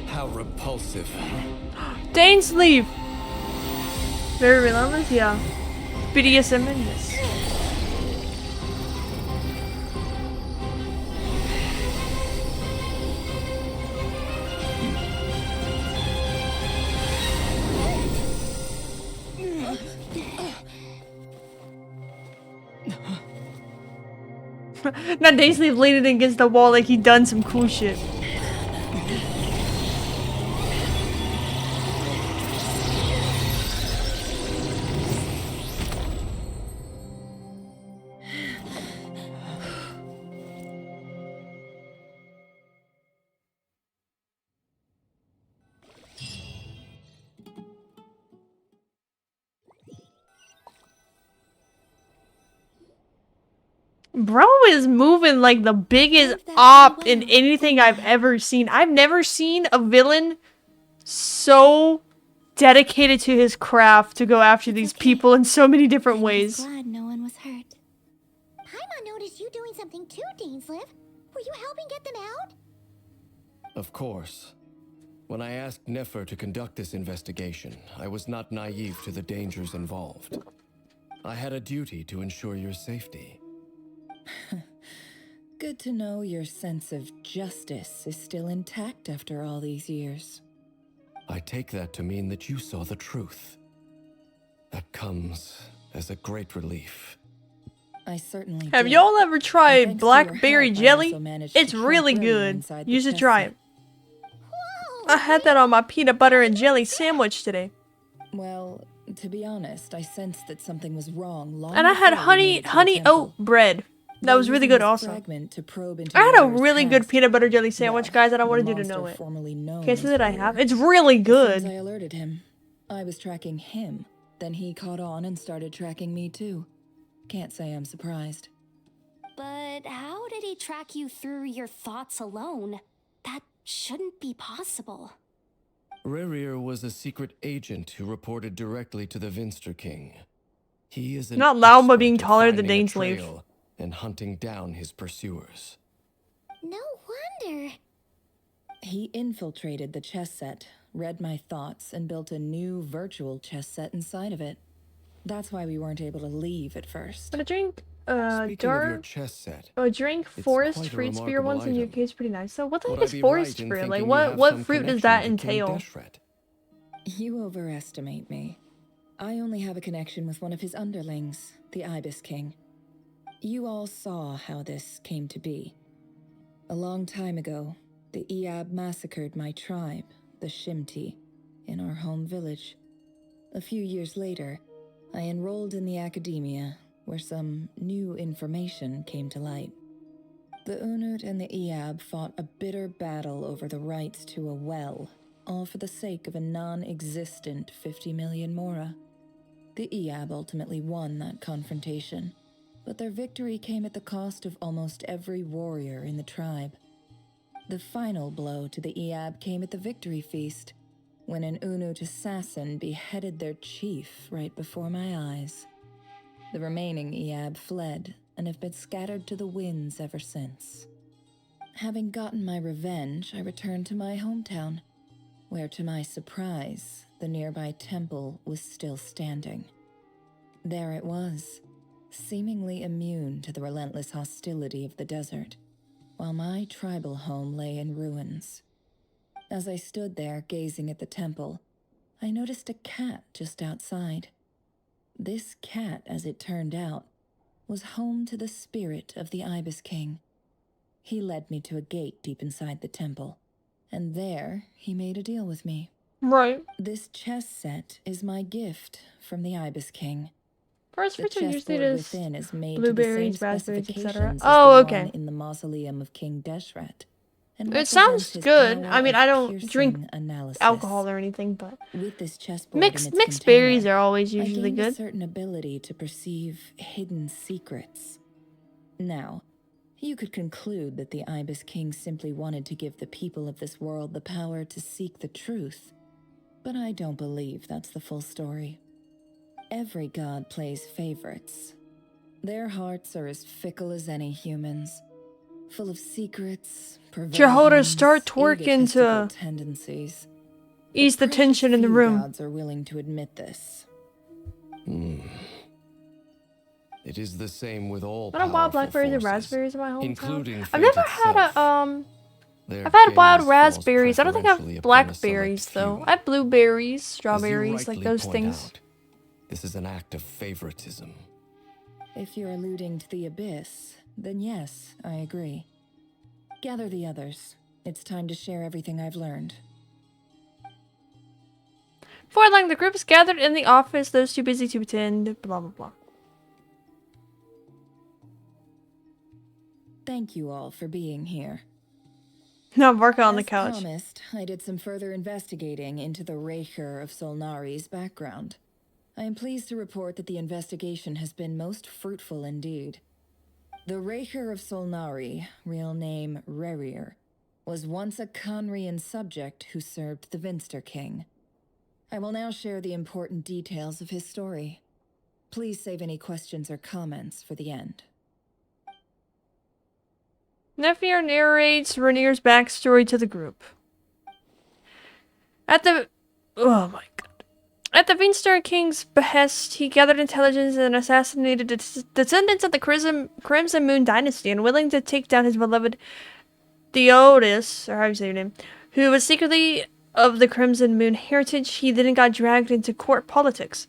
How repulsive. Dane's leave. Very relentless, yeah. BDSM in this. Now Dane's leave leaning against the wall like he done some cool shit. Bro is moving like the biggest op in anything I've ever seen. I've never seen a villain so dedicated to his craft to go after these people in so many different ways. Glad no one was hurt. Paimon noticed you doing something too, Dainsleif. Were you helping get them out? Of course. When I asked Nefer to conduct this investigation, I was not naive to the dangers involved. I had a duty to ensure your safety. Good to know your sense of justice is still intact after all these years. I take that to mean that you saw the truth. That comes as a great relief. I certainly Have did. y'all ever tried Thanks to your blackberry help, I jelly? also managed to It's trap really Riri good. inside the You should chest try set. it. I had that on my peanut butter and jelly sandwich today. Well, to be honest, I sensed that something was wrong long And I had before we made it to the honey temple. oat bread. That By was really using good this also. fragment to probe into I had a Riri's really good past, peanut butter jelly sandwich, guys. I don't the want you to know monster it. formerly known Can't say as that I Rerir. have. It's really As good. soon as I alerted him, I was tracking him. Then he caught on and started tracking me too. Can't say I'm surprised. But how did he track you through your thoughts alone? That shouldn't be possible. Rerir was a secret agent who reported directly to the Vinster King. He is an Not loud, but expert being at taller than finding a Dainsleif. trail and hunting down his pursuers. No wonder. He infiltrated the chess set, read my thoughts, and built a new virtual chess set inside of it. That's why we weren't able to leave at first. But a drink, Speaking of your dark. chess set, A drink it's forest quite a fruit spear remarkable ones in your item. case pretty nice. So what the Would heck I is be forest right in fruit? Like thinking you what have what some fruit does connection that to King entail? Deshret? You overestimate me. I only have a connection with one of his underlings, the Ibis King. You all saw how this came to be. A long time ago, the Iab massacred my tribe, the Shimti, in our home village. A few years later, I enrolled in the academia, where some new information came to light. The Unut and the Iab fought a bitter battle over the rights to a well, all for the sake of a non-existent 50 million mora. The Iab ultimately won that confrontation, but their victory came at the cost of almost every warrior in the tribe. The final blow to the Iab came at the victory feast, when an Unut assassin beheaded their chief right before my eyes. The remaining Iab fled and have been scattered to the winds ever since. Having gotten my revenge, I returned to my hometown, where to my surprise, the nearby temple was still standing. There it was, seemingly immune to the relentless hostility of the desert, while my tribal home lay in ruins. As I stood there gazing at the temple, I noticed a cat just outside. This cat, as it turned out, was home to the spirit of the Ibis King. He led me to a gate deep inside the temple, and there he made a deal with me. Right. This chess set is my gift from the Ibis King. Forest The fruits are usually chessboard just within is made blueberries, to the same raspberries, etc. specifications Oh, as the okay. one in the mausoleum of King Deshret. And It represents sounds his good. power I mean, of I don't drink piercing analysis. alcohol or anything, but With this chessboard in its mixed container, berries are always I usually gained a good. certain ability to perceive hidden secrets. Now, you could conclude that the Ibis King simply wanted to give the people of this world the power to seek the truth, but I don't believe that's the full story. Every god plays favorites. Their hearts are as fickle as any humans, full of secrets, Jehoda, start perversions, twerking egotistical to tendencies. ease the tension in the Few room. gods are willing to admit this. It is the same with all I don't wild powerful blackberries or forces, raspberries in my hometown. including I've fate never had itself. a Their I've had wild gaze falls raspberries. I don't think I preferentially have upon a select blackberries though. few. I have blueberries, As you strawberries, like rightly those point things. out, this is an act of favoritism. If you're alluding to the abyss, then yes, I agree. Gather the others. It's time to share everything I've learned. Before long, the group is gathered in the office. Those too busy to attend. Blah blah blah. Thank you all for being here. Now Marco on the As couch. promised, I did some further investigating into the Reicher of Solnari's background. I am pleased to report that the investigation has been most fruitful indeed. The Reicher of Solnari, real name Rerir, was once a Conrian subject who served the Vinster King. I will now share the important details of his story. Please save any questions or comments for the end. Nephir narrates Rainier's backstory to the group. At the Veenstar King's behest, he gathered intelligence and assassinated the descendants of the Crimson Moon Dynasty, and willing to take down his beloved Theodis, or how do you say your name, who was secretly of the Crimson Moon heritage, he then got dragged into court politics.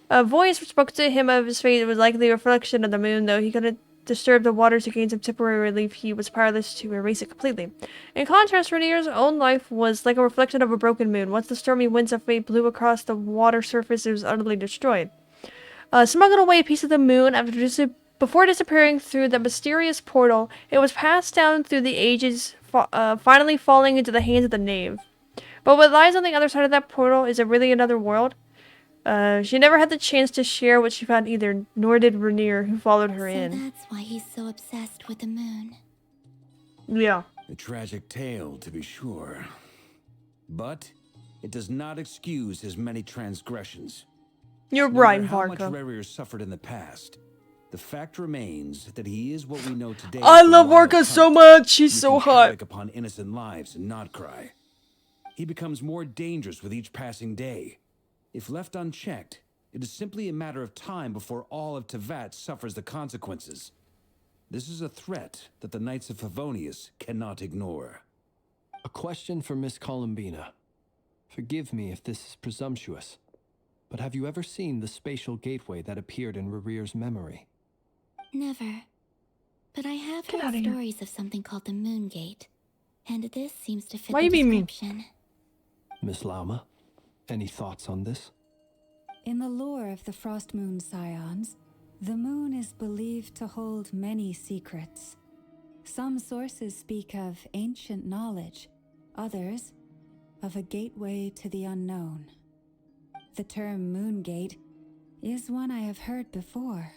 A voice spoke to him of his fate. It was likely a reflection of the moon, though he couldn't disturb the water to gain some temporary relief. He was powerless to erase it completely. In contrast, Rainier's own life was like a reflection of a broken moon. Once the stormy winds of fate blew across the water surface, it was utterly destroyed. Smuggled away a piece of the moon before disappearing through the mysterious portal, it was passed down through the ages, finally falling into the hands of the knave. But what lies on the other side of that portal, is it really another world? She never had the chance to share what she found either, nor did Rainier, who followed her in. So that's why he's so obsessed with the moon. Yeah. A tragic tale, to be sure. But it does not excuse his many transgressions. You're No right, matter how much Varka. Rarier suffered in the past, the fact remains that he is what we know today. I as the love Wild Varka so Hunt, much. She's so wreaking hot. havoc upon innocent lives in Notcry. He becomes more dangerous with each passing day. If left unchecked, it is simply a matter of time before all of Tevat suffers the consequences. This is a threat that the Knights of Favonius cannot ignore. A question for Miss Columbina. Forgive me if this is presumptuous, but have you ever seen the spatial gateway that appeared in Rarier's memory? Never. But I have Get heard outta here. stories of something called the Moon Gate. And this seems to fit Why the you being mean? description. Miss Lauma, any thoughts on this? In the lore of the Frost Moon Scions, the moon is believed to hold many secrets. Some sources speak of ancient knowledge, others of a gateway to the unknown. The term Moon Gate is one I have heard before.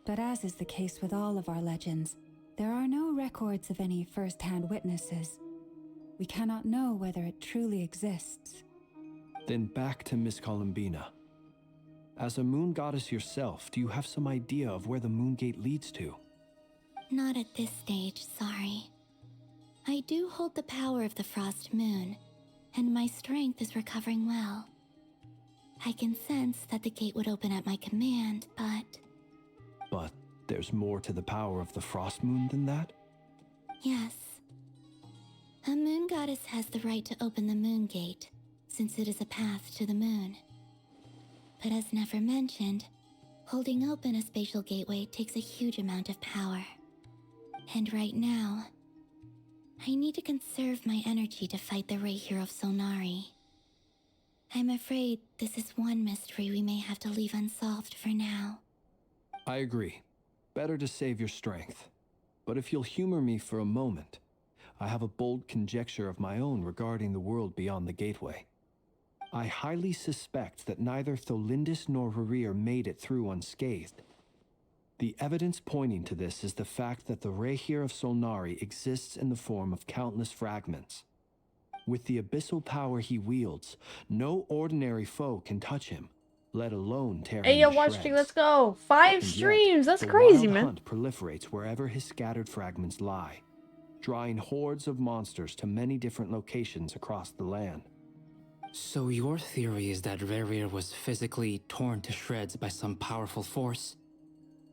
But as is the case with all of our legends, there are no records of any first-hand witnesses. We cannot know whether it truly exists. Then back to Miss Columbina. As a moon goddess yourself, do you have some idea of where the Moon Gate leads to? Not at this stage, sorry. I do hold the power of the Frost Moon, and my strength is recovering well. I can sense that the gate would open at my command, but... But there's more to the power of the Frost Moon than that? Yes. A moon goddess has the right to open the Moon Gate, since it is a path to the moon. But as Nefer mentioned, holding open a spatial gateway takes a huge amount of power. And right now, I need to conserve my energy to fight the Rahier of Solnari. I'm afraid this is one mystery we may have to leave unsolved for now. I agree. Better to save your strength. But if you'll humor me for a moment, I have a bold conjecture of my own regarding the world beyond the gateway. I highly suspect that neither Tholindis nor Rarier made it through unscathed. The evidence pointing to this is the fact that the Rahier of Solnari exists in the form of countless fragments. With the abyssal power he wields, no ordinary foe can touch him, let alone tear Hey, him yo, to watch shreds. let's go. 5 And yet, streams. That's the crazy, wild man. hunt proliferates wherever his scattered fragments lie, drawing hordes of monsters to many different locations across the land. So your theory is that Rarier was physically torn to shreds by some powerful force?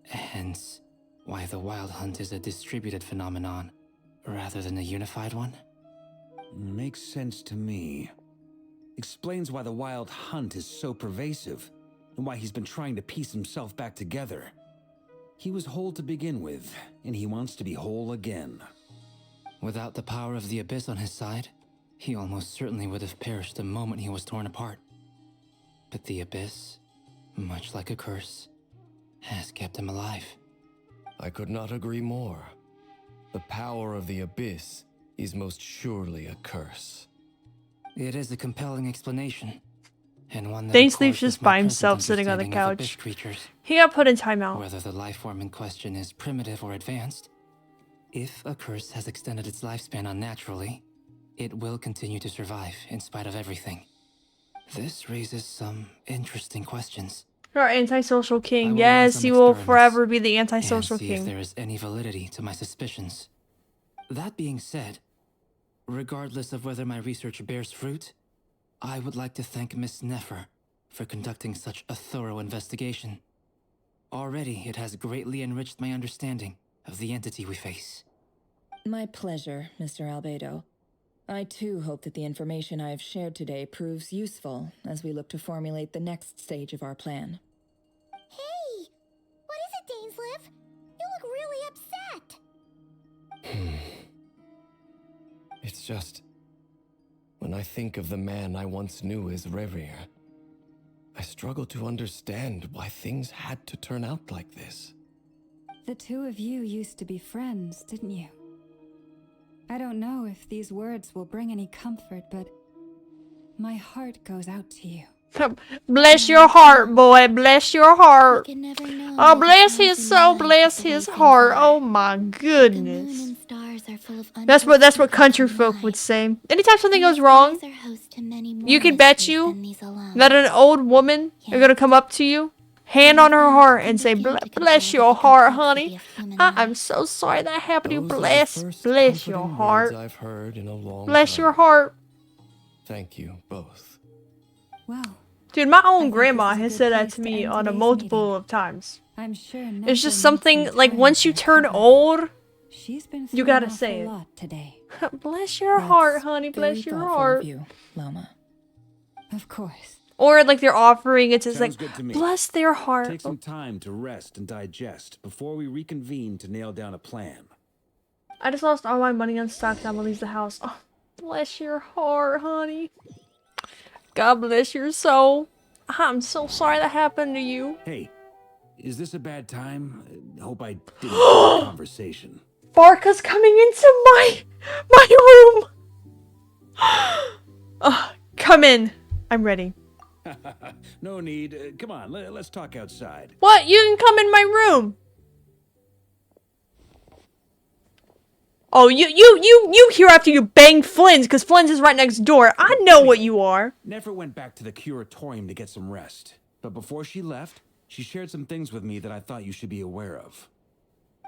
Hence, why the Wild Hunt is a distributed phenomenon, rather than a unified one? Makes sense to me. Explains why the Wild Hunt is so pervasive, and why he's been trying to piece himself back together. He was whole to begin with, and he wants to be whole again. Without the power of the Abyss on his side, he almost certainly would have perished the moment he was torn apart. But the Abyss, much like a curse, has kept him alive. I could not agree more. The power of the Abyss is most surely a curse. It is a compelling explanation, and one that Dane sleeps accords just with my by present himself sitting on the understanding of abyss couch. creatures. He got put in timeout. Whether the life form in question is primitive or advanced, if a curse has extended its lifespan unnaturally, it will continue to survive in spite of everything. This raises some interesting questions. Our antisocial I king. will run Yes, some he will experiments forever be the and antisocial see if king. there is any validity to my suspicions. That being said, regardless of whether my research bears fruit, I would like to thank Miss Nefer for conducting such a thorough investigation. Already, it has greatly enriched my understanding of the entity we face. My pleasure, Mr. Albedo. I too hope that the information I have shared today proves useful as we look to formulate the next stage of our plan. Hey! What is it, Dainsleif? You look really upset. It's just... when I think of the man I once knew as Rerir, I struggle to understand why things had to turn out like this. The two of you used to be friends, didn't you? I don't know if these words will bring any comfort, but my heart goes out to you. Bless your heart, boy. Bless your heart. Oh, bless his soul. Bless his heart. Oh my goodness. That's what country folk would say. Anytime something goes wrong, you can bet you that an old woman is gonna come up to you, hand on her heart, and say, "Bless your heart, honey. I'm so sorry that happened to you. Bless your heart. I've heard in a long Bless time. your heart." Thank you both. Well, dude, my own grandma has said that to me on a multiple of times. I'm sure It's just something like once you turn old, she's been you gotta through an say awful it. lot today. Bless your heart, honey. Bless your heart. Loma. Of course. Or like they're offering it to Sounds like good to me. bless their heart. Take some time to rest and digest before we reconvene to nail down a plan. I just lost all my money on stocks. I'm gonna leave the house. Oh, bless your heart, honey. God bless your soul. I'm so sorry that happened to you. Hey, is this a bad time? Hope I didn't start a conversation. Barca's coming into my room. Come in. I'm ready. No need. Come on, let's talk outside. What? You can come in my room. Oh, you here after you banged Flynn's, because Flynn's is right next door. I know what you are. Nefer went back to the curatorium to get some rest. But before she left, she shared some things with me that I thought you should be aware of.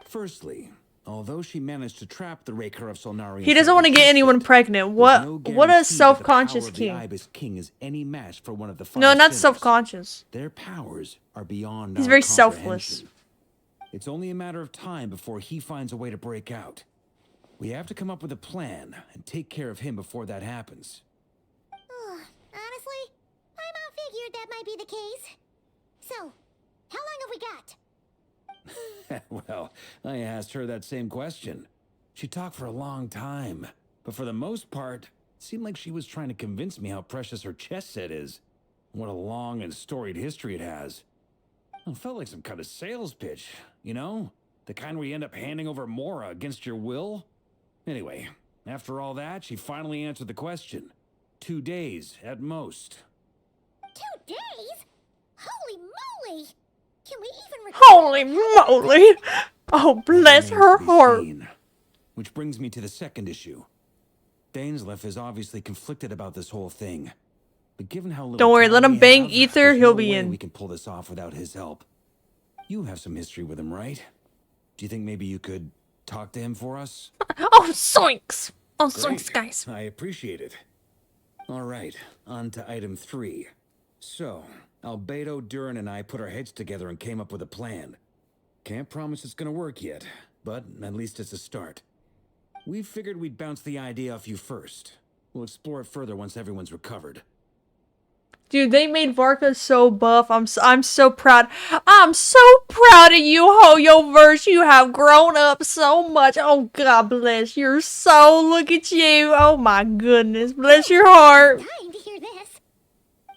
Firstly, although she managed to trap the Raker of Solnari... He doesn't want to get anyone pregnant. What a self-conscious The king. Ibis King is any match for one of the No, five not sinners. self-conscious. Their powers are beyond He's our very selfless. comprehension. It's only a matter of time before he finds a way to break out. We have to come up with a plan and take care of him before that happens. Honestly, I about figured that might be the case. So, how long have we got? Well, I asked her that same question. She talked for a long time, but for the most part, it seemed like she was trying to convince me how precious her chess set is. What a long and storied history it has. It felt like some kind of sales pitch, you know? The kind where you end up handing over Mora against your will. Anyway, after all that, she finally answered the question. 2 days, at most. 2 days? Holy moly! Can we even Holy moly! Oh, bless her heart. Which brings me to the second issue. Dainsleif is obviously conflicted about this whole thing. But given how little Don't worry, time let him we bang have, Ether, there's he'll no be way in. we can pull this off without his help. You have some history with him, right? Do you think maybe you could talk to him for us? Oh, zoinks! Oh, zoinks, Great. guys. I appreciate it. All right, on to item 3. So, Albedo, Durin, and I put our heads together and came up with a plan. Can't promise it's gonna work yet, but at least it's a start. We figured we'd bounce the idea off you first. We'll explore it further once everyone's recovered. Dude, they made Varka so buff. I'm so proud. I'm so proud of you, Hoyoverse. You have grown up so much. Oh, God bless your soul. Look at you. Oh, my goodness. Bless your heart. Time to hear this.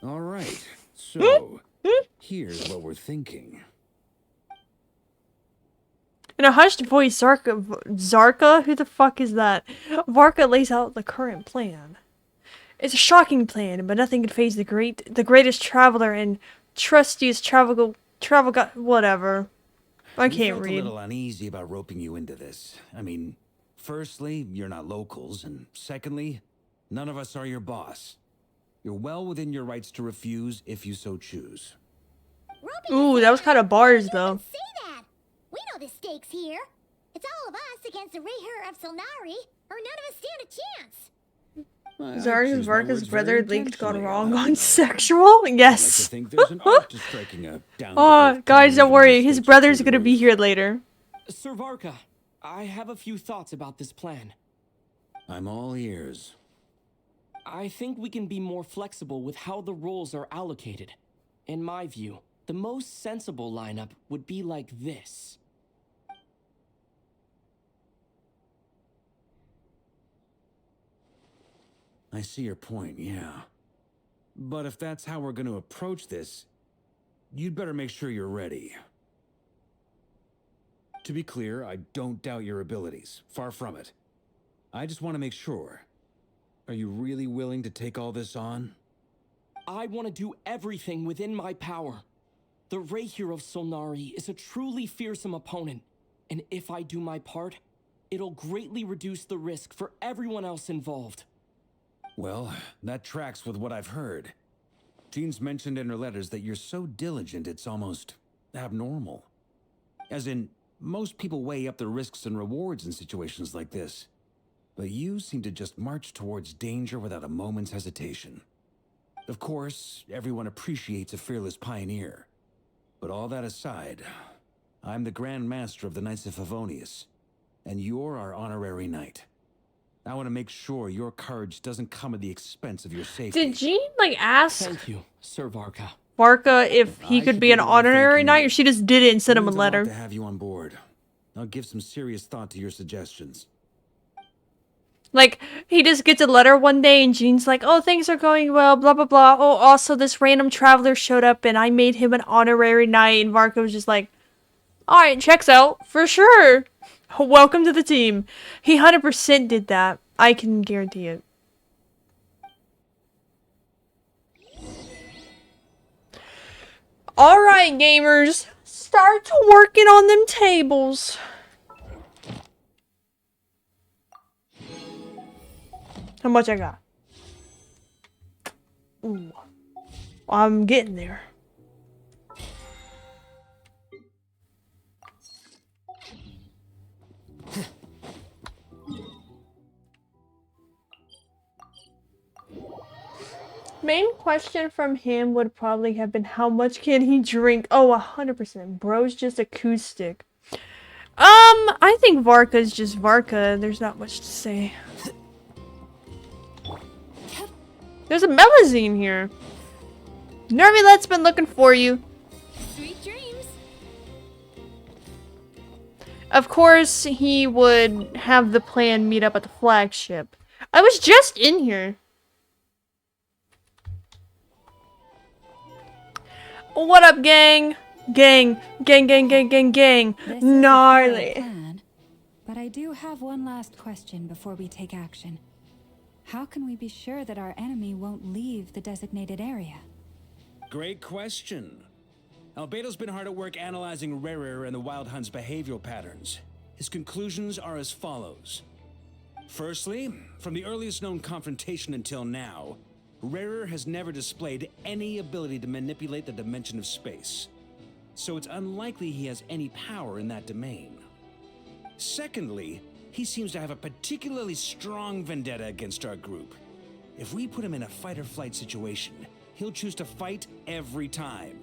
All right, so here's what we're thinking. In a hushed voice, Zarka? Who the fuck is that? Varka lays out the current plan. It's a shocking plan, but nothing can faze the greatest traveler and trustiest whatever. I can't We felt read. a little uneasy about roping you into this. I mean, firstly, you're not locals, and secondly, none of us are your boss. You're well within your rights to refuse if you so choose. Ooh, that was kind of bars, though. Say that. We know the stakes here. It's all of us against the Reher of Solnari, or none of us stand a chance. Zarya's Varka's brother leaked gone wrong I on sexual? Yes. think there's an art to striking a down. Oh, guys, don't worry. His brother's gonna be here later. Sir Varka, I have a few thoughts about this plan. I'm all ears. I think we can be more flexible with how the roles are allocated. In my view, the most sensible lineup would be like this. I see your point, yeah. But if that's how we're going to approach this, you'd better make sure you're ready. To be clear, I don't doubt your abilities. Far from it. I just want to make sure. Are you really willing to take all this on? I want to do everything within my power. The Reher of Solnari is a truly fearsome opponent, and if I do my part, it'll greatly reduce the risk for everyone else involved. Well, that tracks with what I've heard. Jean's mentioned in her letters that you're so diligent it's almost abnormal. As in, most people weigh up the risks and rewards in situations like this. But you seem to just march towards danger without a moment's hesitation. Of course, everyone appreciates a fearless pioneer. But all that aside, I'm the Grand Master of the Knights of Favonius, and you're our honorary knight. I want to make sure your courage doesn't come at the expense of your safety. Did Jean, like, ask Thank you, Sir Varka. Varka if he could be an honorary knight, or she just did it and sent him a It means a lot letter? to have you on board. I'll give some serious thought to your suggestions. Like, he just gets a letter one day and Jean's like, oh, things are going well, blah, blah, blah. Oh, also, this random traveler showed up and I made him an honorary knight. And Varka was just like, alright, checks out, for sure. Welcome to the team. He 100% did that. I can guarantee it. Alright, gamers. Start working on them tables. How much I got? Ooh. I'm getting there. Main question from him would probably have been, how much can he drink? Oh, 100%. Bro's just acoustic. I think Varka's just Varka. There's not much to say. There's a Melazine here. Nervylet's been looking for you. Sweet dreams. Of course, he would have the plan meet up at the flagship. I was just in here. What up, gang? Gang. Gnarly. Plan, but I do have one last question before we take action. How can we be sure that our enemy won't leave the designated area? Great question. Albedo's been hard at work analyzing Rerer and the Wild Hunt's behavioral patterns. His conclusions are as follows. Firstly, from the earliest known confrontation until now, Rerer has never displayed any ability to manipulate the dimension of space. So it's unlikely he has any power in that domain. Secondly, he seems to have a particularly strong vendetta against our group. If we put him in a fight-or-flight situation, he'll choose to fight every time.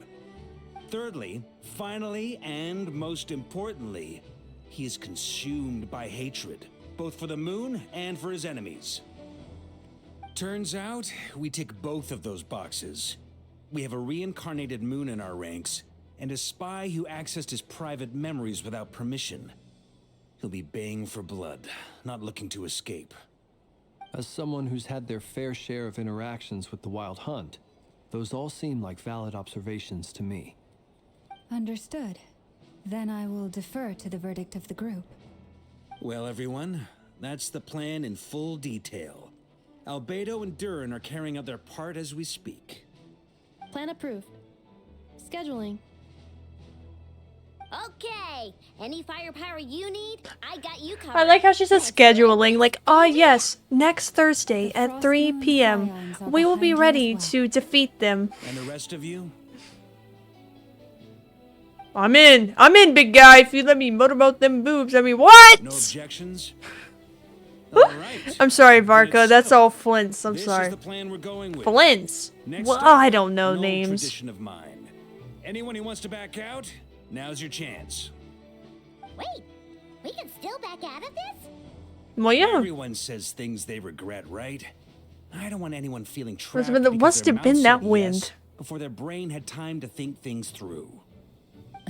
Thirdly, finally, and most importantly, he is consumed by hatred, both for the moon and for his enemies. Turns out, we tick both of those boxes. We have a reincarnated moon in our ranks, and a spy who accessed his private memories without permission. He'll be baying for blood, not looking to escape. As someone who's had their fair share of interactions with the Wild Hunt, those all seem like valid observations to me. Understood. Then I will defer to the verdict of the group. Well, everyone, that's the plan in full detail. Albedo and Durin are carrying out their part as we speak. Plan approved. Scheduling. Okay, any firepower you need, I got you covered. I like how she says scheduling, like, ah yes, next Thursday at 3 p.m. We will be ready to defeat them. And the rest of you? I'm in, big guy. If you let me motorboat them boobs, I mean, what? No objections? I'm sorry, Varka. That's all Flints. I'm sorry. This is the plan we're going with. Flints. Next Well, up, I don't know an old names. tradition of mine. Anyone who wants to back out, now's your chance. Wait, we can still back out of this? Well, yeah. Everyone says things they regret, right? I don't want anyone feeling trapped Must have been that wind. before their brain had time to think things through.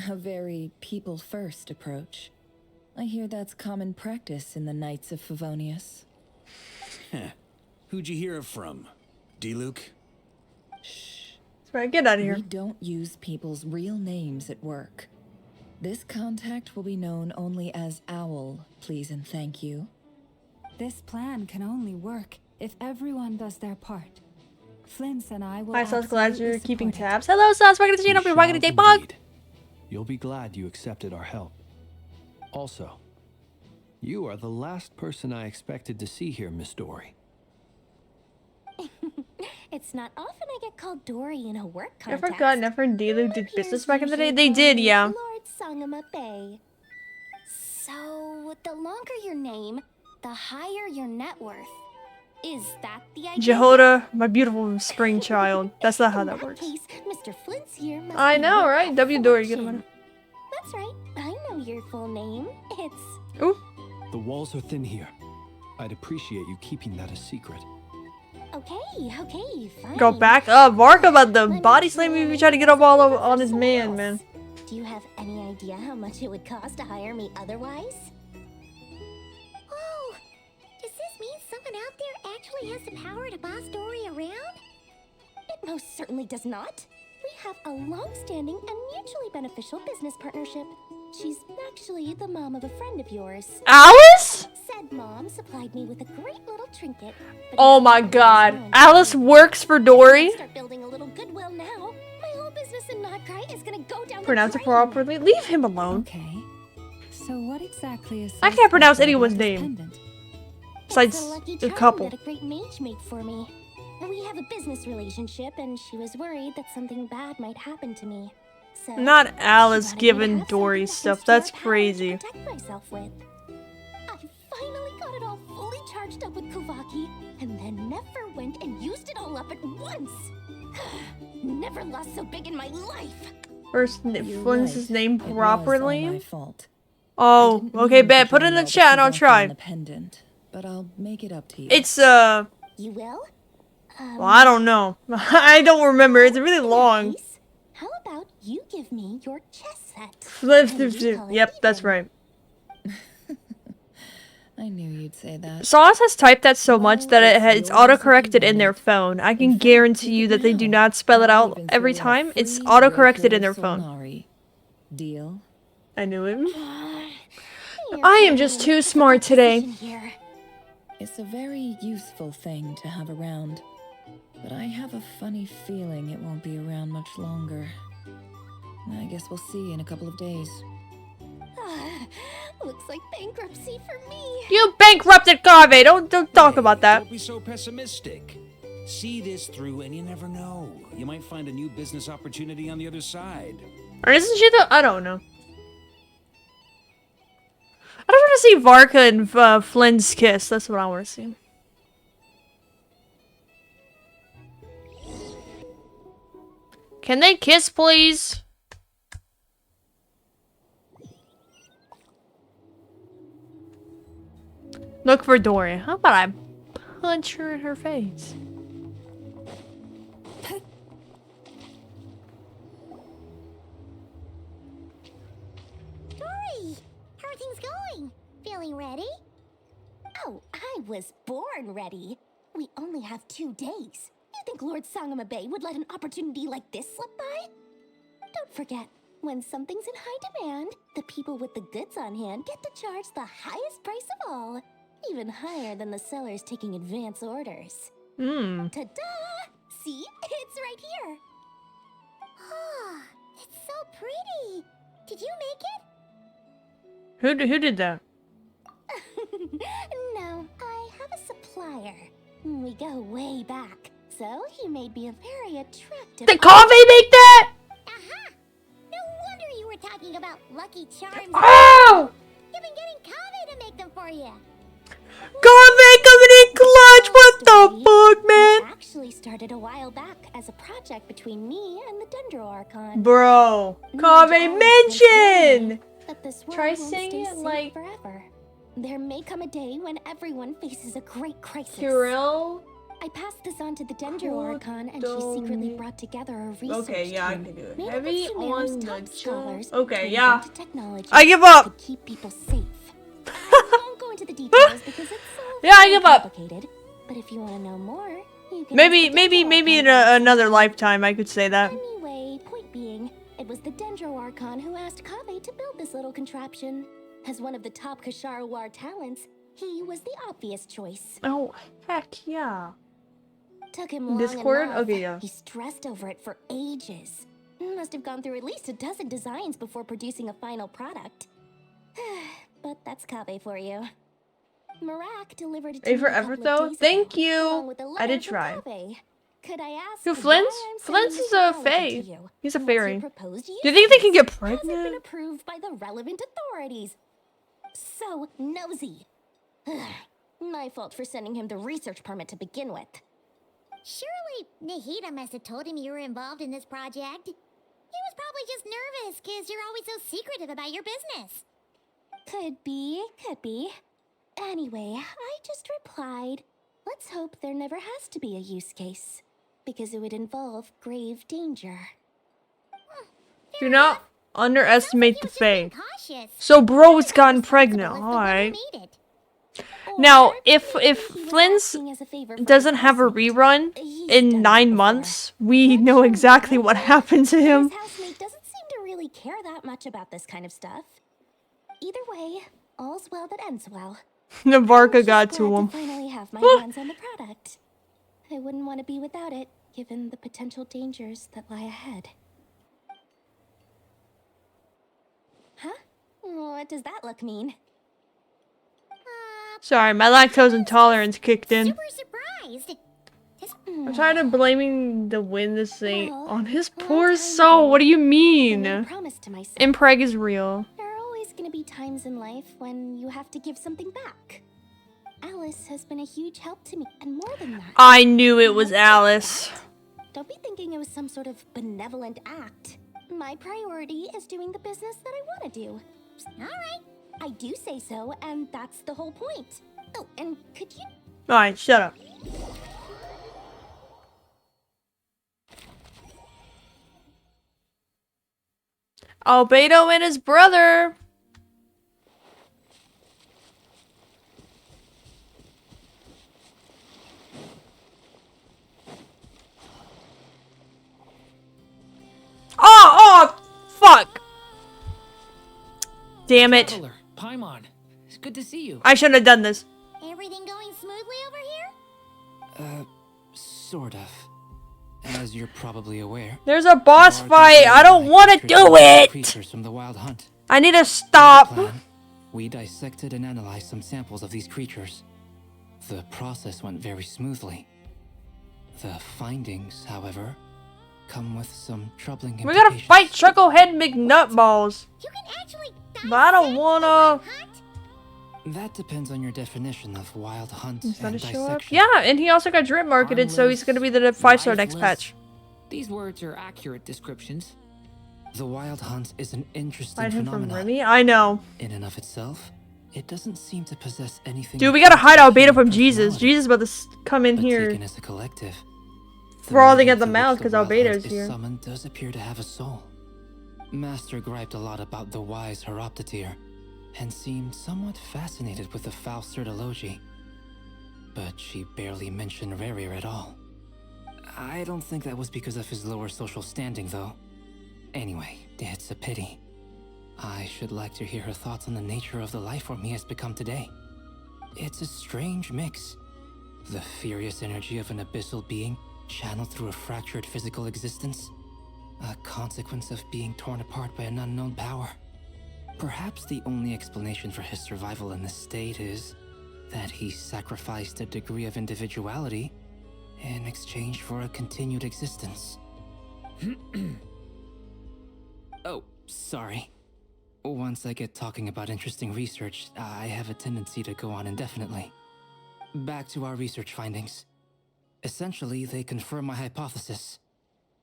A very people-first approach. I hear that's common practice in the Knights of Favonius. Who'd you hear it from? D-Luke? Right, get out of here. We don't use people's real names at work. This contact will be known only as Owl, please and thank you. This plan can only work if everyone does their part. Flints and I will. Hi, Sauce, glad you're keeping tabs. Hello, Sauce. Welcome to the channel. Welcome to Day Bug. You'll be glad you accepted our help. Also, you are the last person I expected to see here, Miss Dory. It's not often I get called Dory in a work I context. forgot Nefer and D-Luke did business back in the day. They did, yeah. Lord Sangama Bay. So, the longer your name, the higher your net worth. Is that the idea? Jehoda, my beautiful spring child. That's not how that works. Case, Mr. Flint's here must I be know, worth right? a W Dory, get fortune. him. That's right. I know your full name. It's... Ooh. The walls are thin here. I'd appreciate you keeping that a secret. Okay, fine. Go back up. Varka about the body slam if you try to get up all over on his man. Do you have any idea how much it would cost to hire me otherwise? Oh, does this mean someone out there actually has the power to boss Dory around? It most certainly does not. We have a long-standing and mutually beneficial business partnership. She's actually the mom of a friend of yours. Alice? Said mom supplied me with a great little trinket. Oh my god. Alice works for Dory? Start building a little goodwill now. My whole business in Notcry is gonna go down Pronounce the it drain. properly. Leave him alone. Okay. So what exactly is? I can't pronounce anyone's name. Besides It's a lucky a charm couple. that a great mage made for me. We have a business relationship, and she was worried that something bad might happen to me. So Not Alice she wanted me to giving have Dory something stuff. that That's restored power to crazy. protect myself with. I finally got it all fully charged up with Kovaki, and then never went and used it all up at once. Never lost so big in my life. First, Flynn's his name It was all properly. my fault. Oh, okay, bet. Put it in the chat and I'll try. The pendant, but I'll make it up to you. It's, You will? well, I don't know. I don't remember. It's really long. How about you give me your chess set? Yep, that's right. I knew you'd say that. Sauce has typed that so much that it's autocorrected in their phone. I can guarantee you that they do not spell it out every time. It's autocorrected in their phone. Deal? I knew it. I am just too smart today. It's a very useful thing to have around, but I have a funny feeling it won't be around much longer. I guess we'll see in a couple of days. Looks like bankruptcy for me. You bankrupted Kave. Don't talk about that. Don't be so pessimistic. See this through and you never know. You might find a new business opportunity on the other side. Or isn't she the... I don't know. I just want to see Varka and Flynn's kiss. That's what I want to see. Can they kiss, please? Look for Dory. How about I punch her in her face? Dory, how are things going? Feeling ready? Oh, I was born ready. We only have 2 days. You think Lord Sangama Bay would let an opportunity like this slip by? Don't forget, when something's in high demand, the people with the goods on hand get to charge the highest price of all. Even higher than the sellers taking advance orders. Ta-da! See? It's right here. Ah, it's so pretty. Did you make it? Who did that? No, I have a supplier. We go way back, so he made me a very attractive... Did Kave make that? Aha! No wonder you were talking Lucky Charms. Oh! You've been getting Kave to make them for you. Kave coming in clutch! What the fuck, man? Actually started a while back as a project between me and the Dendro Archon. Bro, Kave mention! But this world Try won't stay saying it safe like forever. There may come a day when everyone faces a great crisis. Kirill. I passed this on to the Dendro Archon, and she secretly brought together a research Okay, yeah, I team can do it. made up of Heavy Sumeru's on the top scholars Okay, to yeah. invent a technology I give that up. could keep people safe. I won't go into the details because it's so Yeah, I give up. complicated. But if you want to know more, you can Maybe ask the Dendro in Archon. another lifetime I could say that. Anyway, point being, it was the Dendro Archon who asked Kave to build this little contraption. As one of the top Kashara War talents, he was the obvious choice. Oh, heck yeah. Took him long Discord? enough. Okay, yeah. He stressed over it for ages. Must have gone through at least a dozen designs before producing a final product. But that's Kave for you. Marak delivered it to Hey, me a forever couple of though? days Thank ago, along you. with a I letter did from try. Kave. Could I ask Who, why Flint's? I'm Flint's sending is this a technology fae. to you? He's a What's your fairy. proposed Do you think they can use get case? Has it been pregnant? approved by the relevant authorities? So nosy. My fault for sending him the research permit to begin with. Surely Nahida must have told him you were involved in this project. He was probably just nervous because you're always so secretive about your business. Could be, could be. Anyway, I just replied, let's hope there never has to be a use case, because it would involve grave danger. Do not underestimate the fae. So bro's gotten pregnant. Alright. Now, if Flint's doesn't have a rerun in 9 months, we know exactly what happened to him. His housemate doesn't seem to really care that much about this kind of stuff. Either way, all's well that ends well. Navarka got to Glad him. to finally have my hands on the product. I wouldn't want to be without it, given the potential dangers that lie ahead. Huh? What does that look mean? Sorry, my lactose intolerance kicked in. Super surprised. I'm tired of blaming the wind this thing on his poor soul. What do you mean? Impreg is real. There are always going to be times in life when you have to give something back. Alice has been a huge help to me, and more than that. I knew it was Alice. Don't be thinking it was some sort of benevolent act. My priority is doing the business that I want to do. Alright, I do say so, and that's the whole point. Oh, and could you... Alright, shut up. Albedo and his brother. Oh, fuck. Damn it. Traveler, Paimon, it's good to see you. I shouldn't have done this. Everything going smoothly over here? Sort of. As you're probably aware, There's a boss fight. I don't want to do it. creatures from the wild hunt. I need to stop. We dissected and analyzed some samples of these creatures. The process went very smoothly. The findings, however, come with some troubling We gotta fight Chucklehead McNutballs. You can actually But I don't wanna. That depends on your definition of wild hunt Is that and a show up? dissection. Yeah, and he also got drip marketed, so he's gonna be the 5-star next patch. These words are accurate descriptions. The wild hunt is an interesting Find him from phenomenon. Remy? I know. In and of itself, it doesn't seem to possess anything. Dude, we gotta hide Albedo from Jesus. Jesus about to come in here. Taken as a collective, Frothing at the meaning mouth to which because the wild Albedo's hunt is here. summoned does appear to have a soul. Master griped a lot about the wise Horoptetyr, and seemed somewhat fascinated with the foul Certology. But she barely mentioned Rerir at all. I don't think that was because of his lower social standing, though. Anyway, it's a pity. I should like to hear her thoughts on the nature of the life form he has become today. It's a strange mix. The furious energy of an abyssal being channeled through a fractured physical existence. A consequence of being torn apart by an unknown power. Perhaps the only explanation for his survival in this state is that he sacrificed a degree of individuality in exchange for a continued existence. Oh, sorry. Once I get talking about interesting research, I have a tendency to go on indefinitely. Back to our research findings. Essentially, they confirm my hypothesis.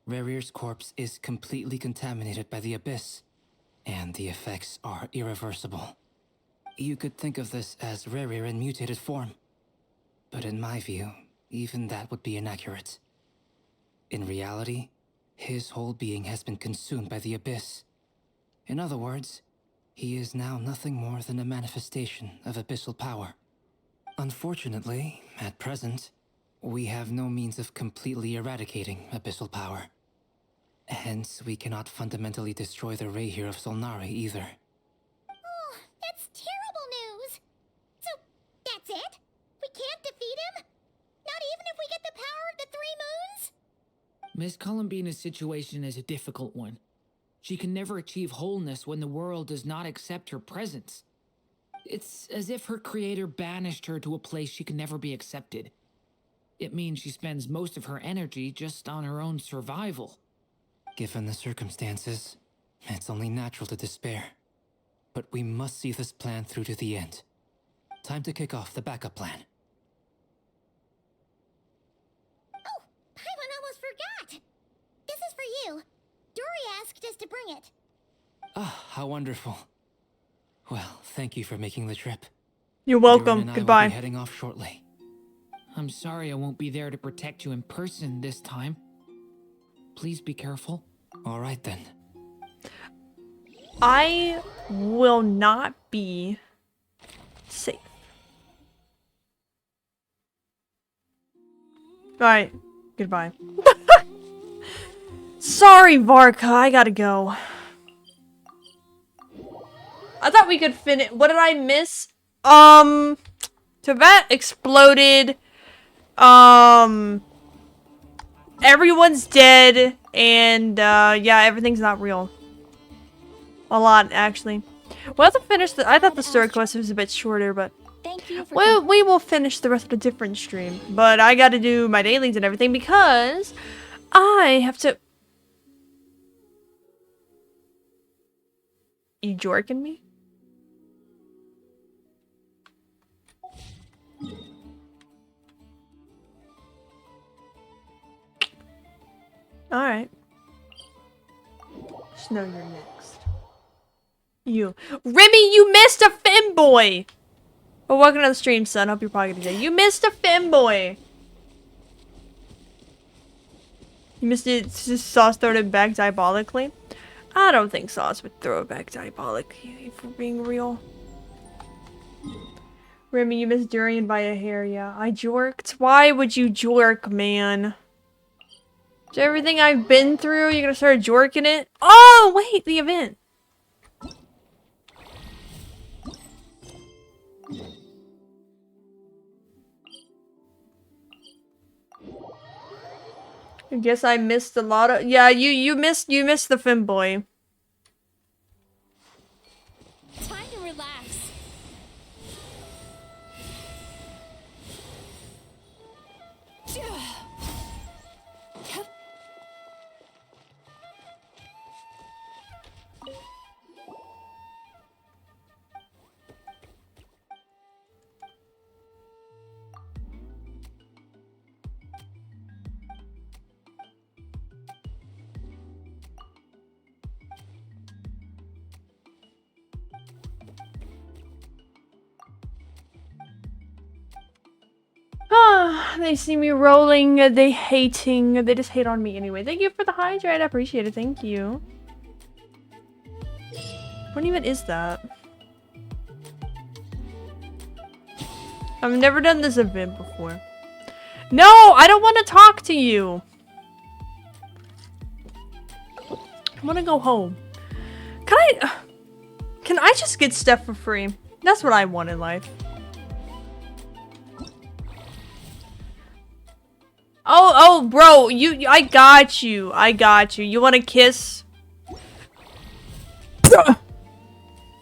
Rerir's corpse is completely contaminated by the Abyss, and the effects are irreversible. You could think of this as Rerir in mutated form. But in my view, even that would be inaccurate. In reality, his whole being has been consumed by the Abyss. In other words, he is now nothing more than a manifestation of abyssal power. Unfortunately, at present, we have no means of completely eradicating abyssal power. Hence, we cannot fundamentally destroy the Rayhir of Solnari either. Oh, that's terrible news. So, that's it? We can't defeat him? Not even if we get the power of the Three Moons? Miss Columbina's situation is a difficult one. She can never achieve wholeness when the world does not accept her presence. It's as if her creator banished her to a place she can never be accepted. It means she spends most of her energy just on her own survival. Given the circumstances, it's only natural to despair. But we must see this plan through to the end. Time to kick off the backup plan. Oh, Paimon almost forgot! This is for you. Dory asked us to bring it. Ah, how wonderful. Well, thank you for making the trip. You're Durin welcome. and I Goodbye. will be heading off shortly. I'm sorry I won't be there to protect you in person this time. Please be careful. All right then. I will not be safe. Alright, goodbye. Sorry, Varka, I gotta go. I thought we could finish. What did I miss? Tibet exploded. Everyone's dead, and yeah, everything's not real. A lot, actually. We'll have to finish the. I thought the story quest was a bit shorter, but we will finish the rest of a different stream. But I got to do my dailies and everything because I have to. You jorking me? Alright. Snow, you're next. You. Remy, you missed a femboy! Oh, welcome to the stream, son. Hope you're probably gonna say. You missed a femboy! You missed it. Sauce throwed it back diabolically? I don't think Sauce would throw it back diabolically, if we're being real. Remy, you missed Durian by a hair, yeah. I jorked. Why would you jork, man? So everything I've been through, you're gonna start jorking it? Oh, wait, the event. I guess I missed a lot of. Yeah, you missed the femboy. Time to relax. They see me rolling, they hating, they just hate on me anyway. Thank you for the hydrate, I appreciate it, thank you. What even is that? I've never done this event before. No, I don't want to talk to you. I want to go home. Can I just get stuff for free? That's what I want in life. Oh, bro, I got you. You want a kiss?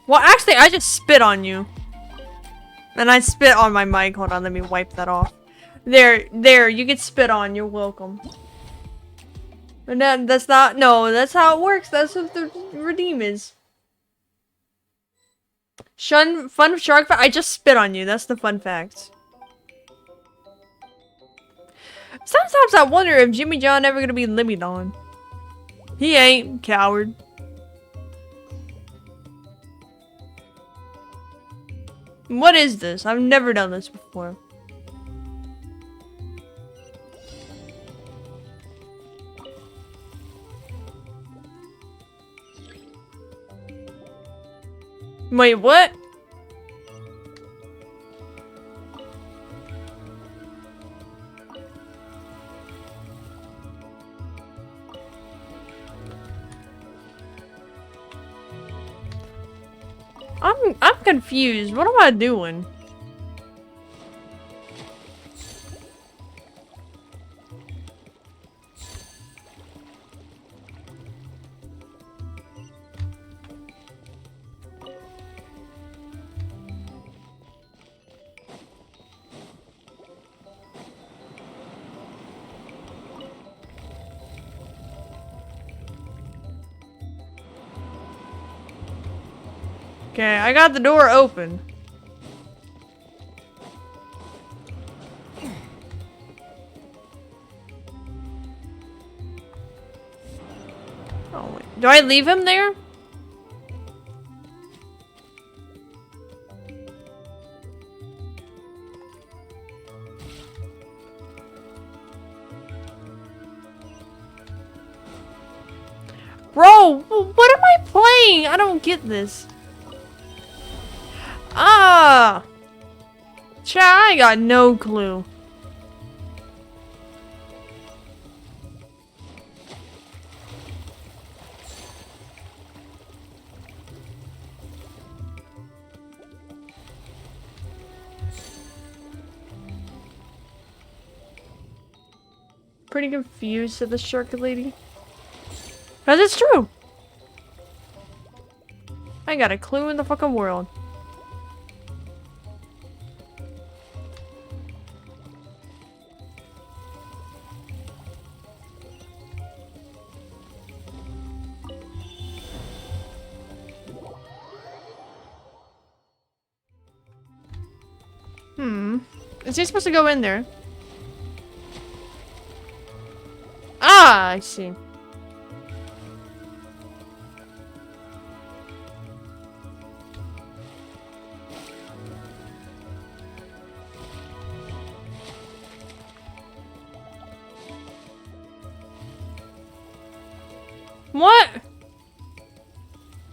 Well, actually, I just spit on you. And I spit on my mic. Hold on, let me wipe that off. There, you get spit on. You're welcome. And that's not, no, that's how it works. That's what the redeem is. Shun fun shark fact. I just spit on you. That's the fun fact. Sometimes I wonder if Jimmy John ever gonna be Limidon. He ain't, coward. What is this? I've never done this before. Wait, what? I'm confused. What am I doing? Okay, I got the door open. Oh, wait. Do I leave him there? Bro, what am I playing? I don't get this. Ah! Chat, I got no clue. Pretty confused at the shark lady. Cause it's true. I got a clue in the fucking world. Is he supposed to go in there? Ah, I see. What?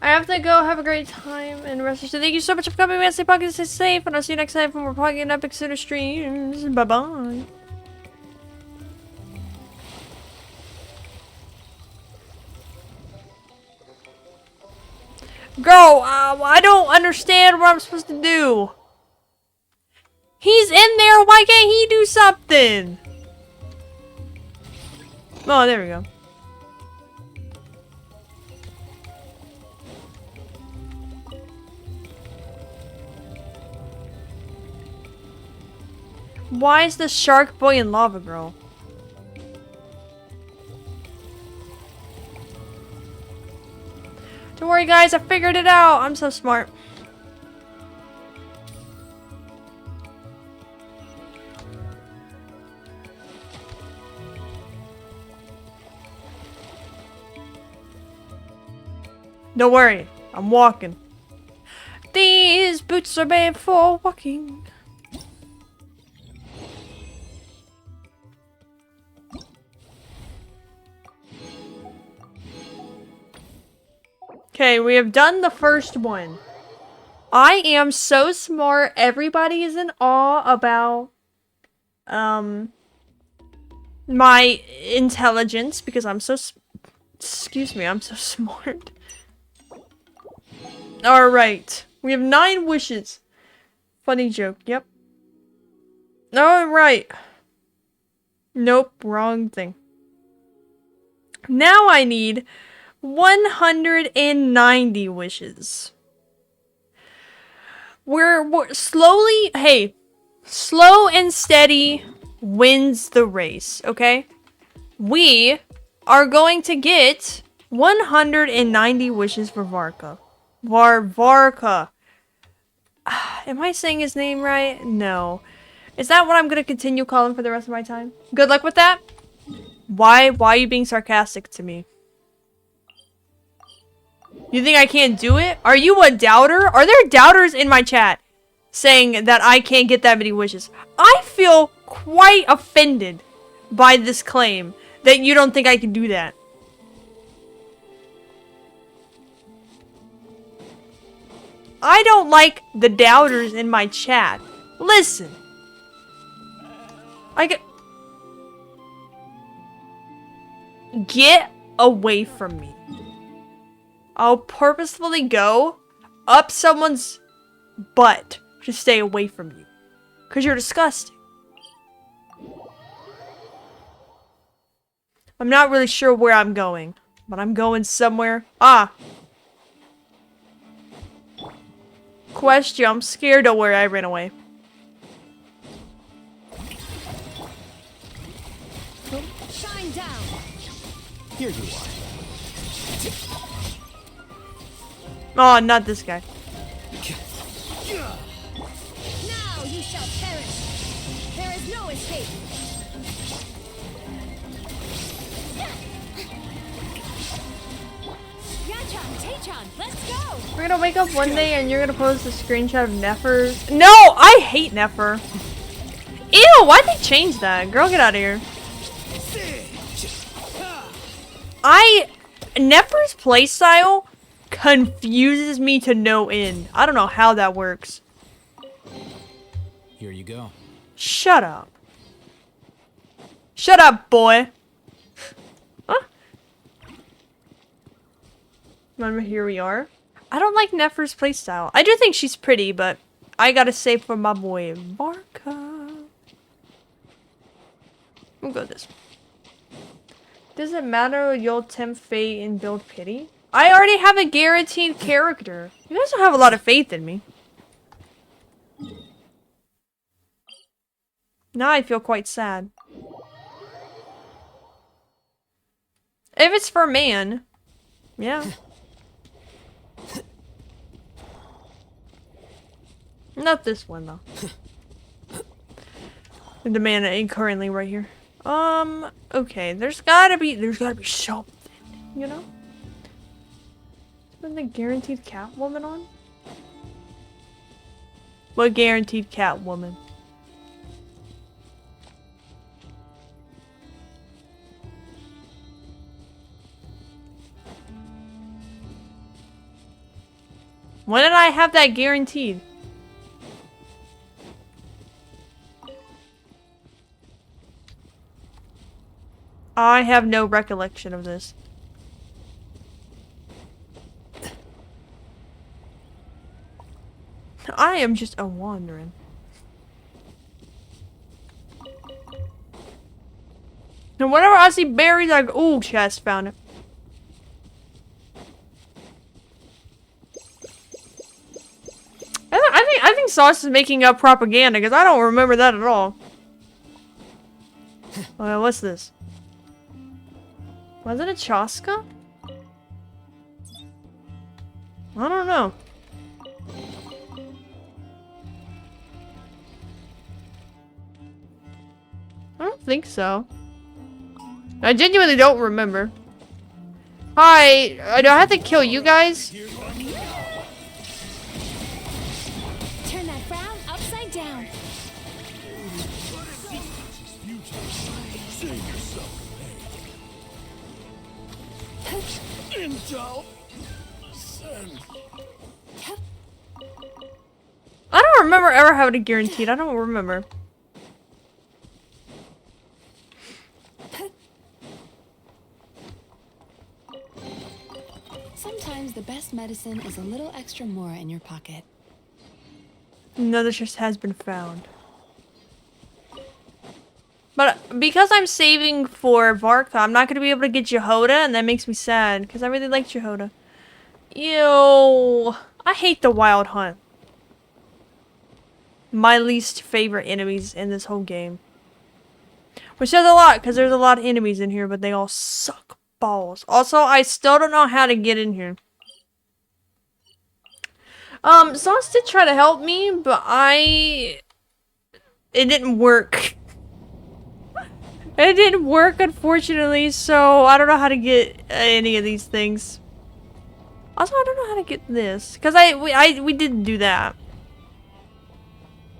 I have to go. Have a great time and rest. So thank you so much for coming, man. Stay pocket, stay safe, and I'll see you next time for more Pocket Epic Suna streams. Bye bye. Girl, I don't understand what I'm supposed to do. He's in there. Why can't he do something? Oh, there we go. Why is the shark boy in lava girl? Don't worry guys, I figured it out. I'm so smart. Don't worry, I'm walking. These boots are made for walking. Okay, we have done the first one. I am so smart. Everybody is in awe about my intelligence because I'm so excuse me, I'm so smart. All right. We have 9 wishes. Funny joke. Yep. All right. Nope, wrong thing. Now I need 190 wishes. We're slowly, hey, slow and steady wins the race, okay? We are going to get 190 wishes for Varka. Varka. Am I saying his name right? No. Is that what I'm gonna continue calling for the rest of my time? Good luck with that. Why are you being sarcastic to me? You think I can't do it? Are you a doubter? Are there doubters in my chat saying that I can't get that many wishes? I feel quite offended by this claim that you don't think I can do that. I don't like the doubters in my chat. Listen. Get away from me. I'll purposefully go up someone's butt to stay away from you. Because you're disgusting. I'm not really sure where I'm going. But I'm going somewhere. Ah. Question. I'm scared of where I ran away. Shine down. Here you are. Oh, not this guy. Now you shall perish. There is no escape. Yachan, Tachan, let's go. We're gonna wake up one day and you're gonna post a screenshot of Nefer's. No, I hate Nefer. Ew, why'd they change that? Girl, get out of here. Nefer's playstyle confuses me to no end. I don't know how that works. Here you go. Shut up. Shut up, boy. Huh? Remember, here we are. I don't like Nefer's playstyle. I do think she's pretty, but I gotta say for my boy Varka. We'll go this way. Does it matter you'll tempt fate and build pity? I already have a guaranteed character. You guys don't have a lot of faith in me. Now I feel quite sad. If it's for man, yeah. Not this one though. The man ain't currently right here. Okay, there's gotta be something, you know? Isn't the guaranteed Catwoman on? What guaranteed Catwoman? When did I have that guaranteed? I have no recollection of this. I am just a wandering. And whenever I see berries, I go, ooh, chest, found it. I think Sauce is making up propaganda because I don't remember that at all. Okay, what's this? Was it a Chaska? I don't know. I don't think so. I genuinely don't remember. Hi, do I have to kill you guys? Turn that frown upside down. Intel. Send. I don't remember ever having a guaranteed. I don't remember. Sometimes the best medicine is a little extra more in your pocket. Another chest has been found. But because I'm saving for Varka, I'm not going to be able to get Jehoda, and that makes me sad, because I really like Jehoda. Ew. I hate the Wild Hunt. My least favorite enemies in this whole game. Which says a lot, because there's a lot of enemies in here, but they all suck balls. Also, I still don't know how to get in here. Sauce did try to help me, but it didn't work. It didn't work, unfortunately, so I don't know how to get any of these things. Also, I don't know how to get this, because we didn't do that.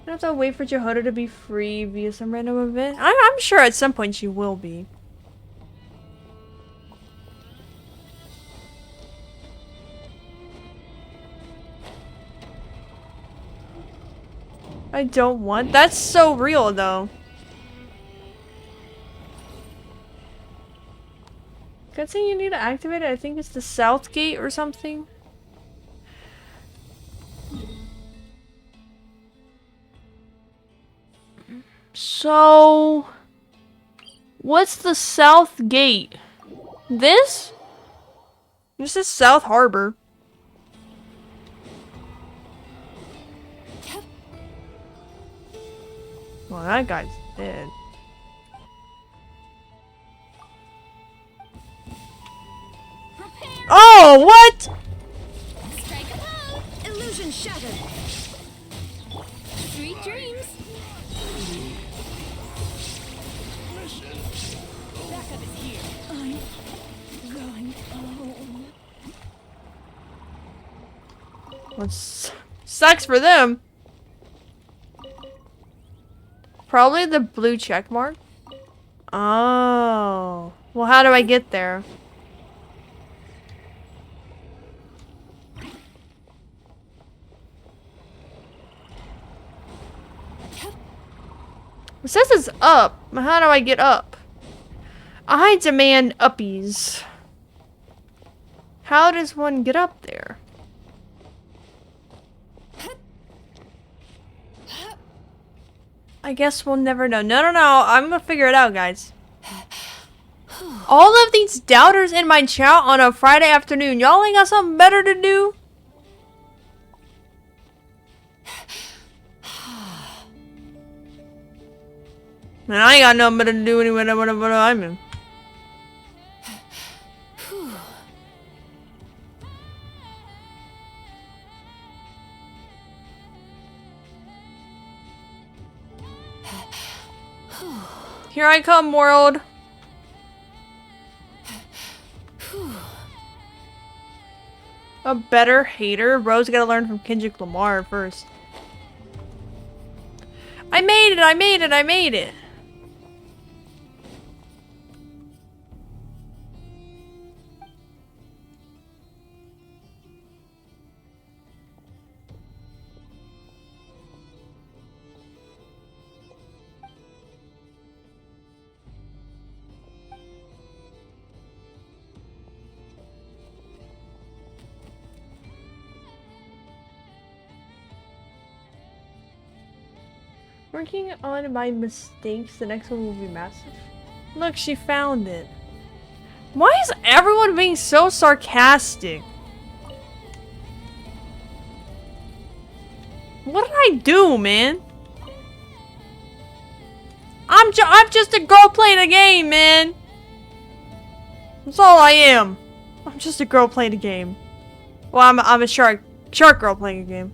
I have to wait for Jehoda to be free via some random event. I'm sure at some point she will be. I don't want. That's so real, though. Good thing you need to activate it. I think it's the south gate or something. So, what's the south gate? This? This is South Harbor. Well, that guy's dead. Oh, what? Strike a pose! Illusion shattered! Sweet dreams! Backup is here. I'm going home. Well, sucks for them. Probably the blue check mark. Oh. Well, how do I get there? It says it's up. How do I get up? I demand uppies. How does one get up there? I guess we'll never know. No. I'm gonna figure it out, guys. All of these doubters in my chat on a Friday afternoon. Y'all ain't got something better to do? Man, I ain't got nothing better to do anyway than whatever I'm in. Here I come, world. A better hater? Bro's gotta learn from Kendrick Lamar first. I made it! I made it! I made it! Working on my mistakes, the next one will be massive. Look, she found it. Why is everyone being so sarcastic? What did I do, man? I'm just a girl playing a game, man. That's all I am. I'm just a girl playing a game. Well, I'm a shark girl playing a game.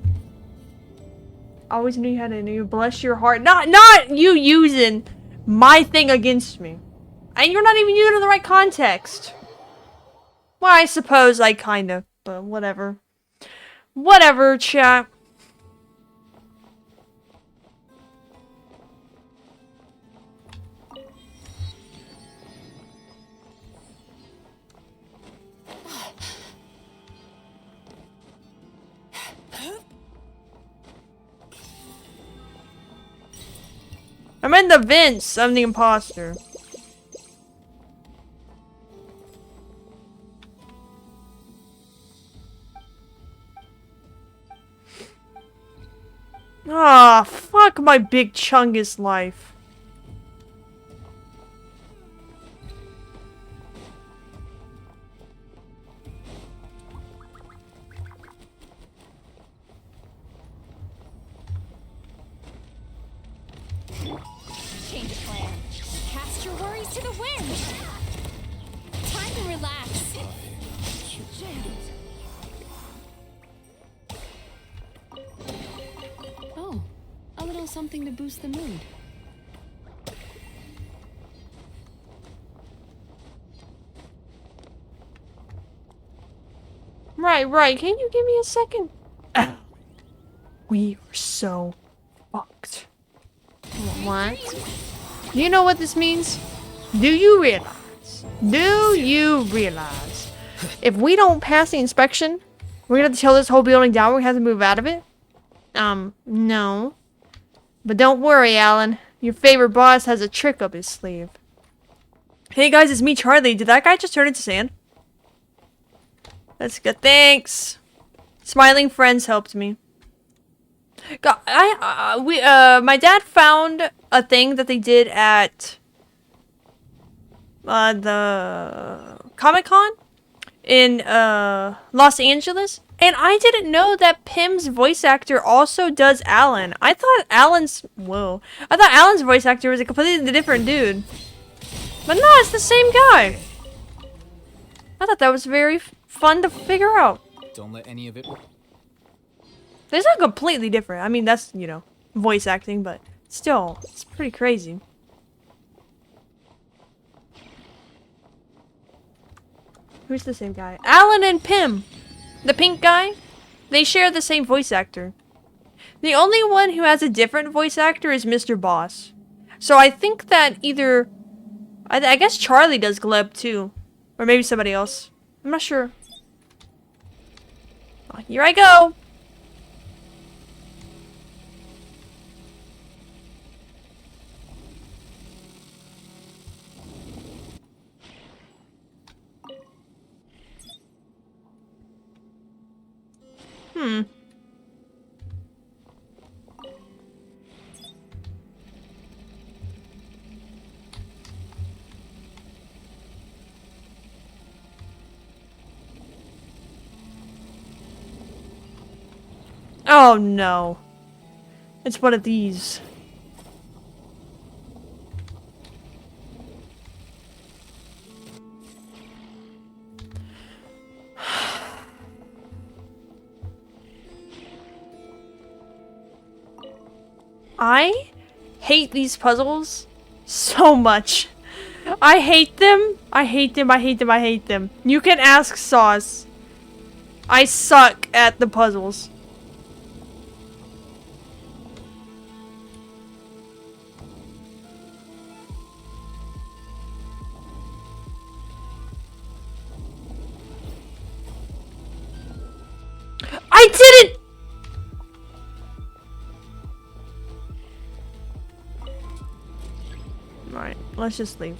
I always knew you had to know. Bless your heart. Not you using my thing against me. And you're not even using it in the right context. Well, I suppose I kind of, but whatever. Whatever, chat. I'm in the vents. I'm the imposter. Ah, fuck my big chungus life. Change of plan. Cast your worries to the wind. Time to relax. something to boost the mood. Right. Can you give me a second? We are so fucked. What? Do you know what this means? Do you realize? Do you realize? If we don't pass the inspection, we're gonna have to tear this whole building down. We have to move out of it. No. But don't worry, Alan. Your favorite boss has a trick up his sleeve. Hey guys, it's me, Charlie. Did that guy just turn into sand? That's good. Thanks. Smiling friends helped me. God, my dad found a thing that they did at the Comic-Con in Los Angeles, and I didn't know that Pim's voice actor also does Alan. I thought Alan's voice actor was a completely different dude. But no, it's the same guy. I thought that was very fun to figure out. Don't let any of it. It's not completely different. I mean, that's, you know, voice acting, but still, it's pretty crazy. Who's the same guy? Alan and Pim! The pink guy? They share the same voice actor. The only one who has a different voice actor is Mr. Boss. So I think that either... I guess Charlie does Gleb too. Or maybe somebody else. I'm not sure. Oh, here I go! Oh no. It's one of these. I hate these puzzles so much. I hate them. I hate them. You can ask Sauce. I suck at the puzzles. I did it! Alright, let's just leave.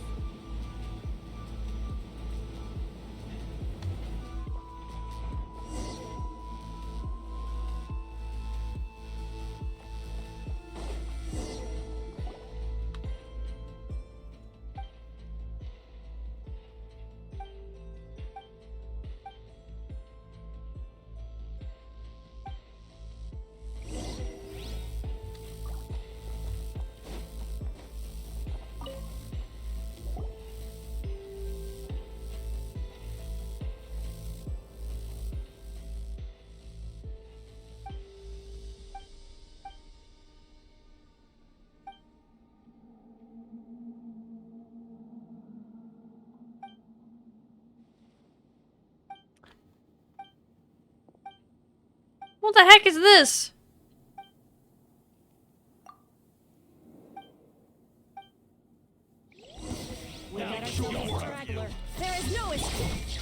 What the heck is this? We got ourselves a straggler. There is no escape.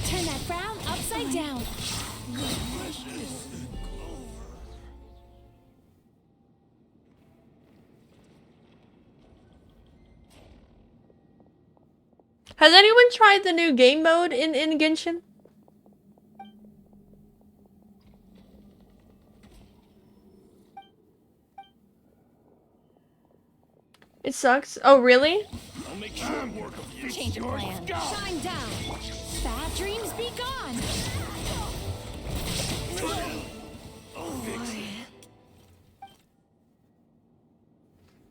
Turn that frown upside down. Has anyone tried the new game mode in Genshin? It sucks. Oh, really? I'll make short work of you. Change of plan. Shine down. Bad dreams be gone.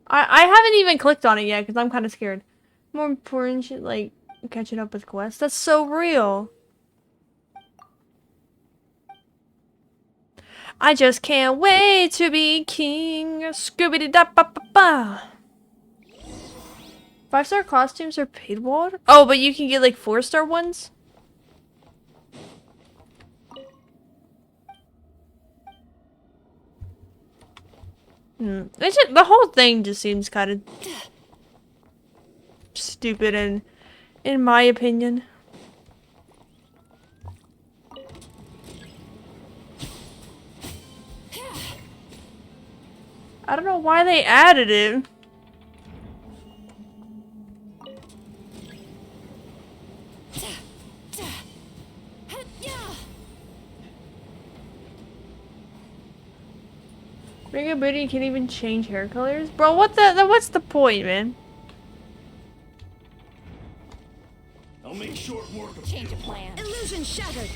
I haven't even clicked on it yet because I'm kind of scared. More important shit like catching up with quests. That's so real. I just can't wait to be king. Scooby da ba ba ba. 5-star costumes are paid for? Oh, but you can get like 4-star ones? The whole thing just seems kind of stupid in my opinion. I don't know why they added it. Bring a booty, you can even change hair colors? Bro, what's the point, man? I'll make short work of Change of plan. Illusion shattered.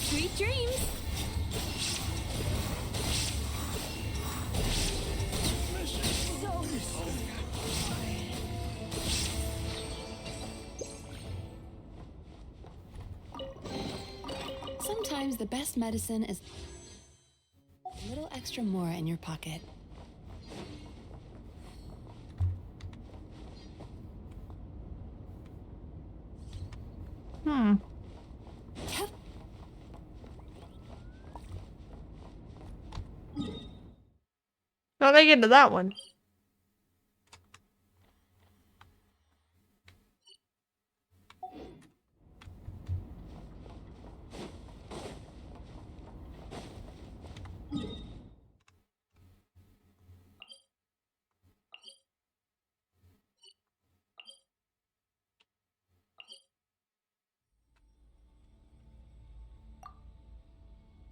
Sweet dreams. Sometimes the best medicine is a little extra more in your pocket. How'd I get to that one?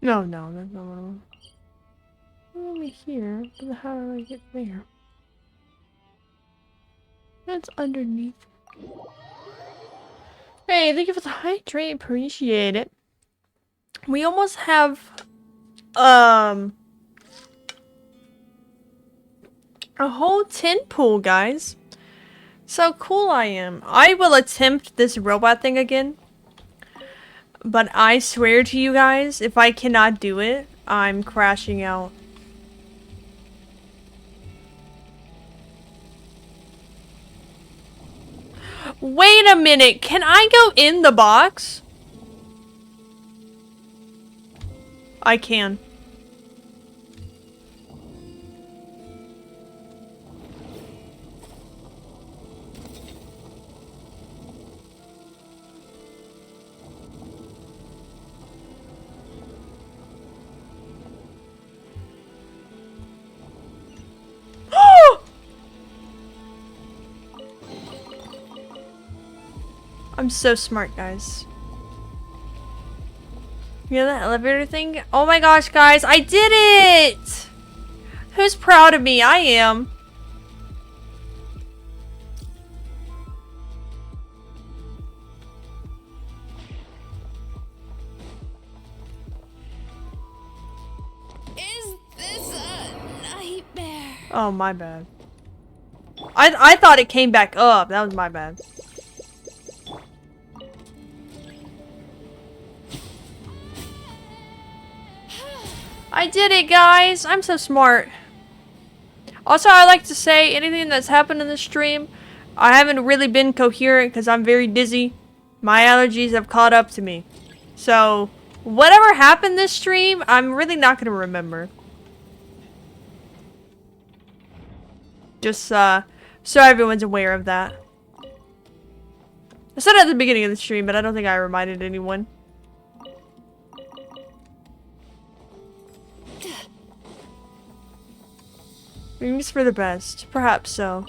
No, that's not what I want. Over here, but how do I get there? That's underneath. Hey, thank you for the hydrate. Appreciate it. We almost have a whole tin pool, guys. So cool I am. I will attempt this robot thing again. But I swear to you guys, if I cannot do it, I'm crashing out. Wait a minute, can I go in the box? I can. I'm so smart, guys. You know that elevator thing? Oh my gosh, guys, I did it! Who's proud of me? I am. Is this a nightmare? Oh, my bad. I thought it came back up. That was my bad. I did it, guys! I'm so smart. Also, I like to say anything that's happened in the stream, I haven't really been coherent because I'm very dizzy. My allergies have caught up to me. So, whatever happened this stream, I'm really not going to remember. Just, so everyone's aware of that. I said it at the beginning of the stream, but I don't think I reminded anyone. Dreams for the best. Perhaps so.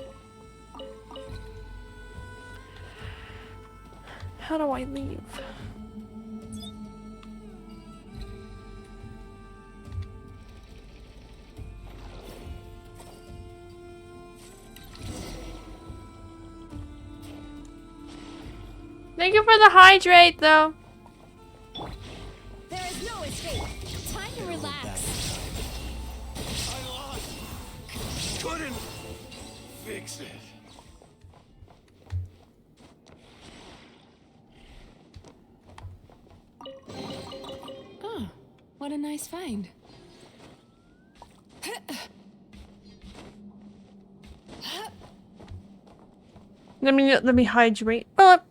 How do I leave? Thank you for the hydrate, though. There is no escape. Time to relax. I lost. Couldn't fix it. Oh, what a nice find. Let me hydrate up.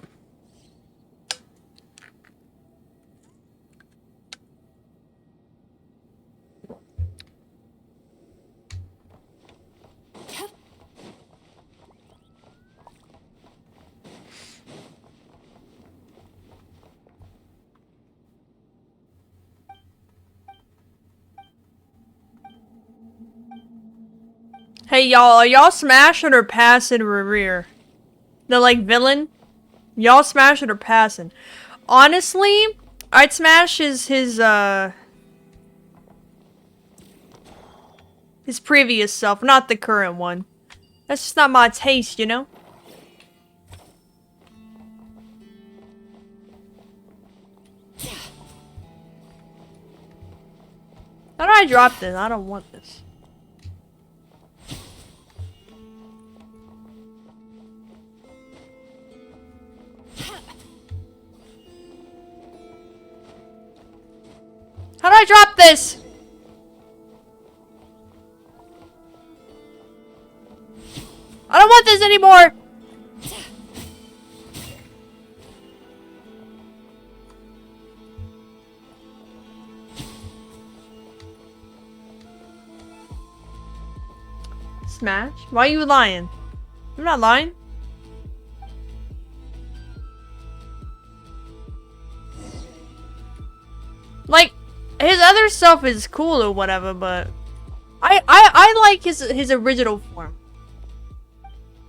Hey y'all, are y'all smashing or passing Rear? The like villain? Y'all smashing or passing? Honestly, I'd smash his previous self, not the current one. That's just not my taste, you know? How do I drop this? I don't want this. How do I drop this? I don't want this anymore! Smash? Why are you lying? I'm not lying. Like, his other self is cool or whatever, but I like his original form.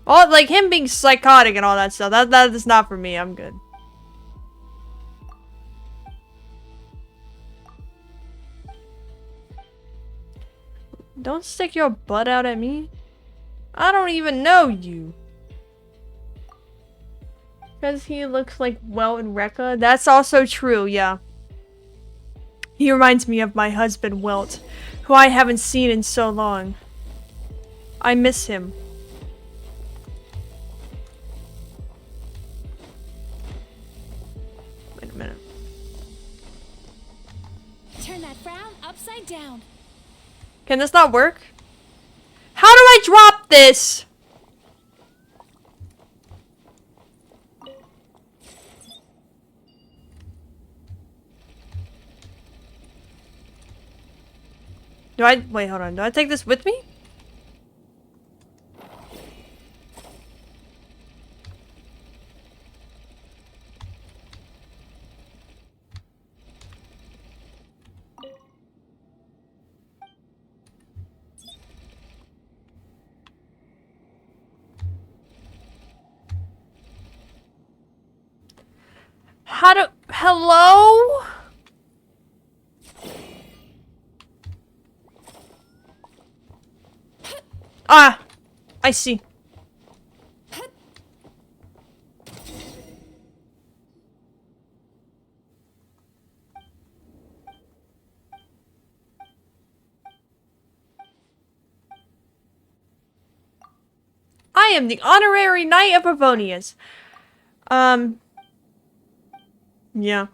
All like him being psychotic and all that stuff. That is not for me. I'm good. Don't stick your butt out at me. I don't even know you. Because he looks like Welt and Rekka. That's also true, yeah. He reminds me of my husband, Welt, who I haven't seen in so long. I miss him. Wait a minute. Turn that frown upside down. Can this not work? How do I drop this? Wait, hold on. Do I take this with me? Hello? Ah, I see. I am the honorary knight of Avonius. Yeah.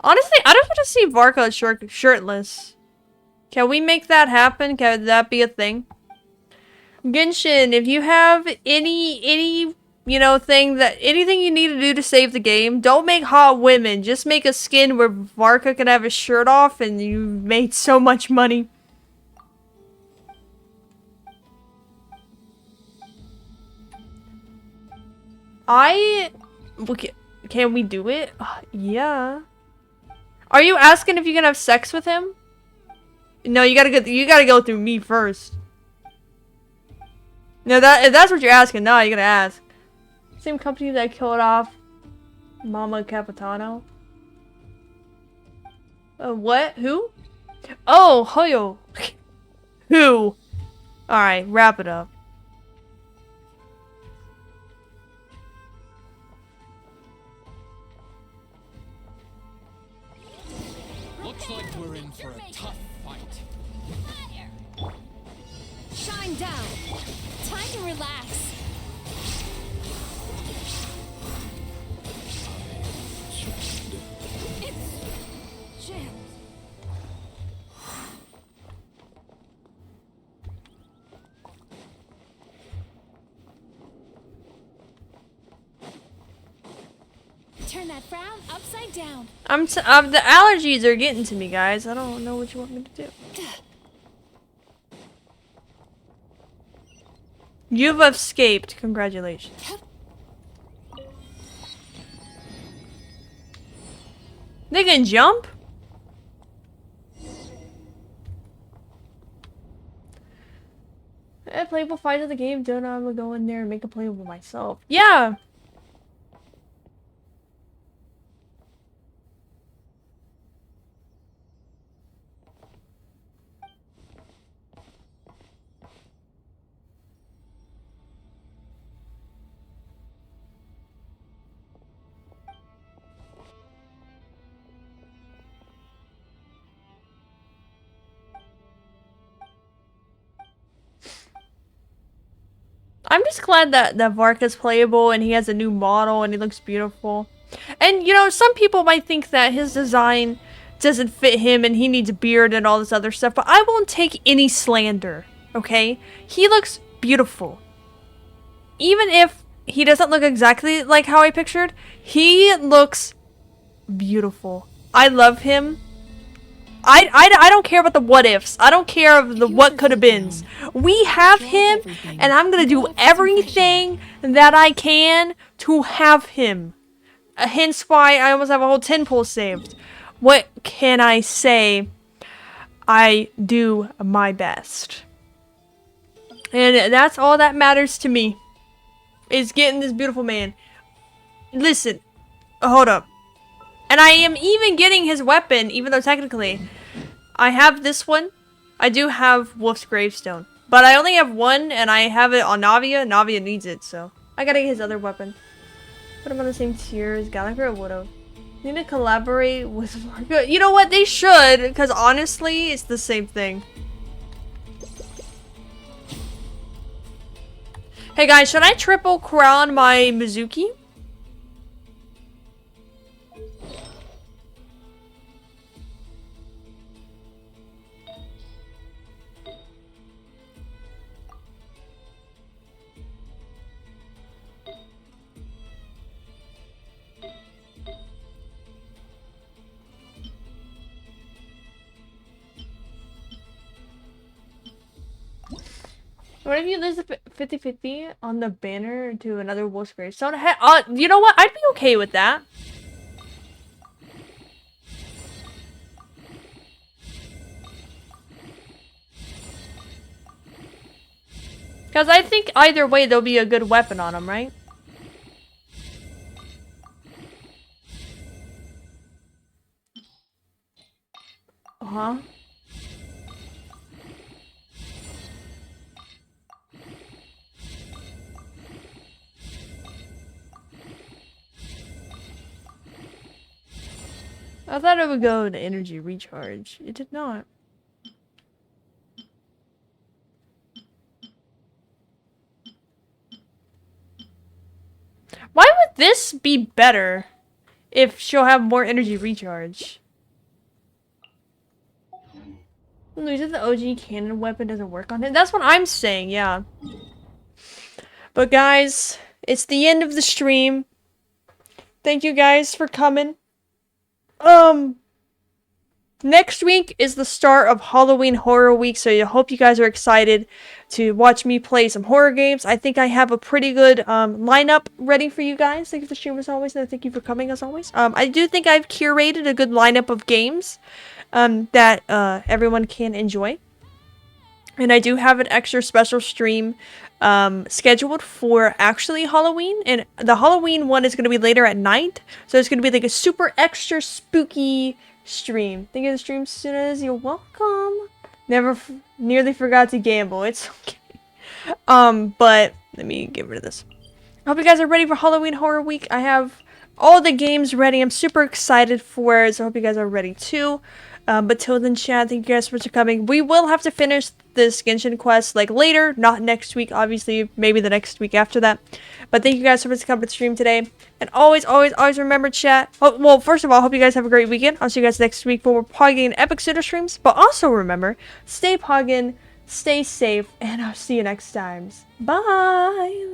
Honestly, I just want to see Varka shirtless. Can we make that happen? Can that be a thing? Genshin, if you have any anything you need to do to save the game, don't make hot women. Just make a skin where Varka can have his shirt off and you made so much money. Can we do it? Yeah. Are you asking if you can have sex with him? No, you gotta go through me first. No, if that's what you're asking, no, you gotta ask. Same company that killed off Mama Capitano. What? Who? Oh, Heyo. Who? Alright, wrap it up. Looks like we're in for a tough fight. Shine down. Time to relax. Turn that frown upside down. The allergies are getting to me, guys. I don't know what you want me to do. You've escaped. Congratulations. They can jump? Playable fight of the game. Don't know. I'm gonna go in there and make a playable myself. Yeah. I'm just glad that Vark is playable and he has a new model and he looks beautiful. And, you know, some people might think that his design doesn't fit him and he needs a beard and all this other stuff, but I won't take any slander, okay? He looks beautiful. Even if he doesn't look exactly like how I pictured, he looks beautiful. I love him. I don't care about the what ifs. I don't care of the what could have beens. We have him, and I'm gonna do everything that I can to have him. Hence why I almost have a whole 10 pull saved. What can I say? I do my best. And that's all that matters to me. Is getting this beautiful man. Listen. Hold up. And I am even getting his weapon, even though technically I have this one. I do have Wolf's Gravestone. But I only have one, and I have it on Navia. Navia needs it, so I gotta get his other weapon. Put him on the same tier as Gallagher or Would've. Need to collaborate with Marco. You know what? They should, because honestly, it's the same thing. Hey guys, should I triple crown my Mizuki? What if you lose the 50-50 on the banner to another Wolf's Gravestone? You know what? I'd be okay with that. Because I think either way there'll be a good weapon on him, right? Uh-huh. I thought it would go to energy recharge. It did not. Why would this be better if she'll have more energy recharge? Losing the OG cannon weapon doesn't work on him. That's what I'm saying, yeah. But guys, it's the end of the stream. Thank you guys for coming. Next week is the start of Halloween Horror Week, so I hope you guys are excited to watch me play some horror games. I think I have a pretty good lineup ready for you guys. Thank you for streaming as always, and thank you for coming as always. I do think I've curated a good lineup of games that everyone can enjoy. And I do have an extra special stream scheduled for actually Halloween. And the Halloween one is going to be later at night. So it's going to be like a super extra spooky stream. Thank you for the stream, Suna. You're welcome. Never nearly forgot to gamble. It's okay. But let me get rid of this. I hope you guys are ready for Halloween Horror Week. I have all the games ready. I'm super excited for it. So I hope you guys are ready too. But till then, chat, thank you guys so much for coming. We will have to finish this Genshin quest like later, not next week, obviously, maybe the next week after that. But thank you guys so much for coming to the stream today. And always, always, always remember, chat. Oh, well, first of all, I hope you guys have a great weekend. I'll see you guys next week for more Pogging and Epic Pseudo streams. But also remember, stay Pogging, stay safe, and I'll see you next time. Bye.